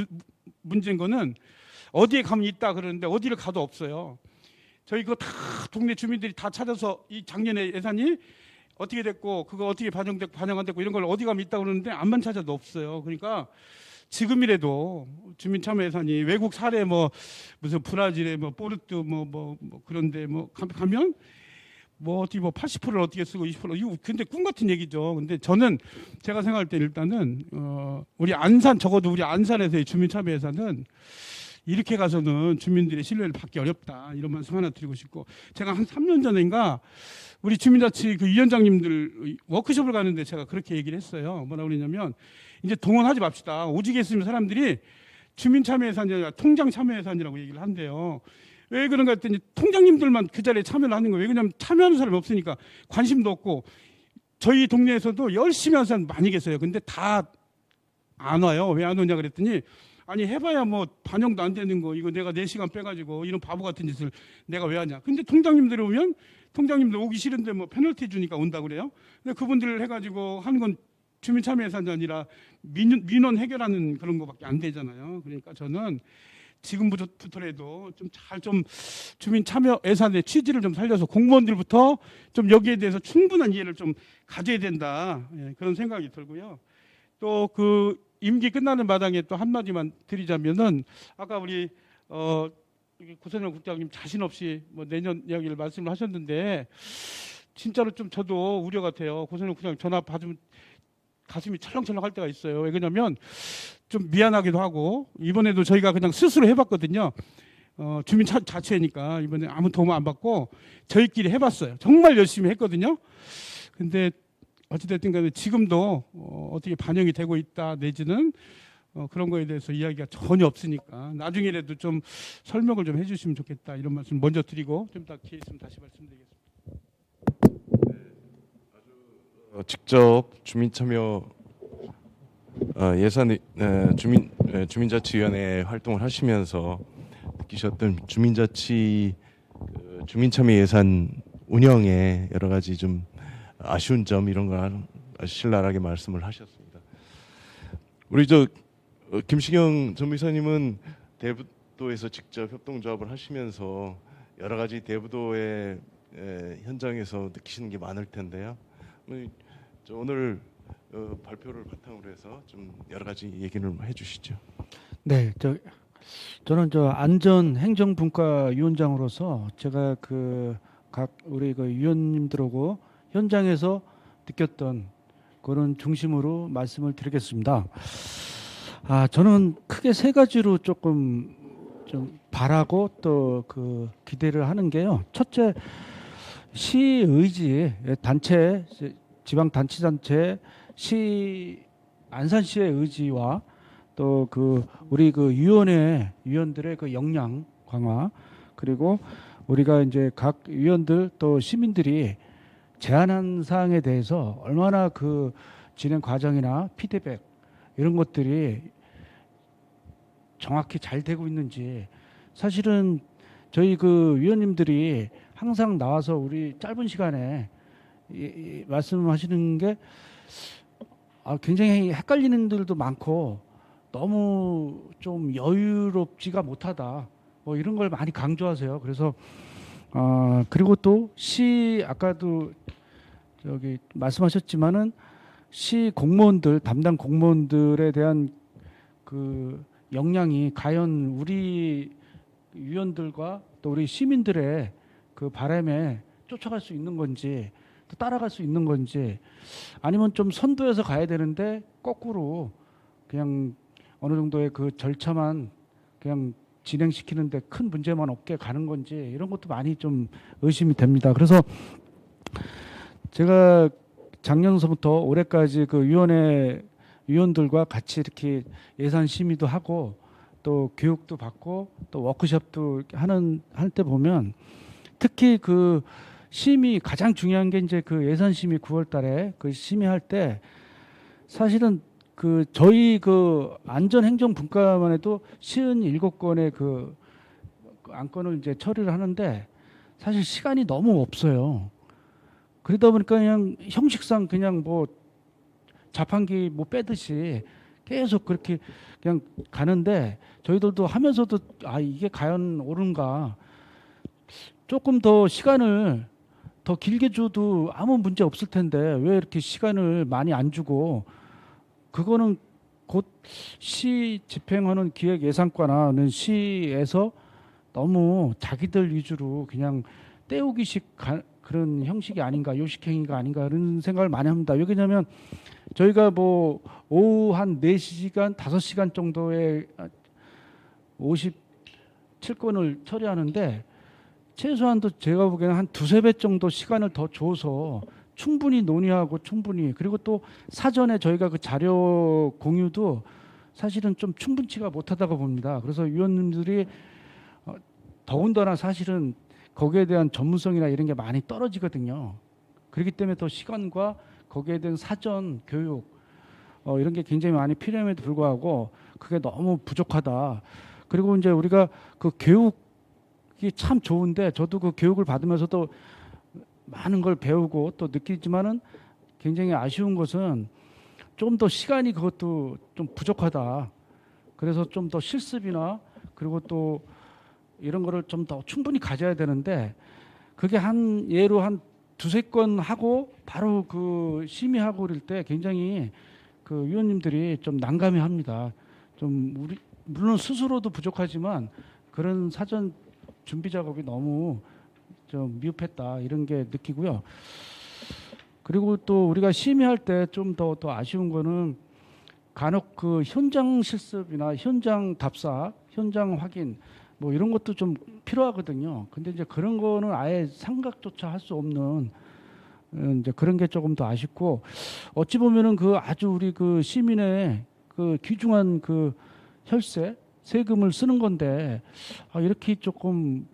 문제인 거는 어디에 가면 있다 그러는데 어디를 가도 없어요. 저희 그거 다 동네 주민들이 다 찾아서 이 작년에 예산이 어떻게 됐고 그거 어떻게 반영 안 됐고 이런 걸 어디 가면 있다 그러는데 안만 찾아도 없어요. 그러니까 지금이라도 주민참여 예산이 외국 사례 뭐 무슨 브라질에 뭐 포르투 뭐 그런데 뭐 가면 뭐 어떻게 뭐 80%를 어떻게 쓰고 20% 이거 근데 꿈 같은 얘기죠. 근데 저는 제가 생각할 때 일단은 우리 안산 적어도 우리 안산에서의 주민참여 예산은 이렇게 가서는 주민들의 신뢰를 받기 어렵다 이런 말씀 하나 드리고 싶고 제가 한 3년 전인가 우리 주민자치 그 위원장님들 워크숍을 가는데 제가 그렇게 얘기를 했어요. 뭐라고 그러냐면 이제 동원하지 맙시다. 오직에 있으면 사람들이 주민참여예산이 아니라 통장참여예산이라고 얘기를 한대요. 왜 그런가 했더니 통장님들만 그 자리에 참여를 하는 거예요. 왜 그러냐면 참여하는 사람이 없으니까 관심도 없고 저희 동네에서도 열심히 하는 사람 많이 계세요. 근데 다 안 와요. 왜 안 오냐 그랬더니 아니 해봐야 뭐 반영도 안 되는 거 이거 내가 4시간 빼가지고 이런 바보 같은 짓을 내가 왜 하냐. 근데 통장님들이 오면 통장님들 오기 싫은데 뭐 페널티 주니까 온다 그래요. 근데 그분들 해가지고 하는 건 주민참여예산이 아니라 민원 해결하는 그런 거밖에 안 되잖아요. 그러니까 저는 지금부터라도 좀 잘 좀 주민참여예산의 취지를 좀 살려서 공무원들부터 좀 여기에 대해서 충분한 이해를 좀 가져야 된다. 그런 생각이 들고요. 또 그 임기 끝나는 마당에 또 한마디만 드리자면은 아까 우리 고선영 국장님 자신 없이 뭐 내년 이야기를 말씀을 하셨는데 진짜로 좀 저도 우려 같아요. 고선영 국장님 전화 받으면 가슴이 철렁철렁 할 때가 있어요. 왜냐면 좀 미안하기도 하고 이번에도 저희가 그냥 스스로 해봤거든요. 주민 자치회니까 이번에 아무 도움 안 받고 저희끼리 해봤어요. 정말 열심히 했거든요. 근데 어찌됐든 간에 지금도 어떻게 반영이 되고 있다 내지는 그런 거에 대해서 이야기가 전혀 없으니까 나중에라도 좀 설명을 좀 해주시면 좋겠다 이런 말씀 먼저 드리고 좀 이따 기회 있으면 다시 말씀드리겠습니다. 직접 주민참여 예산 주민자치위원회 활동을 하시면서 느끼셨던 주민참여 예산 운영에 여러 가지 좀 아쉬운 점 이런 걸 신랄하게 말씀을 하셨습니다. 우리 김시경 전무이사님은 대부도에서 직접 협동조합을 하시면서 여러 가지 대부도의 현장에서 느끼시는 게 많을 텐데요. 오늘 발표를 바탕으로 해서 좀 여러 가지 얘기를 해주시죠. 네, 저는 안전행정분과위원장으로서 제가 각 우리 위원님들하고 현장에서 느꼈던 그런 중심으로 말씀을 드리겠습니다. 저는 크게 세 가지로 조금 좀 바라고 또 기대를 하는 게요. 첫째, 시 의지 단체 지방단체단체 안산시의 의지와 또 우리 위원들의 역량 강화 그리고 우리가 이제 각 위원들 또 시민들이 제안한 사항에 대해서 얼마나 진행 과정이나 피드백 이런 것들이 정확히 잘 되고 있는지 사실은 저희 위원님들이 항상 나와서 우리 짧은 시간에 말씀하시는 게 굉장히 헷갈리는 들도 많고 너무 좀 여유롭지가 못하다 뭐 이런 걸 많이 강조하세요. 그래서 그리고 또 아까도 말씀하셨지만은 시 공무원들 담당 공무원들에 대한 역량이 과연 우리 위원들과 또 우리 시민들의 바람에 쫓아갈 수 있는 건지 또 따라갈 수 있는 건지 아니면 좀 선도해서 가야 되는데 거꾸로 그냥 어느 정도의 절차만 그냥 진행시키는데 큰 문제만 없게 가는 건지 이런 것도 많이 좀 의심이 됩니다. 그래서 제가 작년서부터 올해까지 위원들과 같이 이렇게 예산 심의도 하고 또 교육도 받고 또 워크숍도 할 때 보면 특히 심의 가장 중요한 게 이제 예산 심의 9월 달에 심의할 때 사실은 저희 안전행정 분과만 해도 57건의 안건을 이제 처리를 하는데 사실 시간이 너무 없어요. 그러다 보니까 그냥 형식상 그냥 자판기 빼듯이 계속 그렇게 그냥 가는데 저희들도 하면서도 이게 과연 옳은가 조금 더 시간을 더 길게 줘도 아무 문제 없을 텐데 왜 이렇게 시간을 많이 안 주고 그거는 곧 시 집행하는 기획예산과는 시에서 너무 자기들 위주로 그냥 때우기식 그런 형식이 아닌가 요식행위가 아닌가 그런 생각을 많이 합니다. 왜냐하면 저희가 오후 한 4시간 5시간 정도의 57건을 처리하는데 최소한도 제가 보기에는 한 2~3배 정도 시간을 더 줘서 충분히 논의하고 그리고 또 사전에 저희가 자료 공유도 사실은 좀 충분치가 못하다고 봅니다. 그래서 위원님들이 더군다나 사실은 거기에 대한 전문성이나 이런 게 많이 떨어지거든요. 그렇기 때문에 더 시간과 거기에 대한 사전 교육 이런 게 굉장히 많이 필요함에도 불구하고 그게 너무 부족하다. 그리고 이제 우리가 교육이 참 좋은데 저도 교육을 받으면서도 많은 걸 배우고 또 느끼지만은 굉장히 아쉬운 것은 좀 더 시간이 그것도 좀 부족하다. 그래서 좀 더 실습이나 그리고 또 이런 거를 좀 더 충분히 가져야 되는데 그게 예로 한 2~3건 하고 바로 심의하고 그럴 때 굉장히 위원님들이 좀 난감해합니다. 물론 스스로도 부족하지만 그런 사전 준비 작업이 너무 좀 미흡했다 이런 게 느끼고요. 그리고 또 우리가 심의할 때 좀 더 아쉬운 거는 간혹 그 현장 실습이나 현장 답사, 현장 확인 뭐 이런 것도 좀 필요하거든요. 근데 이제 그런 거는 아예 생각조차 할 수 없는 이제 그런 게 조금 더 아쉽고, 어찌 보면은 그 아주 우리 그 시민의 그 귀중한 그 혈세, 세금을 쓰는 건데 이렇게 조금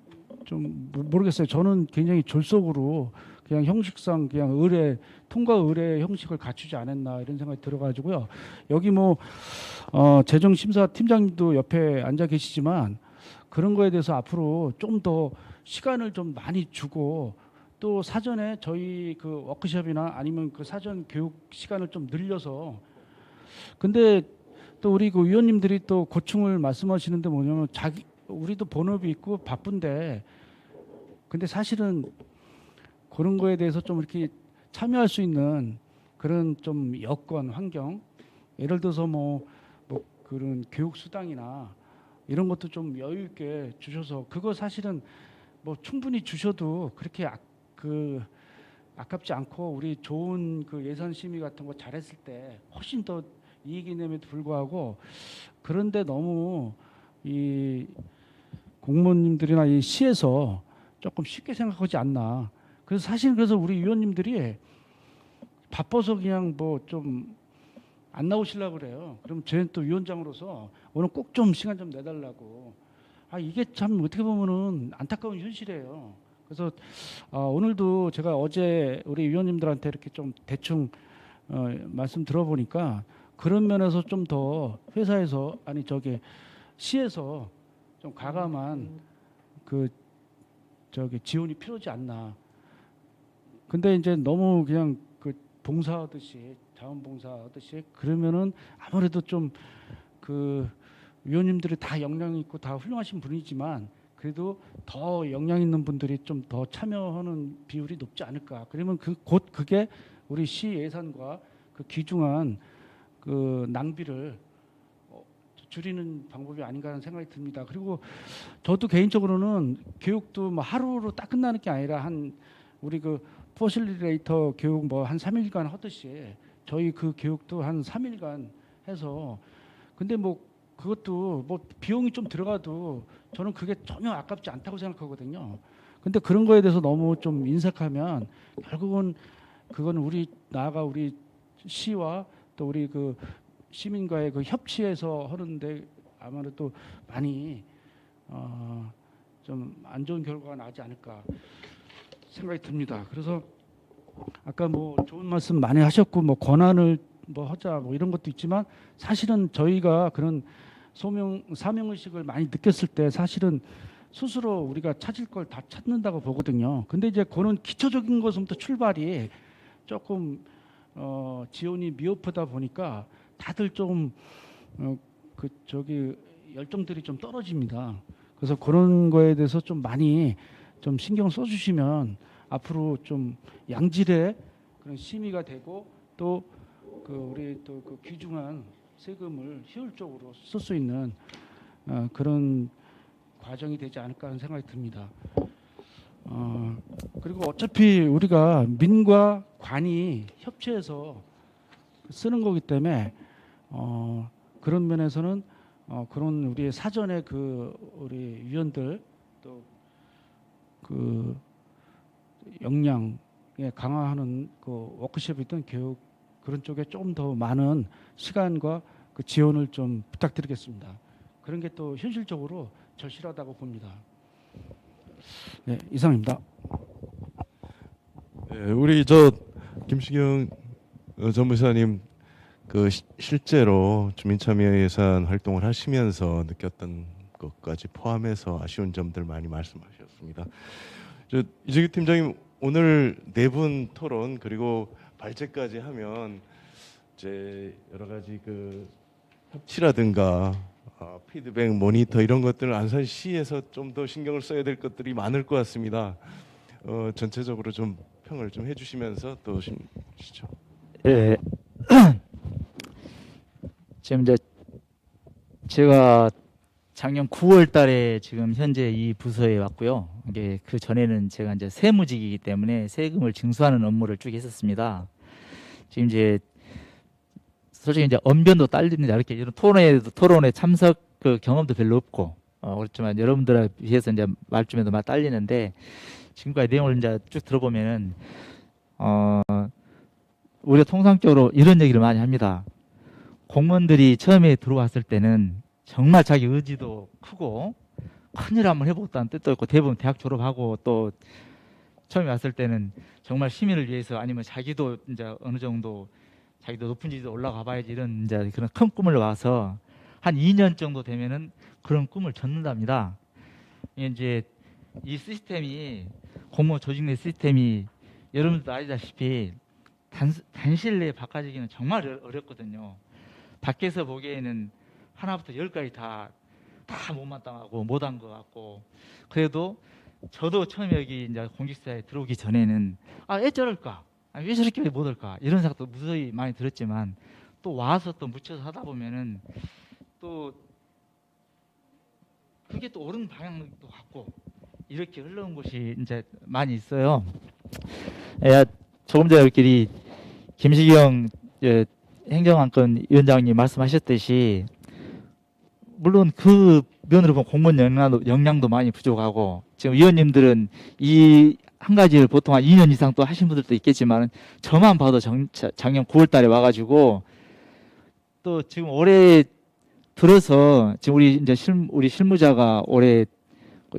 좀 모르겠어요. 저는 굉장히 졸속으로 그냥 형식상 그냥 의뢰 통과 의뢰 형식을 갖추지 않았나 이런 생각이 들어가지고요. 여기 뭐 재정심사 팀장님도 옆에 앉아 계시지만 그런 거에 대해서 앞으로 좀 더 시간을 좀 많이 주고, 또 사전에 저희 그 워크숍이나 아니면 그 사전 교육 시간을 좀 늘려서, 근데 또 우리 그 위원님들이 또 고충을 말씀하시는데 뭐냐면 우리도 본업이 있고 바쁜데, 근데 사실은 그런 거에 대해서 좀 이렇게 참여할 수 있는 그런 좀 여건 환경, 예를 들어서 뭐 그런 교육 수당이나 이런 것도 좀 여유 있게 주셔서, 그거 사실은 뭐 충분히 주셔도 그렇게 아깝지 않고 우리 좋은 그 예산 심의 같은 거 잘했을 때 훨씬 더 이익이 됨에도 불구하고, 그런데 너무 이 공무원님들이나 이 시에서 조금 쉽게 생각하지 않나. 그래서 사실 그래서 우리 위원님들이 바빠서 그냥 뭐 좀 안 나오시려고 그래요. 그럼 저희는 또 위원장으로서 오늘 꼭 좀 시간 좀 내달라고. 이게 참 어떻게 보면은 안타까운 현실이에요. 그래서 오늘도 제가 어제 우리 위원님들한테 이렇게 좀 대충 말씀 들어보니까 그런 면에서 좀 더 회사에서 시에서 좀 가감한 그 지원이 필요하지 않나. 근데 이제 너무 그냥 그 봉사하듯이 자원봉사하듯이 그러면은 아무래도 좀 그 위원님들이 다 역량 있고 다 훌륭하신 분이지만 그래도 더 역량 있는 분들이 좀 더 참여하는 비율이 높지 않을까. 그러면 곧 그게 우리 시 예산과 그 귀중한 그 낭비를 줄이는 방법이 아닌가 하는 생각이 듭니다. 그리고 저도 개인적으로는 교육도 뭐 하루로 딱 끝나는 게 아니라 우리 그 포실리레이터 교육 뭐 한 3일간 하듯이 저희 그 교육도 한 3일간 해서, 근데 뭐 그것도 뭐 비용이 좀 들어가도 저는 그게 전혀 아깝지 않다고 생각하거든요. 근데 그런 거에 대해서 너무 좀 인색하면 결국은 그건 나아가 우리 시와 또 우리 그 시민과의 그 협치에서 하는데 아무래도 많이 좀 안 좋은 결과가 나지 않을까 생각이 듭니다. 그래서 아까 뭐 좋은 말씀 많이 하셨고 뭐 권한을 뭐 하자 뭐 이런 것도 있지만, 사실은 저희가 그런 사명의식을 많이 느꼈을 때 사실은 스스로 우리가 찾을 걸 다 찾는다고 보거든요. 근데 이제 그런 기초적인 것부터 출발이 조금 지원이 미흡하다 보니까 다들 좀 열정들이 좀 떨어집니다. 그래서 그런 거에 대해서 좀 많이 좀 신경 써주시면 앞으로 좀 양질의 그런 심의가 되고, 또 우리 또 그 귀중한 세금을 효율적으로 쓸 수 있는 그런 과정이 되지 않을까 하는 생각이 듭니다. 그리고 어차피 우리가 민과 관이 협치해서 쓰는 거기 때문에 그런 면에서는 그런 우리 사전에 우리 위원들 또 그 역량에 강화하는 그 워크숍이든 교육 그런 쪽에 조금 더 많은 시간과 그 지원을 좀 부탁드리겠습니다. 그런 게 또 현실적으로 절실하다고 봅니다. 네, 이상입니다. 네, 우리 김시경 전무사님 실제로 주민참여 예산 활동을 하시면서 느꼈던 것까지 포함해서 아쉬운 점들 많이 말씀하셨습니다. 이재규 팀장님, 오늘 네 분 토론 그리고 발제까지 하면 이제 여러 가지 그 협치라든가 피드백, 모니터 이런 것들을 안산시에서 좀 더 신경을 써야 될 것들이 많을 것 같습니다. 전체적으로 좀 평을 좀 해주시면서 또 주시죠. 예. 지금 이제 제가 작년 9월 달에 지금 현재 이 부서에 왔고요. 이게 그 전에는 제가 이제 세무직이기 때문에 세금을 징수하는 업무를 쭉 했었습니다. 지금 이제 솔직히 이제 언변도 딸리는데 이렇게 이런 토론에 참석 그 경험도 별로 없고 그렇지만 여러분들에 비해서 이제 말쯤에도 막 딸리는데 지금까지 내용을 이제 쭉 들어보면은 우리가 통상적으로 이런 얘기를 많이 합니다. 공무원들이 처음에 들어왔을 때는 정말 자기 의지도 크고 큰일 한번 해보겠다는 뜻도 있고 대부분 대학 졸업하고 또 처음에 왔을 때는 정말 시민을 위해서 아니면 자기도 이제 어느 정도 자기도 높은 지도 올라가 봐야지 이런 이제 그런 큰 꿈을 와서 한 2년 정도 되면은 그런 꿈을 젓는답니다. 이제 이 시스템이 공무원 조직 내 시스템이 여러분들도 아시다시피 단실 내에 바꿔지기는 정말 어렵거든요. 밖에서 보기에는 하나부터 열까지 다 못마땅하고 못한 것 같고 그래도 저도 처음에 여기 이제 공직사에 들어오기 전에는 왜 저럴까? 왜 저렇게 못할까? 이런 생각도 무수히 많이 들었지만 또 와서 또 묻혀서 하다 보면은 또 그게 또 옳은 방향도 같고 이렇게 흘러온 곳이 이제 많이 있어요. 조금 전에 우리끼리 김시경 행정안건 위원장님 말씀하셨듯이 물론 그 면으로 보면 공무원 역량도 많이 부족하고 지금 위원님들은 이 한 가지를 보통 한 2년 이상 또 하신 분들도 있겠지만 저만 봐도 작년 9월 달에 와가지고 또 지금 올해 들어서 지금 우리 실무자가 올해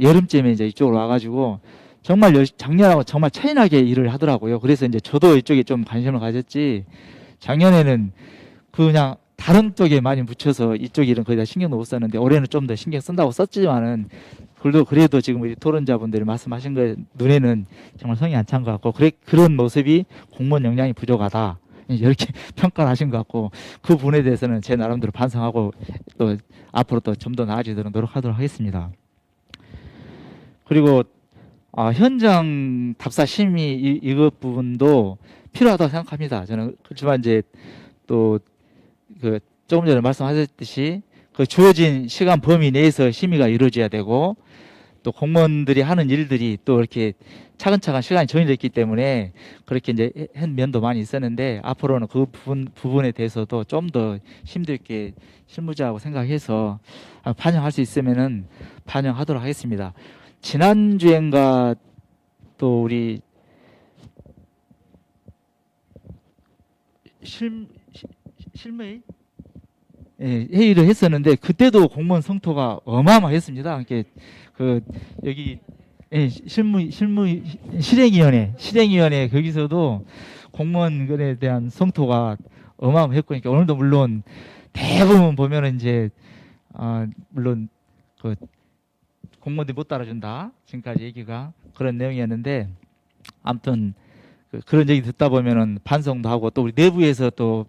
여름쯤에 이제 이쪽으로 와가지고 정말 작년하고 정말 차이나게 일을 하더라고요. 그래서 이제 저도 이쪽에 좀 관심을 가졌지 작년에는 그냥 다른 쪽에 많이 묻혀서 이쪽 일은 거의 다 신경도 못 썼는데 올해는 좀 더 신경 쓴다고 썼지만은 그래도 지금 우리 토론자분들이 말씀하신 거 눈에는 정말 성이 안 찬 것 같고 그런 모습이 공무원 역량이 부족하다 이렇게 평가를 하신 것 같고 그 부분에 대해서는 제 나름대로 반성하고 또 앞으로 또 좀 더 나아지도록 노력하도록 하겠습니다. 그리고 현장 답사 심의 이것 부분도 필요하다고 생각합니다. 저는 그렇지만 이제 또 그 조금 전에 말씀하셨듯이 그 주어진 시간 범위 내에서 심의가 이루어져야 되고 또 공무원들이 하는 일들이 또 이렇게 차근차근 시간이 정해져 있기 때문에 그렇게 이제 한 면도 많이 있었는데 앞으로는 그 부분에 대해서도 좀 더 심도 있게 실무자하고 생각해서 반영할 수 있으면은 반영하도록 하겠습니다. 지난주엔가 또 우리 실무회 회의를 했었는데 그때도 공무원 성토가 어마어마했습니다. 이렇게 여기 실행위원회 거기서도 공무원에 대한 성토가 어마어마했고 그러니까 오늘도 물론 대부분 보면은 이제 물론 그 공무원들이 못 따라준다 지금까지 얘기가 그런 내용이었는데 아무튼 그런 얘기 듣다 보면은 반성도 하고 또 우리 내부에서 또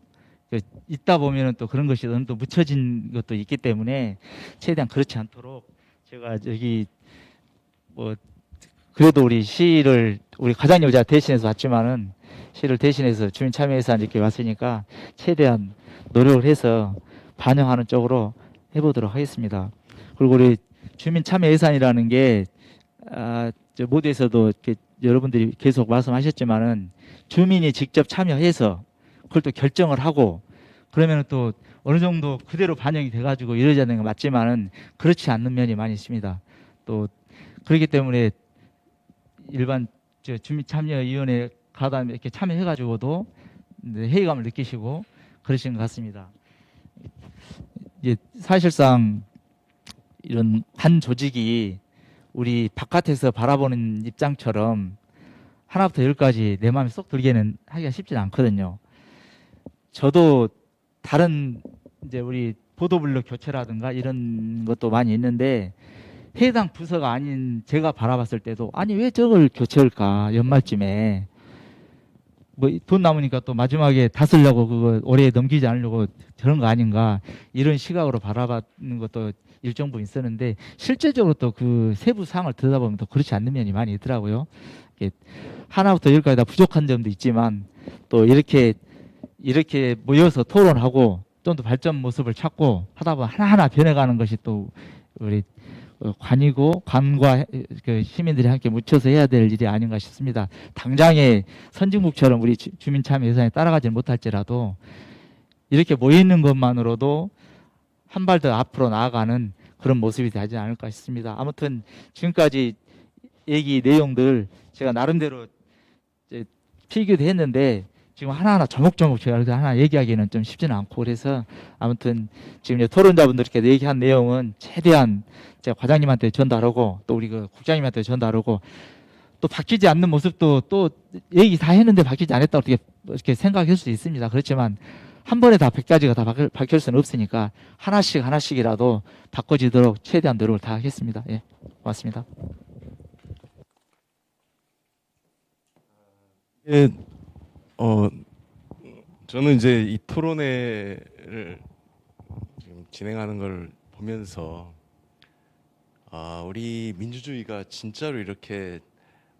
있다 보면은 또 그런 것이 또 묻혀진 것도 있기 때문에 최대한 그렇지 않도록 제가 여기 뭐 그래도 우리 가장 여자 대신해서 왔지만은 시를 대신해서 주민 참여 예산 이렇게 왔으니까 최대한 노력을 해서 반영하는 쪽으로 해보도록 하겠습니다. 그리고 우리 주민 참여 예산이라는 게 모두에서도 이렇게 여러분들이 계속 말씀하셨지만은 주민이 직접 참여해서 그걸 또 결정을 하고 그러면 또 어느 정도 그대로 반영이 돼가지고 이루어져야 되는 건 맞지만은 그렇지 않는 면이 많이 있습니다. 또 그렇기 때문에 일반 주민참여위원회 가다 이렇게 참여해가지고도 회의감을 느끼시고 그러시는 것 같습니다. 이제 사실상 이런 한 조직이 우리 바깥에서 바라보는 입장처럼 하나부터 열까지 내 마음에 쏙 들게는 하기가 쉽지 않거든요. 저도 다른 이제 우리 보도블록 교체라든가 이런 것도 많이 있는데 해당 부서가 아닌 제가 바라봤을 때도 아니 왜 저걸 교체할까 연말쯤에 뭐 돈 남으니까 또 마지막에 다 쓰려고 그거 올해 넘기지 않으려고 저런 거 아닌가 이런 시각으로 바라봤는 것도 일정 부분 있었는데 실제적으로 또 그 세부 사항을 들여다보면 또 그렇지 않는 면이 많이 있더라고요. 하나부터 열까지 다 부족한 점도 있지만 또 이렇게 모여서 토론하고 좀 더 발전 모습을 찾고 하다 보면 하나하나 변해가는 것이 또 우리 관이고 관과 그 시민들이 함께 묻혀서 해야 될 일이 아닌가 싶습니다. 당장의 선진국처럼 우리 주민참여 예산에 따라가지 못할지라도 이렇게 모여 있는 것만으로도 한 발 더 앞으로 나아가는 그런 모습이 되지 않을까 싶습니다. 아무튼 지금까지 얘기 내용들 제가 나름대로 이제 필기도 했는데 지금 하나하나 조목조목 제가 하나 얘기하기는 좀 쉽지는 않고, 그래서 아무튼 지금 이제 토론자분들께 얘기한 내용은 최대한 제가 과장님한테 전달하고 또 우리 그 국장님한테 전달하고 또 바뀌지 않는 모습도 또 얘기 다 했는데 바뀌지 않았다고 이렇게 생각할 수 있습니다. 그렇지만 한 번에 다 100가지가 다 바뀔 수는 없으니까 하나씩이라도 바꿔지도록 최대한 노력을 다 하겠습니다. 예, 고맙습니다. 예, 저는 이제 이 토론회를 지금 진행하는 걸 보면서 우리 민주주의가 진짜로 이렇게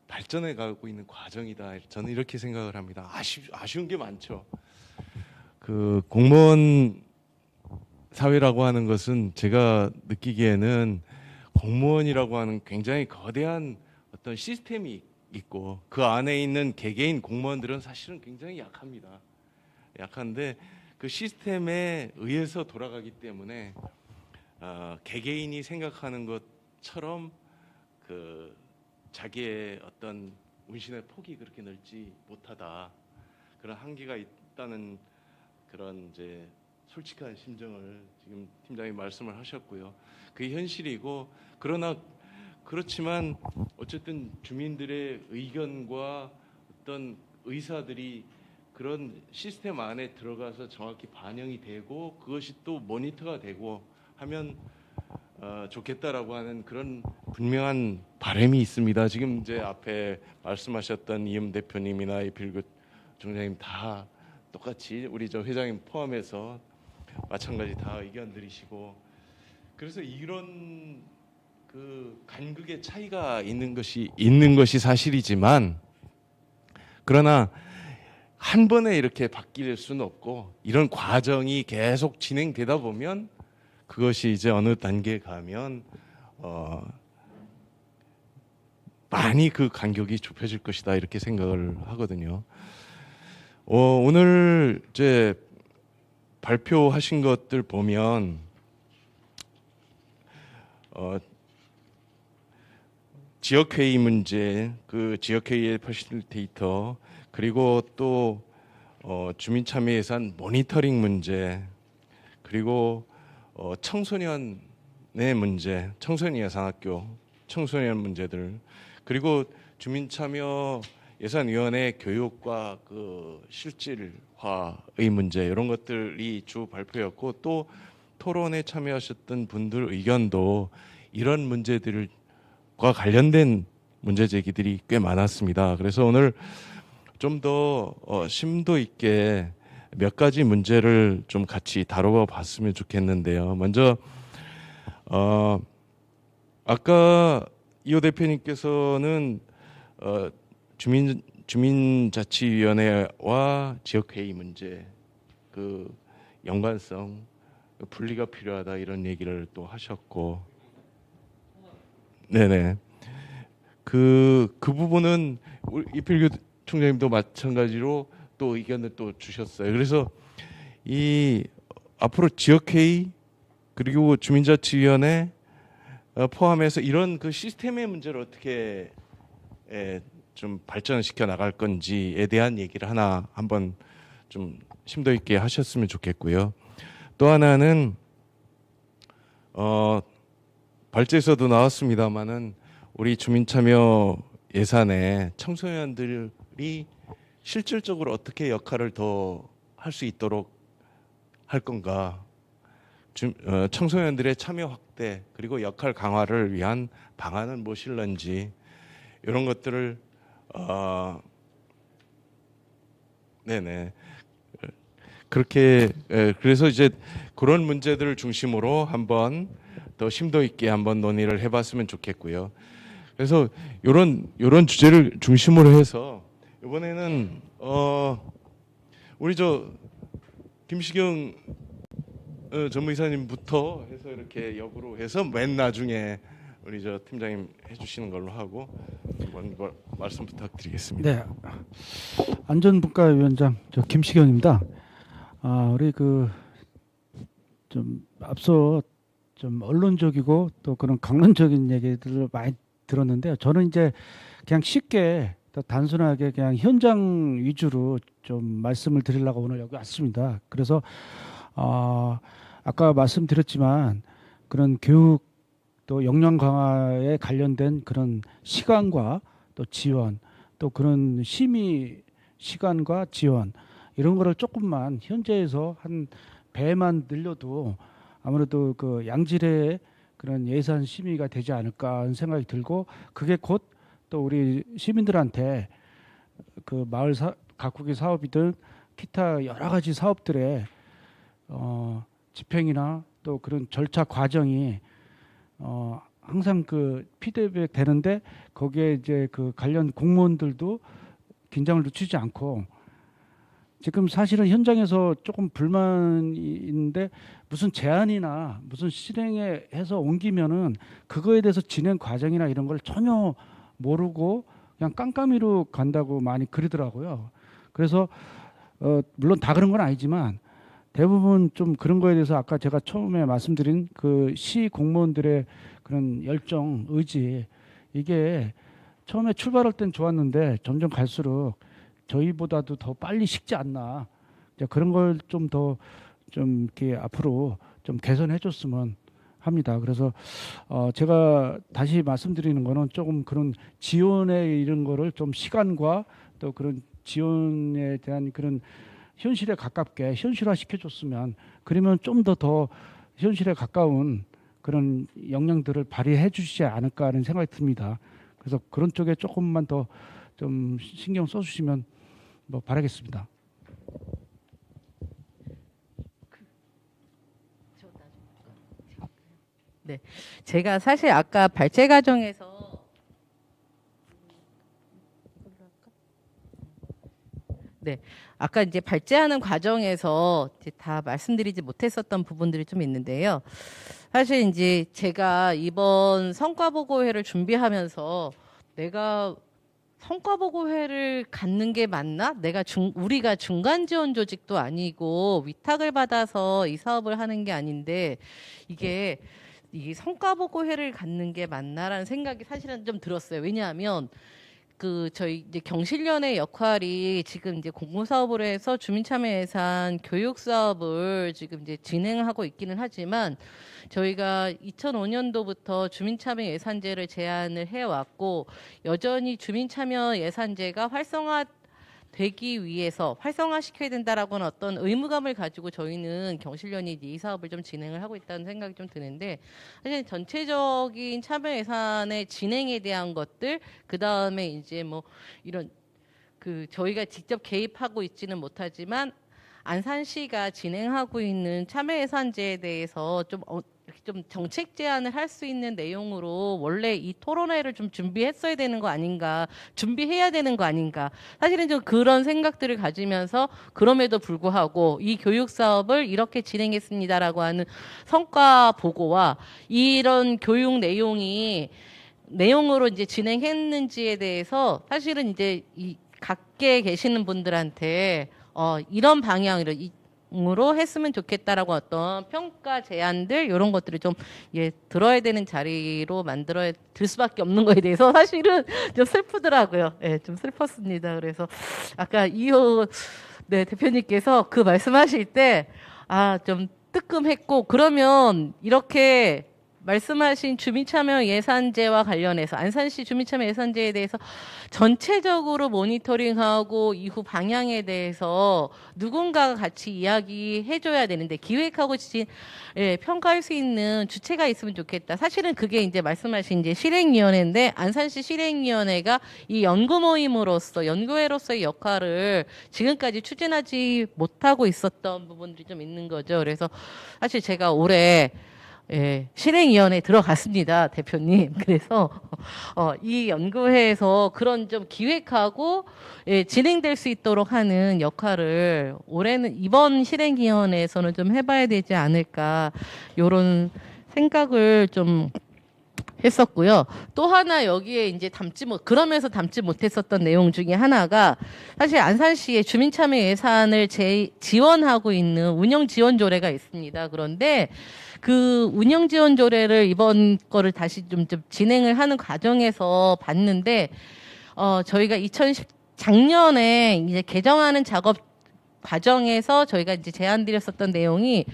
발전해 가고 있는 과정이다. 저는 이렇게 생각을 합니다. 아쉬운 게 많죠. 그 공무원 사회라고 하는 것은 제가 느끼기에는 공무원이라고 하는 굉장히 거대한 어떤 시스템이 있고 그 안에 있는 개개인 공무원들은 사실은 굉장히 약합니다. 약한데 그 시스템에 의해서 돌아가기 때문에 개개인이 생각하는 것처럼 그 자기의 어떤 운신의 폭이 그렇게 넓지 못하다, 그런 한계가 있다는 그런 이제 솔직한 심정을 지금 팀장님 말씀을 하셨고요. 그게 현실이고, 그렇지만 어쨌든 주민들의 의견과 어떤 의사들이 그런 시스템 안에 들어가서 정확히 반영이 되고 그것이 또 모니터가 되고 하면 좋겠다라고 하는 그런 분명한 바람이 있습니다. 지금 이제 앞에 말씀하셨던 이음 대표님이나 이필규 총장님 다 똑같이 우리 저 회장님 포함해서 마찬가지 다 의견 드리시고, 그래서 이런 그 간극의 차이가 있는 것이 사실이지만, 그러나 한 번에 이렇게 바뀔 수는 없고 이런 과정이 계속 진행되다 보면 그것이 이제 어느 단계에 가면 많이 그 간격이 좁혀질 것이다, 이렇게 생각을 하거든요. 오늘 이제 발표하신 것들 보면 지역회의 문제, 그 지역회의의 퍼실리테이터, 그리고 또 주민참여 예산 모니터링 문제, 그리고 청소년의 문제, 청소년 예산학교, 청소년 문제들, 그리고 주민참여 예산위원회 교육과 그 실질화의 문제, 이런 것들이 주 발표였고, 또 토론에 참여하셨던 분들 의견도 이런 문제들과 관련된 문제 제기들이 꽤 많았습니다. 그래서 오늘 좀 더 심도 있게 몇 가지 문제를 좀 같이 다뤄봐 봤으면 좋겠는데요. 먼저 아까 이호 대표님께서는 주민자치위원회와 지역회의 문제 그 연관성, 분리가 필요하다, 이런 얘기를 또 하셨고, 네네, 그 부분은 이필규 총장님도 마찬가지로 또 의견을 또 주셨어요. 그래서 이 앞으로 지역회의 그리고 주민자치위원회 포함해서 이런 그 시스템의 문제를 어떻게 좀 발전시켜 나갈 건지에 대한 얘기를 한번 좀 심도 있게 하셨으면 좋겠고요. 또 하나는 발제에서도 나왔습니다마는 우리 주민참여 예산에 청소년들이 실질적으로 어떻게 역할을 더 할 수 있도록 할 건가, 청소년들의 참여 확대 그리고 역할 강화를 위한 방안은 무엇일런지, 이런 것들을 네네, 그렇게 그래서 이제 그런 문제들을 중심으로 한번 더 심도 있게 한번 논의를 해봤으면 좋겠고요. 그래서 이런 주제를 중심으로 해서 이번에는 우리 저 김시경 전무이사님부터 해서 이렇게 역으로 해서 맨 나중에 우리 저 팀장님 해주시는 걸로 하고 한번 말씀 부탁드리겠습니다. 네, 안전분과위원장 저 김시경입니다. 우리 그 좀 앞서 좀 언론적이고 또 그런 강론적인 얘기들을 많이 들었는데요. 저는 이제 그냥 쉽게 또 단순하게 그냥 현장 위주로 좀 말씀을 드리려고 오늘 여기 왔습니다. 그래서 아까 말씀드렸지만 그런 교육 또 역량 강화에 관련된 그런 시간과 또 지원 또 그런 심의 시간과 지원 이런 거를 조금만 현재에서 한 배만 늘려도 아무래도 그 양질의 그런 예산 심의가 되지 않을까 하는 생각이 들고 그게 곧 또 우리 시민들한테 그 마을 가꾸기 사업이든 기타 여러 가지 사업들의 집행이나 또 그런 절차 과정이 항상 그 피드백 되는데 거기에 이제 그 관련 공무원들도 긴장을 늦추지 않고 지금 사실은 현장에서 조금 불만이 있는데 무슨 제안이나 무슨 실행에 해서 옮기면은 그거에 대해서 진행 과정이나 이런 걸 전혀 모르고 그냥 깜깜이로 간다고 많이 그러더라고요. 그래서 물론 다 그런 건 아니지만 대부분 좀 그런 거에 대해서 아까 제가 처음에 말씀드린 그 시 공무원들의 그런 열정, 의지 이게 처음에 출발할 땐 좋았는데 점점 갈수록 저희보다도 더 빨리 식지 않나. 이제 그런 걸 좀 더 좀 이렇게 앞으로 좀 개선해 줬으면 합니다. 그래서 제가 다시 말씀드리는 거는 조금 그런 지원에 이런 거를 좀 시간과 또 그런 지원에 대한 그런 현실에 가깝게 현실화 시켜줬으면 그러면 좀 더 현실에 가까운 그런 역량들을 발휘해 주시지 않을까 하는 생각이 듭니다. 그래서 그런 쪽에 조금만 더 좀 신경 써주시면 뭐 바라겠습니다. 네, 제가 사실 아까 발제 과정에서 네, 아까 이제 발제하는 과정에서 이제 다 말씀드리지 못했었던 부분들이 좀 있는데요. 사실 이제 제가 이번 성과보고회를 준비하면서 내가 성과보고회를 갖는 게 맞나? 우리가 중간 지원 조직도 아니고 위탁을 받아서 이 사업을 하는 게 아닌데 이게 이 성과보고회를 갖는 게 맞나라는 생각이 사실은 좀 들었어요. 왜냐하면 그 저희 이제 경실련의 역할이 지금 이제 공모사업으로 해서 주민참여예산 교육 사업을 지금 이제 진행하고 있기는 하지만 저희가 2005년도부터 주민참여예산제를 제안을 해왔고 여전히 주민참여예산제가 활성화되기 위해서 활성화시켜야 된다라고는 어떤 의무감을 가지고 저희는 경실련이 이 사업을 좀 진행을 하고 있다는 생각이 좀 드는데 사실 전체적인 참여예산의 진행에 대한 것들 그 다음에 이제 뭐 이런 그 저희가 직접 개입하고 있지는 못하지만 안산시가 진행하고 있는 참여예산제에 대해서 좀 정책 제안을 할 수 있는 내용으로 원래 이 토론회를 좀 준비했어야 되는 거 아닌가, 준비해야 되는 거 아닌가. 사실은 좀 그런 생각들을 가지면서 그럼에도 불구하고 이 교육 사업을 이렇게 진행했습니다라고 하는 성과 보고와 이런 교육 내용으로 이제 진행했는지에 대해서 사실은 이제 이 각계 계시는 분들한테 이런 방향으로 했으면 좋겠다라고 어떤 평가 제안들 이런 것들을 좀 들어야 되는 자리로 만들어야 될 수밖에 없는 거에 대해서 사실은 좀 슬프더라고요. 예, 좀 슬펐습니다. 그래서 아까 이호 대표님께서 그 말씀하실 때 좀 뜨끔했고 그러면 이렇게 말씀하신 주민참여 예산제와 관련해서 안산시 주민참여 예산제에 대해서 전체적으로 모니터링하고 이후 방향에 대해서 누군가가 같이 이야기해줘야 되는데 기획하고 평가할 수 있는 주체가 있으면 좋겠다. 사실은 그게 이제 말씀하신 이제 실행위원회인데 안산시 실행위원회가 이 연구 모임으로서 연구회로서의 역할을 지금까지 추진하지 못하고 있었던 부분들이 좀 있는 거죠. 그래서 사실 제가 올해 예, 실행위원회에 들어갔습니다, 대표님. 그래서 이 연구회에서 그런 좀 기획하고 예, 진행될 수 있도록 하는 역할을 올해는 이번 실행위원회에서는 좀 해봐야 되지 않을까 이런 생각을 좀 했었고요. 또 하나 여기에 이제 그러면서 담지 못했었던 내용 중에 하나가 사실 안산시의 주민참여 예산을 지원하고 있는 운영 지원 조례가 있습니다. 그런데 그 운영 지원 조례를 이번 거를 다시 좀 진행을 하는 과정에서 봤는데 저희가 작년에 이제 개정하는 작업 과정에서 저희가 이제 제안드렸었던 내용이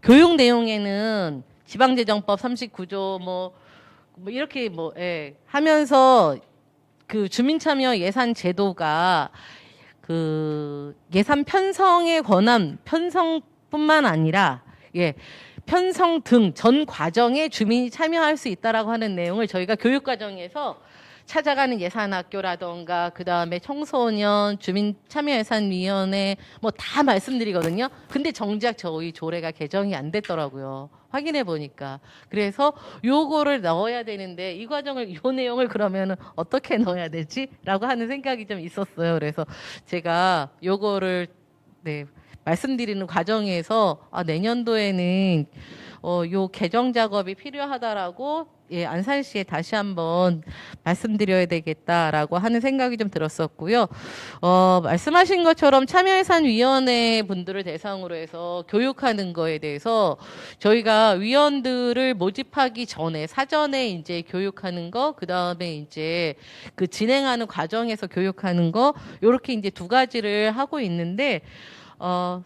교육 내용에는 지방재정법 39조 뭐 이렇게 예, 하면서 그 주민참여 예산 제도가 그 예산 편성의 권한 편성뿐만 아니라 예, 편성 등 전 과정에 주민이 참여할 수 있다라고 하는 내용을 저희가 교육 과정에서 찾아가는 예산학교라던가 그 다음에 청소년 주민참여예산위원회 뭐 다 말씀드리거든요. 근데 정작 저희 조례가 개정이 안 됐더라고요. 확인해 보니까. 그래서 요거를 넣어야 되는데 이 과정을 요 내용을 그러면은 어떻게 넣어야 되지?라고 하는 생각이 좀 있었어요. 그래서 제가 요거를 네, 말씀드리는 과정에서 내년도에는 요 개정 작업이 필요하다라고 예, 안산시에 다시 한번 말씀드려야 되겠다라고 하는 생각이 좀 들었었고요. 말씀하신 것처럼 참여예산위원회 분들을 대상으로 해서 교육하는 거에 대해서 저희가 위원들을 모집하기 전에 사전에 이제 교육하는 거, 그 다음에 이제 그 진행하는 과정에서 교육하는 거, 요렇게 이제 두 가지를 하고 있는데,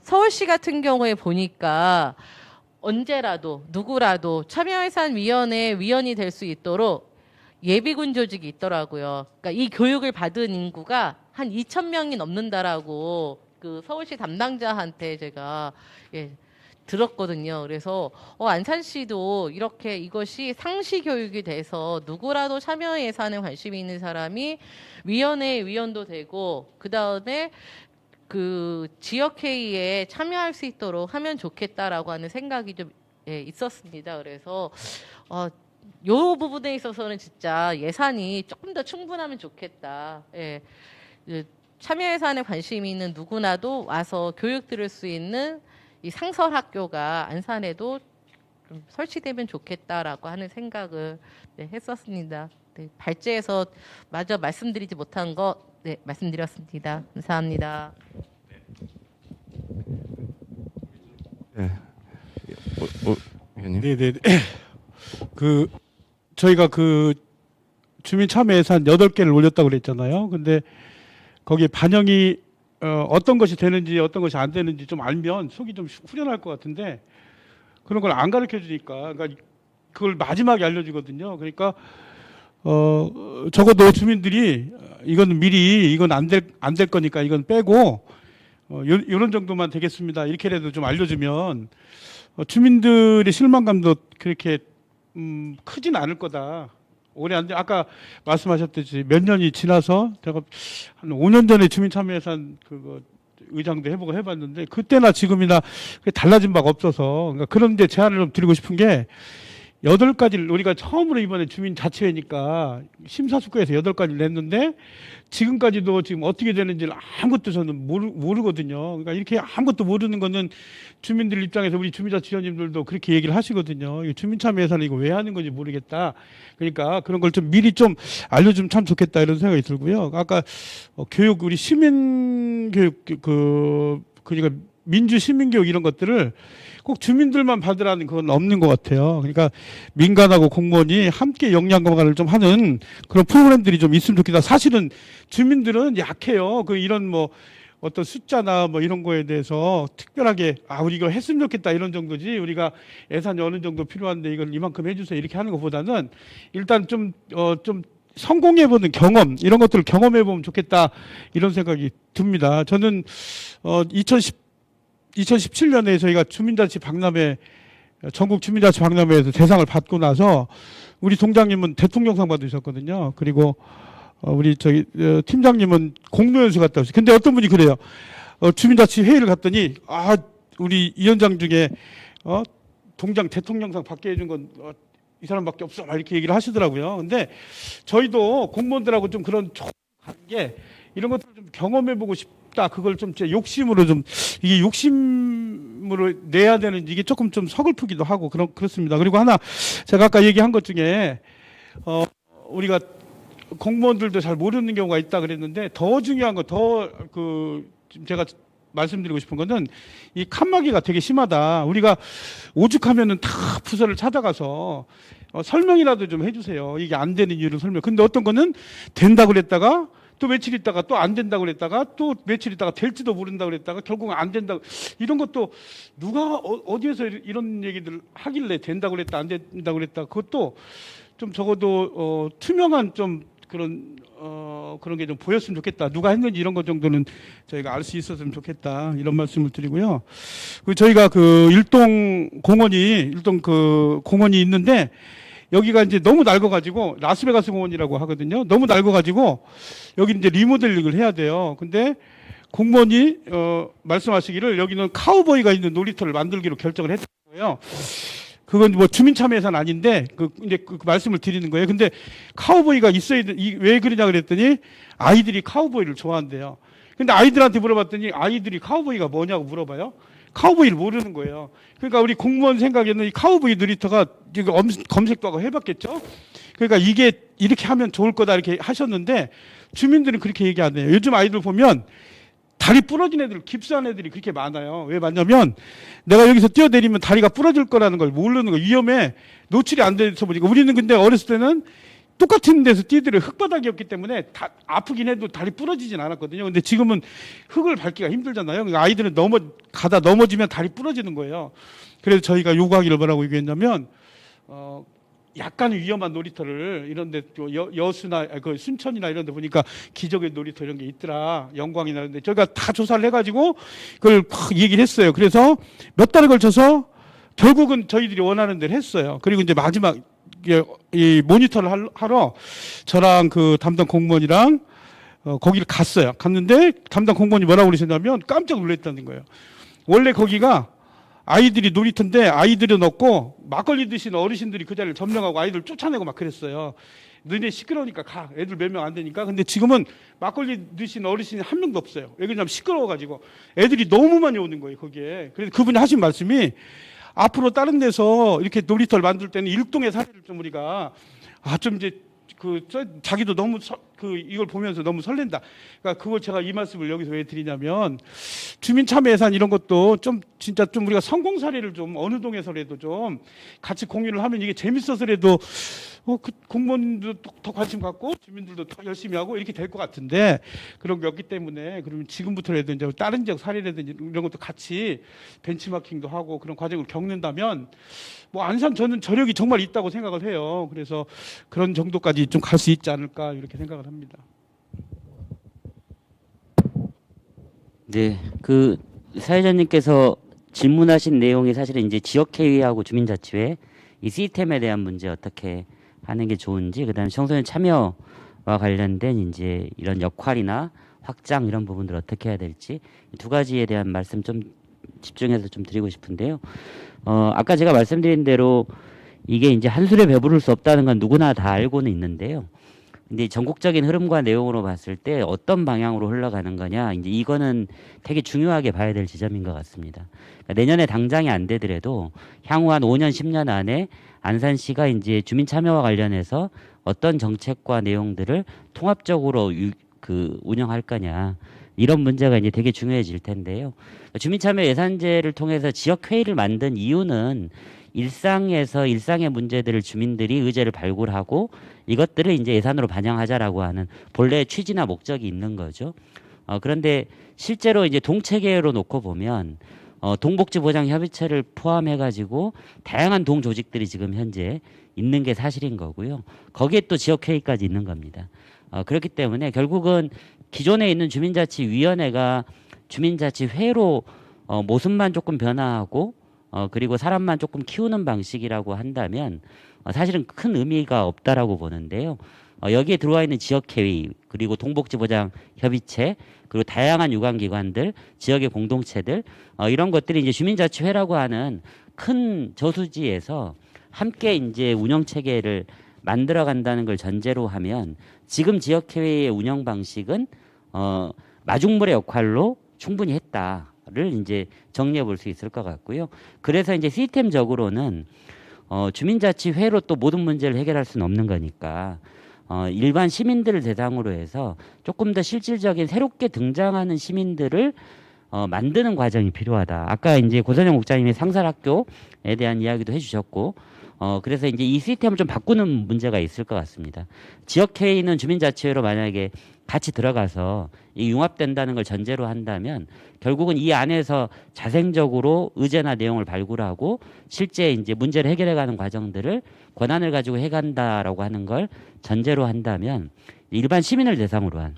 서울시 같은 경우에 보니까 언제라도 누구라도 참여예산위원회 위원이 될 수 있도록 예비군 조직이 있더라고요. 그러니까 이 교육을 받은 인구가 한 2,000명이 넘는다라고 그 서울시 담당자한테 제가 예, 들었거든요. 그래서 안산시도 이렇게 이것이 상시 교육이 돼서 누구라도 참여 예산에 관심이 있는 사람이 위원회 위원도 되고 그 다음에 그 지역회의에 참여할 수 있도록 하면 좋겠다라고 하는 생각이 좀 예, 있었습니다. 그래서 요 부분에 있어서는 진짜 예산이 조금 더 충분하면 좋겠다. 예, 참여 예산에 관심이 있는 누구나도 와서 교육 들을 수 있는 이 상설학교가 안산에도 좀 설치되면 좋겠다라고 하는 생각을 네, 했었습니다. 네, 발제해서 마저 말씀드리지 못한 거 네, 말씀드렸습니다. 감사합니다. 네. 위원님. 네네. 그 저희가 그 주민 참여 예산 8개를 올렸다고 그랬잖아요. 근데 거기에 반영이 어떤 것이 되는지 어떤 것이 안 되는지 좀 알면 속이 좀 후련할 것 같은데 그런 걸 안 가르쳐 주니까 그러니까 그걸 마지막에 알려주거든요. 그러니까 적어도 주민들이 이건 미리 이건 안 될 거니까 이건 빼고 요런 정도만 되겠습니다. 이렇게라도 좀 알려주면 주민들의 실망감도 그렇게 크진 않을 거다. 오래 안 돼. 아까 말씀하셨듯이 몇 년이 지나서 제가 한 5년 전에 주민참여예산 그거 의장도 해봤는데 그때나 지금이나 달라진 바가 없어서 그러니까 그런데 제안을 좀 드리고 싶은 게 8가지를 우리가 처음으로 이번에 주민자치회니까 심사숙고해서 8가지를 냈는데 지금까지도 지금 어떻게 되는지를 아무것도 저는 모르거든요. 그러니까 이렇게 아무것도 모르는 거는 주민들 입장에서 우리 주민자치위원님들도 그렇게 얘기를 하시거든요. 주민참여 예산을 이거 왜 하는 건지 모르겠다. 그러니까 그런 걸 좀 미리 좀 알려주면 참 좋겠다 이런 생각이 들고요. 아까 교육 우리 시민교육 그러니까 민주 시민교육 이런 것들을 꼭 주민들만 받으라는 그건 없는 것 같아요. 그러니까 민간하고 공무원이 함께 역량 강화를 좀 하는 그런 프로그램들이 좀 있으면 좋겠다. 사실은 주민들은 약해요. 이런 뭐 어떤 숫자나 뭐 이런 거에 대해서 특별하게 우리 이거 했으면 좋겠다 이런 정도지 우리가 예산이 어느 정도 필요한데 이걸 이만큼 해주세요 이렇게 하는 것보다는 일단 좀 성공해보는 경험 이런 것들을 경험해보면 좋겠다 이런 생각이 듭니다. 저는 2017년에 저희가 주민자치 박람회 전국 주민자치 박람회에서 대상을 받고 나서 우리 동장님은 대통령상 받으셨거든요. 그리고 우리 팀장님은 공로연수 갔다 오셨어요. 근데 어떤 분이 그래요. 주민자치 회의를 갔더니 우리 위원장 중에 동장 대통령상 받게 해준 건 이 사람밖에 없어 막 이렇게 얘기를 하시더라고요. 근데 저희도 공무원들하고 좀 그런 게 이런 것들을 좀 경험해보고 싶다. 그걸 좀 제 욕심으로 좀 이게 욕심으로 내야 되는 이게 조금 좀 서글프기도 하고 그렇습니다. 그리고 하나 제가 아까 얘기한 것 중에 우리가 공무원들도 잘 모르는 경우가 있다 그랬는데 더 중요한 거 지금 제가 말씀드리고 싶은 거는 이 칸막이가 되게 심하다. 우리가 오죽하면은 다 부서를 찾아가서 설명이라도 좀 해주세요. 이게 안 되는 이유를 설명. 근데 어떤 거는 된다고 그랬다가 또 며칠 있다가 또 안 된다고 그랬다가 또 며칠 있다가 될지도 모른다고 그랬다가 결국은 안 된다고. 이런 것도 누가 어디에서 이런 얘기들 하길래 된다고 그랬다 안 된다고 그랬다. 그것도 좀 적어도 투명한 좀 그런 게 좀 보였으면 좋겠다. 누가 했는지 이런 것 정도는 저희가 알 수 있었으면 좋겠다. 이런 말씀을 드리고요. 저희가 일동 공원이 있는데 여기가 이제 너무 낡아가지고 라스베가스 공원이라고 하거든요. 너무 낡아가지고 여기 이제 리모델링을 해야 돼요. 근데 공무원이 말씀하시기를 여기는 카우보이가 있는 놀이터를 만들기로 결정을 했던 거예요. 그건 뭐 주민참여 예산 아닌데 이제 그 말씀을 드리는 거예요. 근데 카우보이가 있어야 왜 그러냐 그랬더니 아이들이 카우보이를 좋아한대요. 근데 아이들한테 물어봤더니 아이들이 카우보이가 뭐냐고 물어봐요. 카우보이를 모르는 거예요. 그러니까 우리 공무원 생각에는 이 카우보이 놀이터가 검색도 하고 해봤겠죠. 그러니까 이게 이렇게 하면 좋을 거다 이렇게 하셨는데 주민들은 그렇게 얘기 안 해요. 요즘 아이들 보면 다리 부러진 애들, 깁스한 애들이 그렇게 많아요. 왜 많냐면 내가 여기서 뛰어내리면 다리가 부러질 거라는 걸 모르는 거. 위험에 노출이 안 돼서 보니까 우리는 근데 어렸을 때는 똑같은 데서 뛰더라도 흙바닥이었기 때문에 다 아프긴 해도 다리 부러지진 않았거든요. 근데 지금은 흙을 밟기가 힘들잖아요. 그러니까 아이들은 가다 넘어지면 다리 부러지는 거예요. 그래서 저희가 요구하기를 뭐라고 얘기했냐면 약간 위험한 놀이터를 이런데 여수나 순천이나 이런데 보니까 기적의 놀이터 이런 게 있더라. 영광이나 이런데 저희가 다 조사를 해가지고 그걸 막 얘기를 했어요. 그래서 몇 달에 걸쳐서 결국은 저희들이 원하는 대로 했어요. 그리고 이제 마지막 이 모니터를 하러 저랑 그 담당 공무원이랑 거기를 갔어요. 갔는데 담당 공무원이 뭐라고 그러셨냐면 깜짝 놀랐다는 거예요. 원래 거기가 아이들이 놀이터인데 아이들은 없고 막걸리 드시는 어르신들이 그 자리를 점령하고 아이들 쫓아내고 막 그랬어요. 너네 시끄러우니까 가. 애들 몇 명 안 되니까. 근데 지금은 막걸리 드시는 어르신이 한 명도 없어요. 왜 그러냐면 시끄러워가지고 애들이 너무 많이 오는 거예요 거기에. 그래서 그분이 하신 말씀이 앞으로 다른 데서 이렇게 놀이터를 만들 때는 일동의 사례를 좀 우리가 좀 이제 자기도 너무 이걸 보면서 너무 설렌다. 그러니까 그걸 제가 이 말씀을 여기서 왜 드리냐면 주민참여 예산 이런 것도 좀 진짜 좀 우리가 성공 사례를 좀 어느 동에서라도 좀 같이 공유를 하면 이게 재밌어서라도 공무원들도 더 관심 갖고 주민들도 더 열심히 하고 이렇게 될 것 같은데 그런 게 없기 때문에 그러면 지금부터라도 이제 다른 지역 사례라든지 이런 것도 같이 벤치마킹도 하고 그런 과정을 겪는다면 뭐 안산 저는 저력이 정말 있다고 생각을 해요. 그래서 그런 정도까지 좀 갈 수 있지 않을까 이렇게 생각을 합니다. 네, 그 사회자님께서 질문하신 내용이 사실은 이제 지역회의하고 주민자치회 이 시스템에 대한 문제 어떻게 하는 게 좋은지, 그다음에 청소년 참여와 관련된 이제 이런 역할이나 확장 이런 부분들 어떻게 해야 될지 두 가지에 대한 말씀 좀 집중해서 좀 드리고 싶은데요. 아까 제가 말씀드린 대로 이게 이제 한술에 배부를 수 없다는 건 누구나 다 알고는 있는데요. 근데 전국적인 흐름과 내용으로 봤을 때 어떤 방향으로 흘러가는 거냐, 이제 이거는 되게 중요하게 봐야 될 지점인 것 같습니다. 그러니까 내년에 당장이 안 되더라도 향후 한 5년, 10년 안에 안산시가 이제 주민 참여와 관련해서 어떤 정책과 내용들을 통합적으로 운영할 거냐, 이런 문제가 이제 되게 중요해질 텐데요. 주민참여 예산제를 통해서 지역회의를 만든 이유는 일상의 문제들을 주민들이 의제를 발굴하고 이것들을 이제 예산으로 반영하자라고 하는 본래의 취지나 목적이 있는 거죠. 그런데 실제로 이제 동체계로 놓고 보면 동복지보장협의체를 포함해가지고 다양한 동 조직들이 지금 현재 있는 게 사실인 거고요. 거기에 또 지역회의까지 있는 겁니다. 그렇기 때문에 결국은 기존에 있는 주민자치위원회가 주민자치회로 모습만 조금 변화하고 그리고 사람만 조금 키우는 방식이라고 한다면 사실은 큰 의미가 없다라고 보는데요. 여기에 들어와 있는 지역회의 그리고 동복지보장협의체 그리고 다양한 유관기관들, 지역의 공동체들 이런 것들이 이제 주민자치회라고 하는 큰 저수지에서 함께 이제 운영 체계를 만들어 간다는 걸 전제로 하면 지금 지역회의의 운영 방식은 마중물의 역할로 충분히 했다를 이제 정리해 볼 수 있을 것 같고요. 그래서 이제 시스템적으로는 주민자치회로 또 모든 문제를 해결할 수는 없는 거니까 일반 시민들을 대상으로 해서 조금 더 실질적인 새롭게 등장하는 시민들을 만드는 과정이 필요하다. 아까 이제 고선영 국장님이 상설학교에 대한 이야기도 해주셨고, 그래서 이제 이 시스템을 좀 바꾸는 문제가 있을 것 같습니다. 지역회의는 주민자치회로 만약에 같이 들어가서 이 융합된다는 걸 전제로 한다면 결국은 이 안에서 자생적으로 의제나 내용을 발굴하고 실제 이제 문제를 해결해가는 과정들을 권한을 가지고 해간다라고 하는 걸 전제로 한다면 일반 시민을 대상으로 한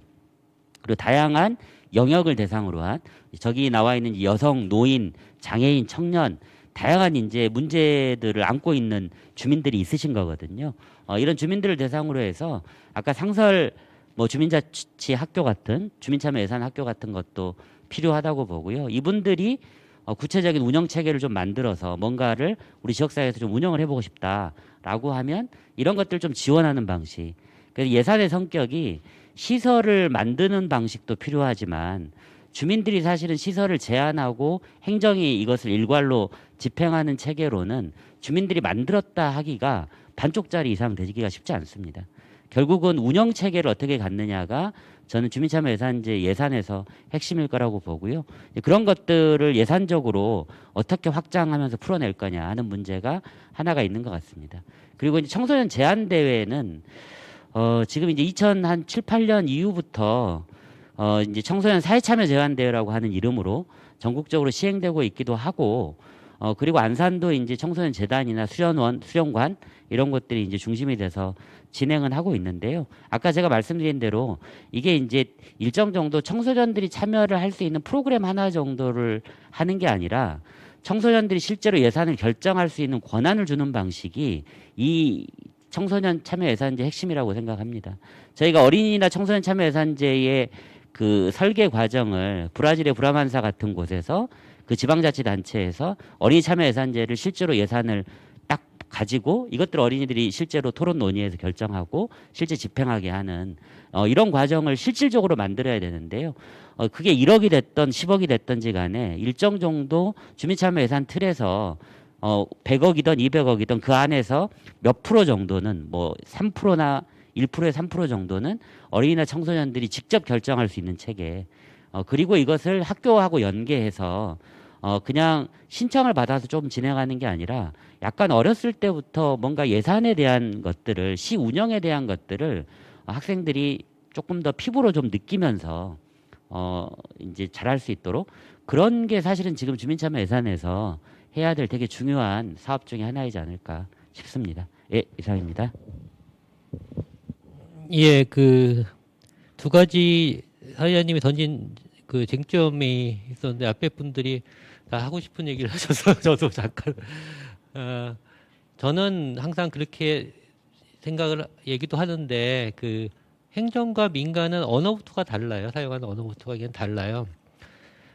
그리고 다양한 영역을 대상으로 한 저기 나와 있는 여성, 노인, 장애인, 청년 다양한 이제 문제들을 안고 있는 주민들이 있으신 거거든요. 이런 주민들을 대상으로 해서 아까 상설 뭐 주민자치 학교 같은 주민참여 예산 학교 같은 것도 필요하다고 보고요. 이분들이 구체적인 운영 체계를 좀 만들어서 뭔가를 우리 지역사회에서 좀 운영을 해보고 싶다라고 하면 이런 것들 좀 지원하는 방식. 그래서 예산의 성격이 시설을 만드는 방식도 필요하지만 주민들이 사실은 시설을 제한하고 행정이 이것을 일괄로 집행하는 체계로는 주민들이 만들었다 하기가 반쪽짜리 이상 되기가 쉽지 않습니다. 결국은 운영 체계를 어떻게 갖느냐가 저는 주민참여 예산제 예산에서 핵심일 거라고 보고요. 그런 것들을 예산적으로 어떻게 확장하면서 풀어낼 거냐 하는 문제가 하나가 있는 것 같습니다. 그리고 이제 청소년 제한 대회는 지금 이제 2007, 8년 이후부터 이제 청소년 사회참여 제한 대회라고 하는 이름으로 전국적으로 시행되고 있기도 하고 그리고 안산도 이제 청소년 재단이나 수련원, 수련관 이런 것들이 이제 중심이 돼서 진행은 하고 있는데요. 아까 제가 말씀드린 대로 이게 이제 일정 정도 청소년들이 참여를 할 수 있는 프로그램 하나 정도를 하는 게 아니라 청소년들이 실제로 예산을 결정할 수 있는 권한을 주는 방식이 이 청소년 참여 예산제 핵심이라고 생각합니다. 저희가 어린이나 청소년 참여 예산제의 그 설계 과정을 브라질의 브라만사 같은 곳에서 그 지방자치단체에서 어린이 참여 예산제를 실제로 예산을 딱 가지고 이것들 어린이들이 실제로 토론 논의에서 결정하고 실제 집행하게 하는 이런 과정을 실질적으로 만들어야 되는데요. 그게 1억이 됐던 10억이 됐던지 간에 일정 정도 주민참여 예산 틀에서 100억이든 200억이든 그 안에서 몇 프로 정도는 뭐 3%나 1%에 3% 정도는 어린이나 청소년들이 직접 결정할 수 있는 체계 그리고 이것을 학교하고 연계해서 그냥 신청을 받아서 좀 진행하는 게 아니라 약간 어렸을 때부터 뭔가 예산에 대한 것들을 시 운영에 대한 것들을 학생들이 조금 더 피부로 좀 느끼면서 이제 잘할 수 있도록 그런 게 사실은 지금 주민참여 예산에서 해야 될 되게 중요한 사업 중에 하나이지 않을까 싶습니다. 예, 이상입니다. 예, 그 두 가지 사회자님이 던진 그 쟁점이 있었는데 앞에 분들이 다 하고 싶은 얘기를 하셔서 저도 잠깐 저는 항상 그렇게 생각을 얘기도 하는데 그 행정과 민간은 언어부터가 달라요. 사용하는 언어부터가 그냥 달라요.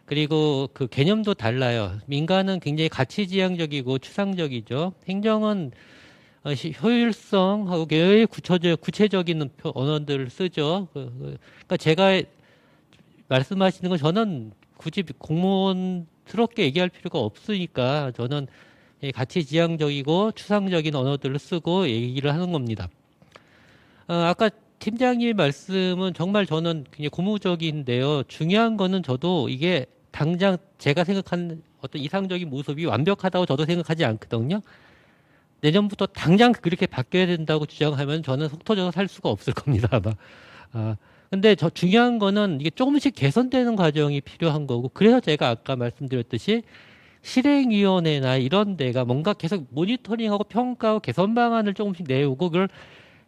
그리고 그 개념도 달라요. 민간은 굉장히 가치지향적이고 추상적이죠. 행정은 효율성하고 굉장히 구체적인 언어들을 쓰죠. 그러니까 제가 말씀하시는 건 저는 굳이 공무원스럽게 얘기할 필요가 없으니까 저는 가치지향적이고 추상적인 언어들을 쓰고 얘기를 하는 겁니다. 아까 팀장님의 말씀은 정말 저는 굉장히 고무적인데요. 중요한 거는 저도 이게 당장 제가 생각하는 어떤 이상적인 모습이 완벽하다고 저도 생각하지 않거든요. 내년부터 당장 그렇게 바뀌어야 된다고 주장하면 저는 속 터져서 살 수가 없을 겁니다, 아마. 근데 저 중요한 거는 이게 조금씩 개선되는 과정이 필요한 거고, 그래서 제가 아까 말씀드렸듯이 실행위원회나 이런 데가 뭔가 계속 모니터링하고 평가하고 개선 방안을 조금씩 내오고 그걸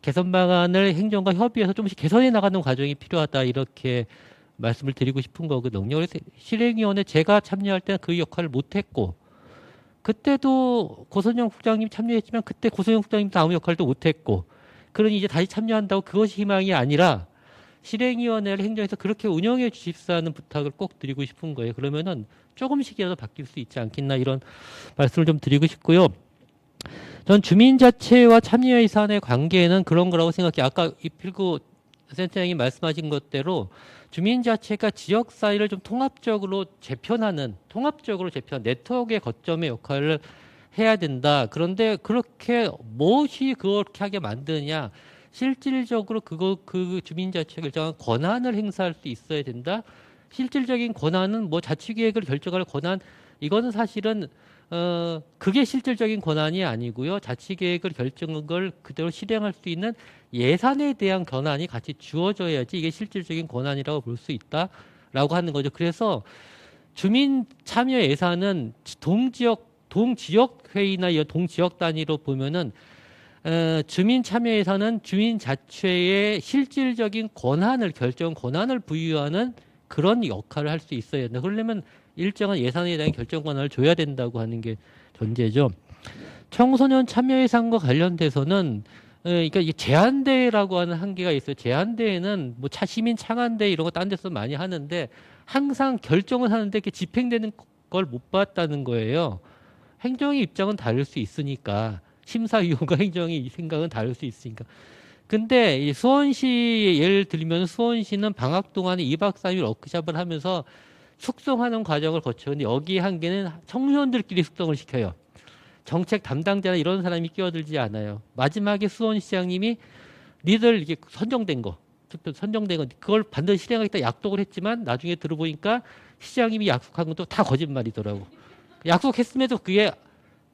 개선 방안을 행정과 협의해서 조금씩 개선해 나가는 과정이 필요하다 이렇게 말씀을 드리고 싶은 거거든요. 그래서 실행위원회 제가 참여할 때는 그 역할을 못했고 그때도 고선영 국장님 참여했지만 그때 고선영 국장님도 아무 역할도 못했고 그러니 이제 다시 참여한다고 그것이 희망이 아니라 실행위원회를 행정에서 그렇게 운영해 주십사 하는 부탁을 꼭 드리고 싶은 거예요. 그러면은 조금씩이라도 바뀔 수 있지 않겠나 이런 말씀을 좀 드리고 싶고요. 전 주민자체와 참여예산의 관계는 그런 거라고 생각해요. 아까 이필구 센터장님 말씀하신 것대로 주민자체가 지역 사회를 좀 통합적으로 재편하는 네트워크의 거점의 역할을 해야 된다. 그런데 그렇게 무엇이 그렇게 하게 만드냐? 실질적으로 그 주민자체가 일정한 권한을 행사할 수 있어야 된다. 실질적인 권한은 뭐 자치계획을 결정할 권한, 이거는 사실은 그게 실질적인 권한이 아니고요. 자치계획을 결정한 걸 그대로 실행할 수 있는 예산에 대한 권한이 같이 주어져야지 이게 실질적인 권한이라고 볼 수 있다라고 하는 거죠. 그래서 주민 참여 예산은 동지역 회의나 이 동지역 단위로 보면은 주민 참여에서는 주민 자체의 실질적인 결정 권한을 부여하는 그런 역할을 할 수 있어야 된다. 그러려면 일정한 예산에 대한 결정 권한을 줘야 된다고 하는 게 전제죠. 청소년 참여 예산과 관련돼서는 그러니까 이게 제한대회라고 하는 한계가 있어요. 제한대회는 뭐 시민 창안대 이런 거 딴 데서 많이 하는데 항상 결정을 하는데 이렇게 집행되는 걸 못 봤다는 거예요. 행정의 입장은 다를 수 있으니까, 심사위원과 행정의 생각은 다를 수 있으니까. 근데 이 수원시 예를 들면 수원시는 방학 동안에 2박 3일 워크숍을 하면서 숙성하는 과정을 거쳤는데 여기 한계는 청소년들끼리 숙성을 시켜요. 정책 담당자나 이런 사람이 끼어들지 않아요. 마지막에 수원시장님이 니들 이게 선정된 거 그걸 반드시 실행하겠다 약속을 했지만 나중에 들어보니까 시장님이 약속한 것도 다 거짓말이더라고. 약속했음에도 그게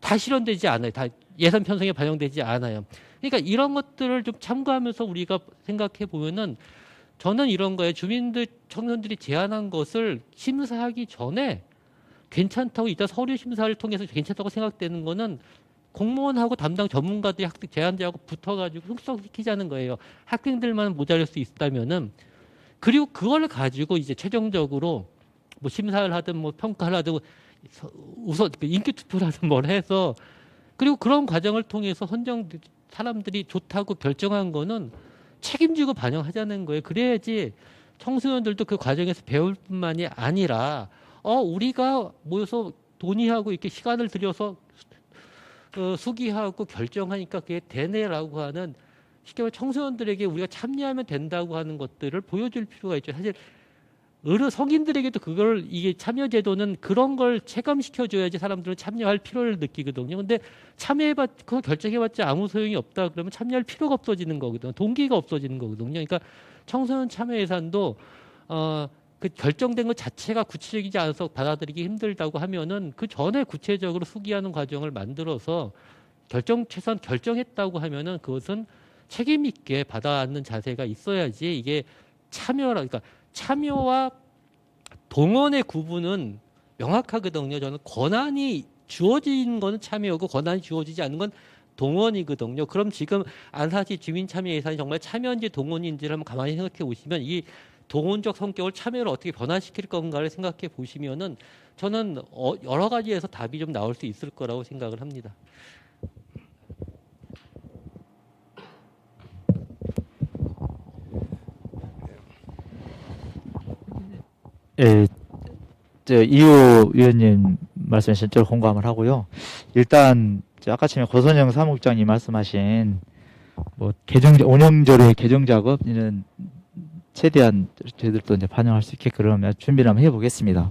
다 실현되지 않아요. 다 예산 편성에 반영되지 않아요. 그러니까 이런 것들을 좀 참고하면서 우리가 생각해 보면은 저는 이런 거예요. 청년들이 제안한 것을 심사하기 전에 괜찮다고 이따 서류 심사를 통해서 괜찮다고 생각되는 거는 공무원하고 담당 전문가들이 학생 제안자하고 붙어가지고 숙성시키자는 거예요. 학생들만 모자랄 수 있다면은. 그리고 그걸 가지고 이제 최종적으로 뭐 심사를 하든 뭐 평가를 하든 우선 인기 투표를 하든 뭘 해서 그리고 그런 과정을 통해서 사람들이 좋다고 결정한 거는 책임지고 반영하자는 거예요. 그래야지 청소년들도 그 과정에서 배울 뿐만이 아니라 우리가 모여서 논의하고 이렇게 시간을 들여서 수기하고 결정하니까 그게 되네라고 하는 쉽게 말해 청소년들에게 우리가 참여하면 된다고 하는 것들을 보여줄 필요가 있죠. 사실 성인들에게도 이게 참여제도는 그런 걸 체감시켜줘야지 사람들은 참여할 필요를 느끼거든요. 근데 그거 결정해봤자 아무 소용이 없다 그러면 참여할 필요가 없어지는 거거든요. 동기가 없어지는 거거든요. 그러니까 청소년 참여 예산도 그 결정된 것 자체가 구체적이지 않아서 받아들이기 힘들다고 하면은 그 전에 구체적으로 수기하는 과정을 만들어서 최소한 결정했다고 하면은 그것은 책임 있게 받아안는 자세가 있어야지 이게 그러니까 참여와 동원의 구분은 명확하거든요. 저는 권한이 주어진 거는 참여고 권한이 주어지지 않는 건 동원이거든요. 그럼 지금 안산시 주민참여 예산이 정말 참여인지 동원인지를 한번 가만히 생각해 보시면 이 동원적 성격을 참여를 어떻게 변화시킬 건가를 생각해 보시면은 저는 여러 가지에서 답이 좀 나올 수 있을 거라고 생각을 합니다. 예, 이호 위원님 말씀에 전적으로 공감을 하고요. 일단 아까 전에 고선영 사무국장님 말씀하신 뭐 운영조례 개정 작업은 최대한 저희들도 이제 반영할 수 있게 그러면 준비를 한번 해보겠습니다.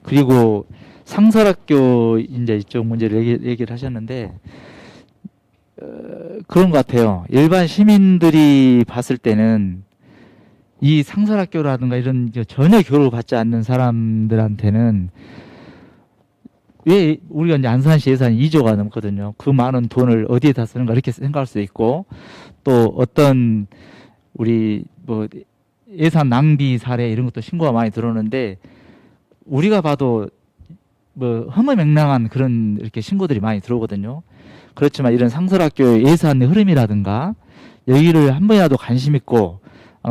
그리고 상설학교 이제 이쪽 문제를 얘기를 하셨는데 그런 것 같아요. 일반 시민들이 봤을 때는 이 상설학교라든가 이런 전혀 교육을 받지 않는 사람들한테는 왜 우리가 이제 안산시 예산이 2조가 넘거든요. 그 많은 돈을 어디에다 쓰는가 이렇게 생각할 수 있고 또 어떤 우리 뭐 예산 낭비 사례 이런 것도 신고가 많이 들어오는데 우리가 봐도 뭐 허무맹랑한 그런 이렇게 신고들이 많이 들어오거든요. 그렇지만 이런 상설학교 예산의 흐름이라든가 여기를 한 번이라도 관심 있고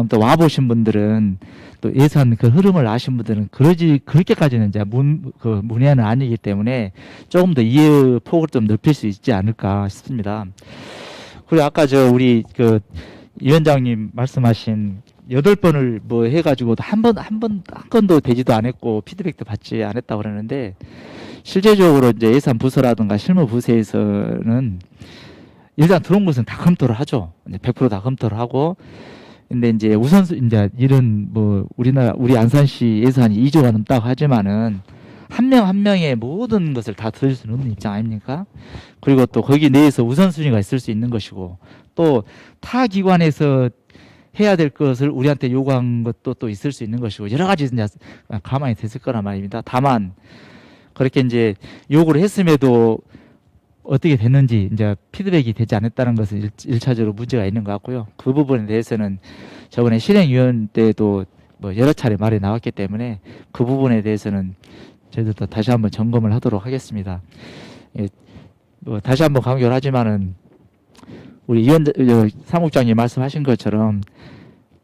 또 와보신 분들은 또 예산 그 흐름을 아신 분들은 그렇게까지는 이제 문의는 아니기 때문에 조금 더 이해 폭을 좀 넓힐 수 있지 않을까 싶습니다. 그리고 아까 우리 위원장님 말씀하신 8번을 뭐 해가지고도 한 건도 되지도 않았고 피드백도 받지 않았다고 그러는데 실제적으로 이제 예산 부서라든가 실무 부서에서는 일단 들어온 것은 다 검토를 하죠. 100%다 검토를 하고 근데 이제 우선순위 이제 이런 뭐 우리 안산시 예산이 2조가 넘다고 하지만은 한 명 한 명의 모든 것을 다 들을 수는 없는 입장 아닙니까? 그리고 또 거기 내에서 우선순위가 있을 수 있는 것이고 또 타 기관에서 해야 될 것을 우리한테 요구한 것도 또 있을 수 있는 것이고 여러 가지 이제 가만히 됐을 거란 말입니다. 다만 그렇게 이제 요구를 했음에도 어떻게 됐는지 이제 피드백이 되지 않았다는 것은 일차적으로 문제가 있는 것 같고요. 그 부분에 대해서는 저번에 실행위원 때도 뭐 여러 차례 말이 나왔기 때문에 그 부분에 대해서는 저희들도 다시 한번 점검을 하도록 하겠습니다. 예, 뭐 다시 한번 강조를 하지만은 우리 사무국장님 말씀하신 것처럼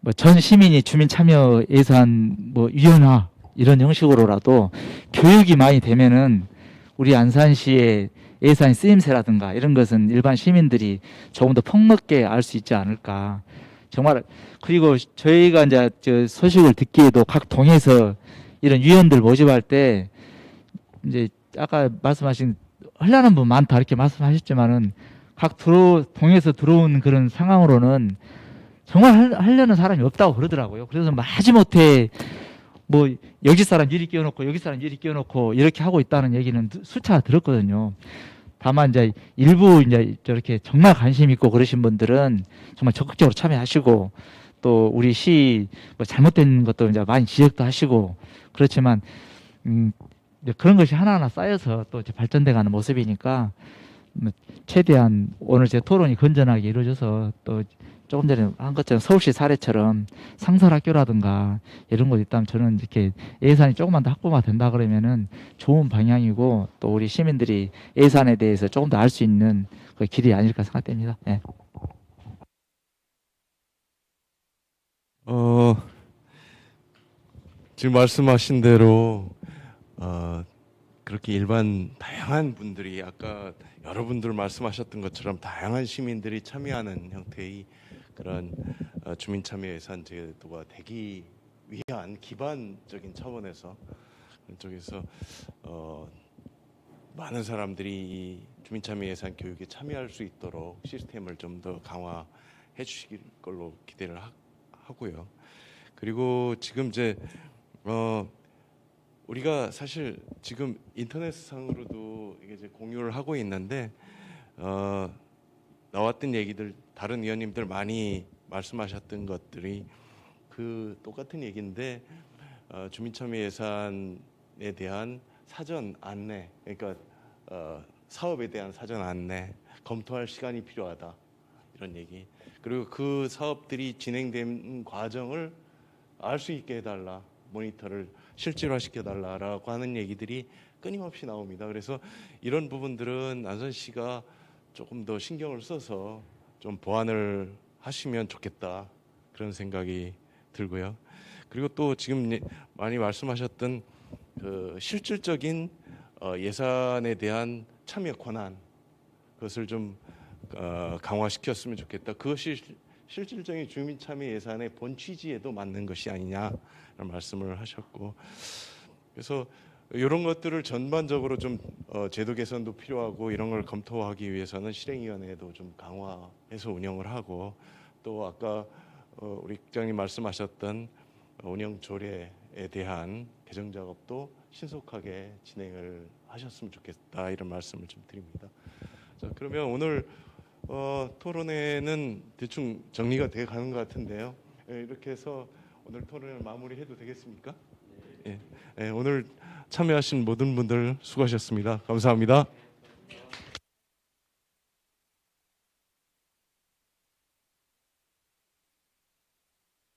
뭐 전 시민이 주민 참여 예산 뭐 위원화 이런 형식으로라도 교육이 많이 되면은 우리 안산시의 예산 쓰임새라든가 이런 것은 일반 시민들이 조금 더 폭넓게 알 수 있지 않을까. 정말 그리고 저희가 이제 저 소식을 듣기에도 각 동에서 이런 위원들 모집할 때 이제 아까 말씀하신 하려는 분 많다 이렇게 말씀하셨지만은 각 동에서 들어온 그런 상황으로는 정말 하려는 사람이 없다고 그러더라고요. 그래서 마지못해 뭐 여기 사람 이리 끼워놓고 여기 사람 이리 끼워놓고 이렇게 하고 있다는 얘기는 수차 들었거든요. 다만 이제 일부 이제 저렇게 정말 관심 있고 그러신 분들은 정말 적극적으로 참여하시고 또 우리 시 뭐 잘못된 것도 이제 많이 지적도 하시고 그렇지만 이제 그런 것이 하나하나 쌓여서 또 이제 발전돼가는 모습이니까 최대한 오늘 제 토론이 건전하게 이루어져서 또 조금 전에 한 것처럼 서울시 사례처럼 상설학교라든가 이런 곳 있다면 저는 이렇게 예산이 조금만 더 확보가 된다 그러면은 좋은 방향이고 또 우리 시민들이 예산에 대해서 조금 더 알 수 있는 그 길이 아닐까 생각됩니다. 네. 지금 말씀하신 대로 그렇게 일반 다양한 분들이 아까 여러분들 말씀하셨던 것처럼 다양한 시민들이 참여하는 형태의 그런 주민 참여 예산 제도가 되기 위한 기반적인 차원에서 쪽에서 많은 사람들이 이 주민 참여 예산 교육에 참여할 수 있도록 시스템을 좀 더 강화해 주실 걸로 기대를 하고요. 그리고 지금 이제 우리가 사실 지금 인터넷상으로도 이제 공유를 하고 있는데 나왔던 얘기들 다른 의원님들 많이 말씀하셨던 것들이 그 똑같은 얘기인데 주민참여 예산에 대한 사전 안내 그러니까 사업에 대한 사전 안내 검토할 시간이 필요하다 이런 얘기 그리고 그 사업들이 진행된 과정을 알 수 있게 해달라 모니터를 실질화시켜달라라고 하는 얘기들이 끊임없이 나옵니다. 그래서 이런 부분들은 안산시가 조금 더 신경을 써서 좀 보완을 하시면 좋겠다 그런 생각이 들고요. 그리고 또 지금 많이 말씀하셨던 그 실질적인 예산에 대한 참여 권한 그것을 좀 강화시켰으면 좋겠다. 그것이 실질적인 주민 참여 예산의 본 취지에도 맞는 것이 아니냐라는 말씀을 하셨고 그래서 이런 것들을 전반적으로 좀 제도 개선도 필요하고 이런 걸 검토하기 위해서는 실행위원회도 좀 강화해서 운영을 하고 또 아까 우리 국장님 말씀하셨던 운영 조례에 대한 개정 작업도 신속하게 진행을 하셨으면 좋겠다 이런 말씀을 좀 드립니다. 자, 그러면 오늘 토론회는 대충 정리가 돼 가는 것 같은데요. 이렇게 해서 오늘 토론을 마무리해도 되겠습니까? 네. 오늘 참여하신 모든 분들 수고하셨습니다. 감사합니다.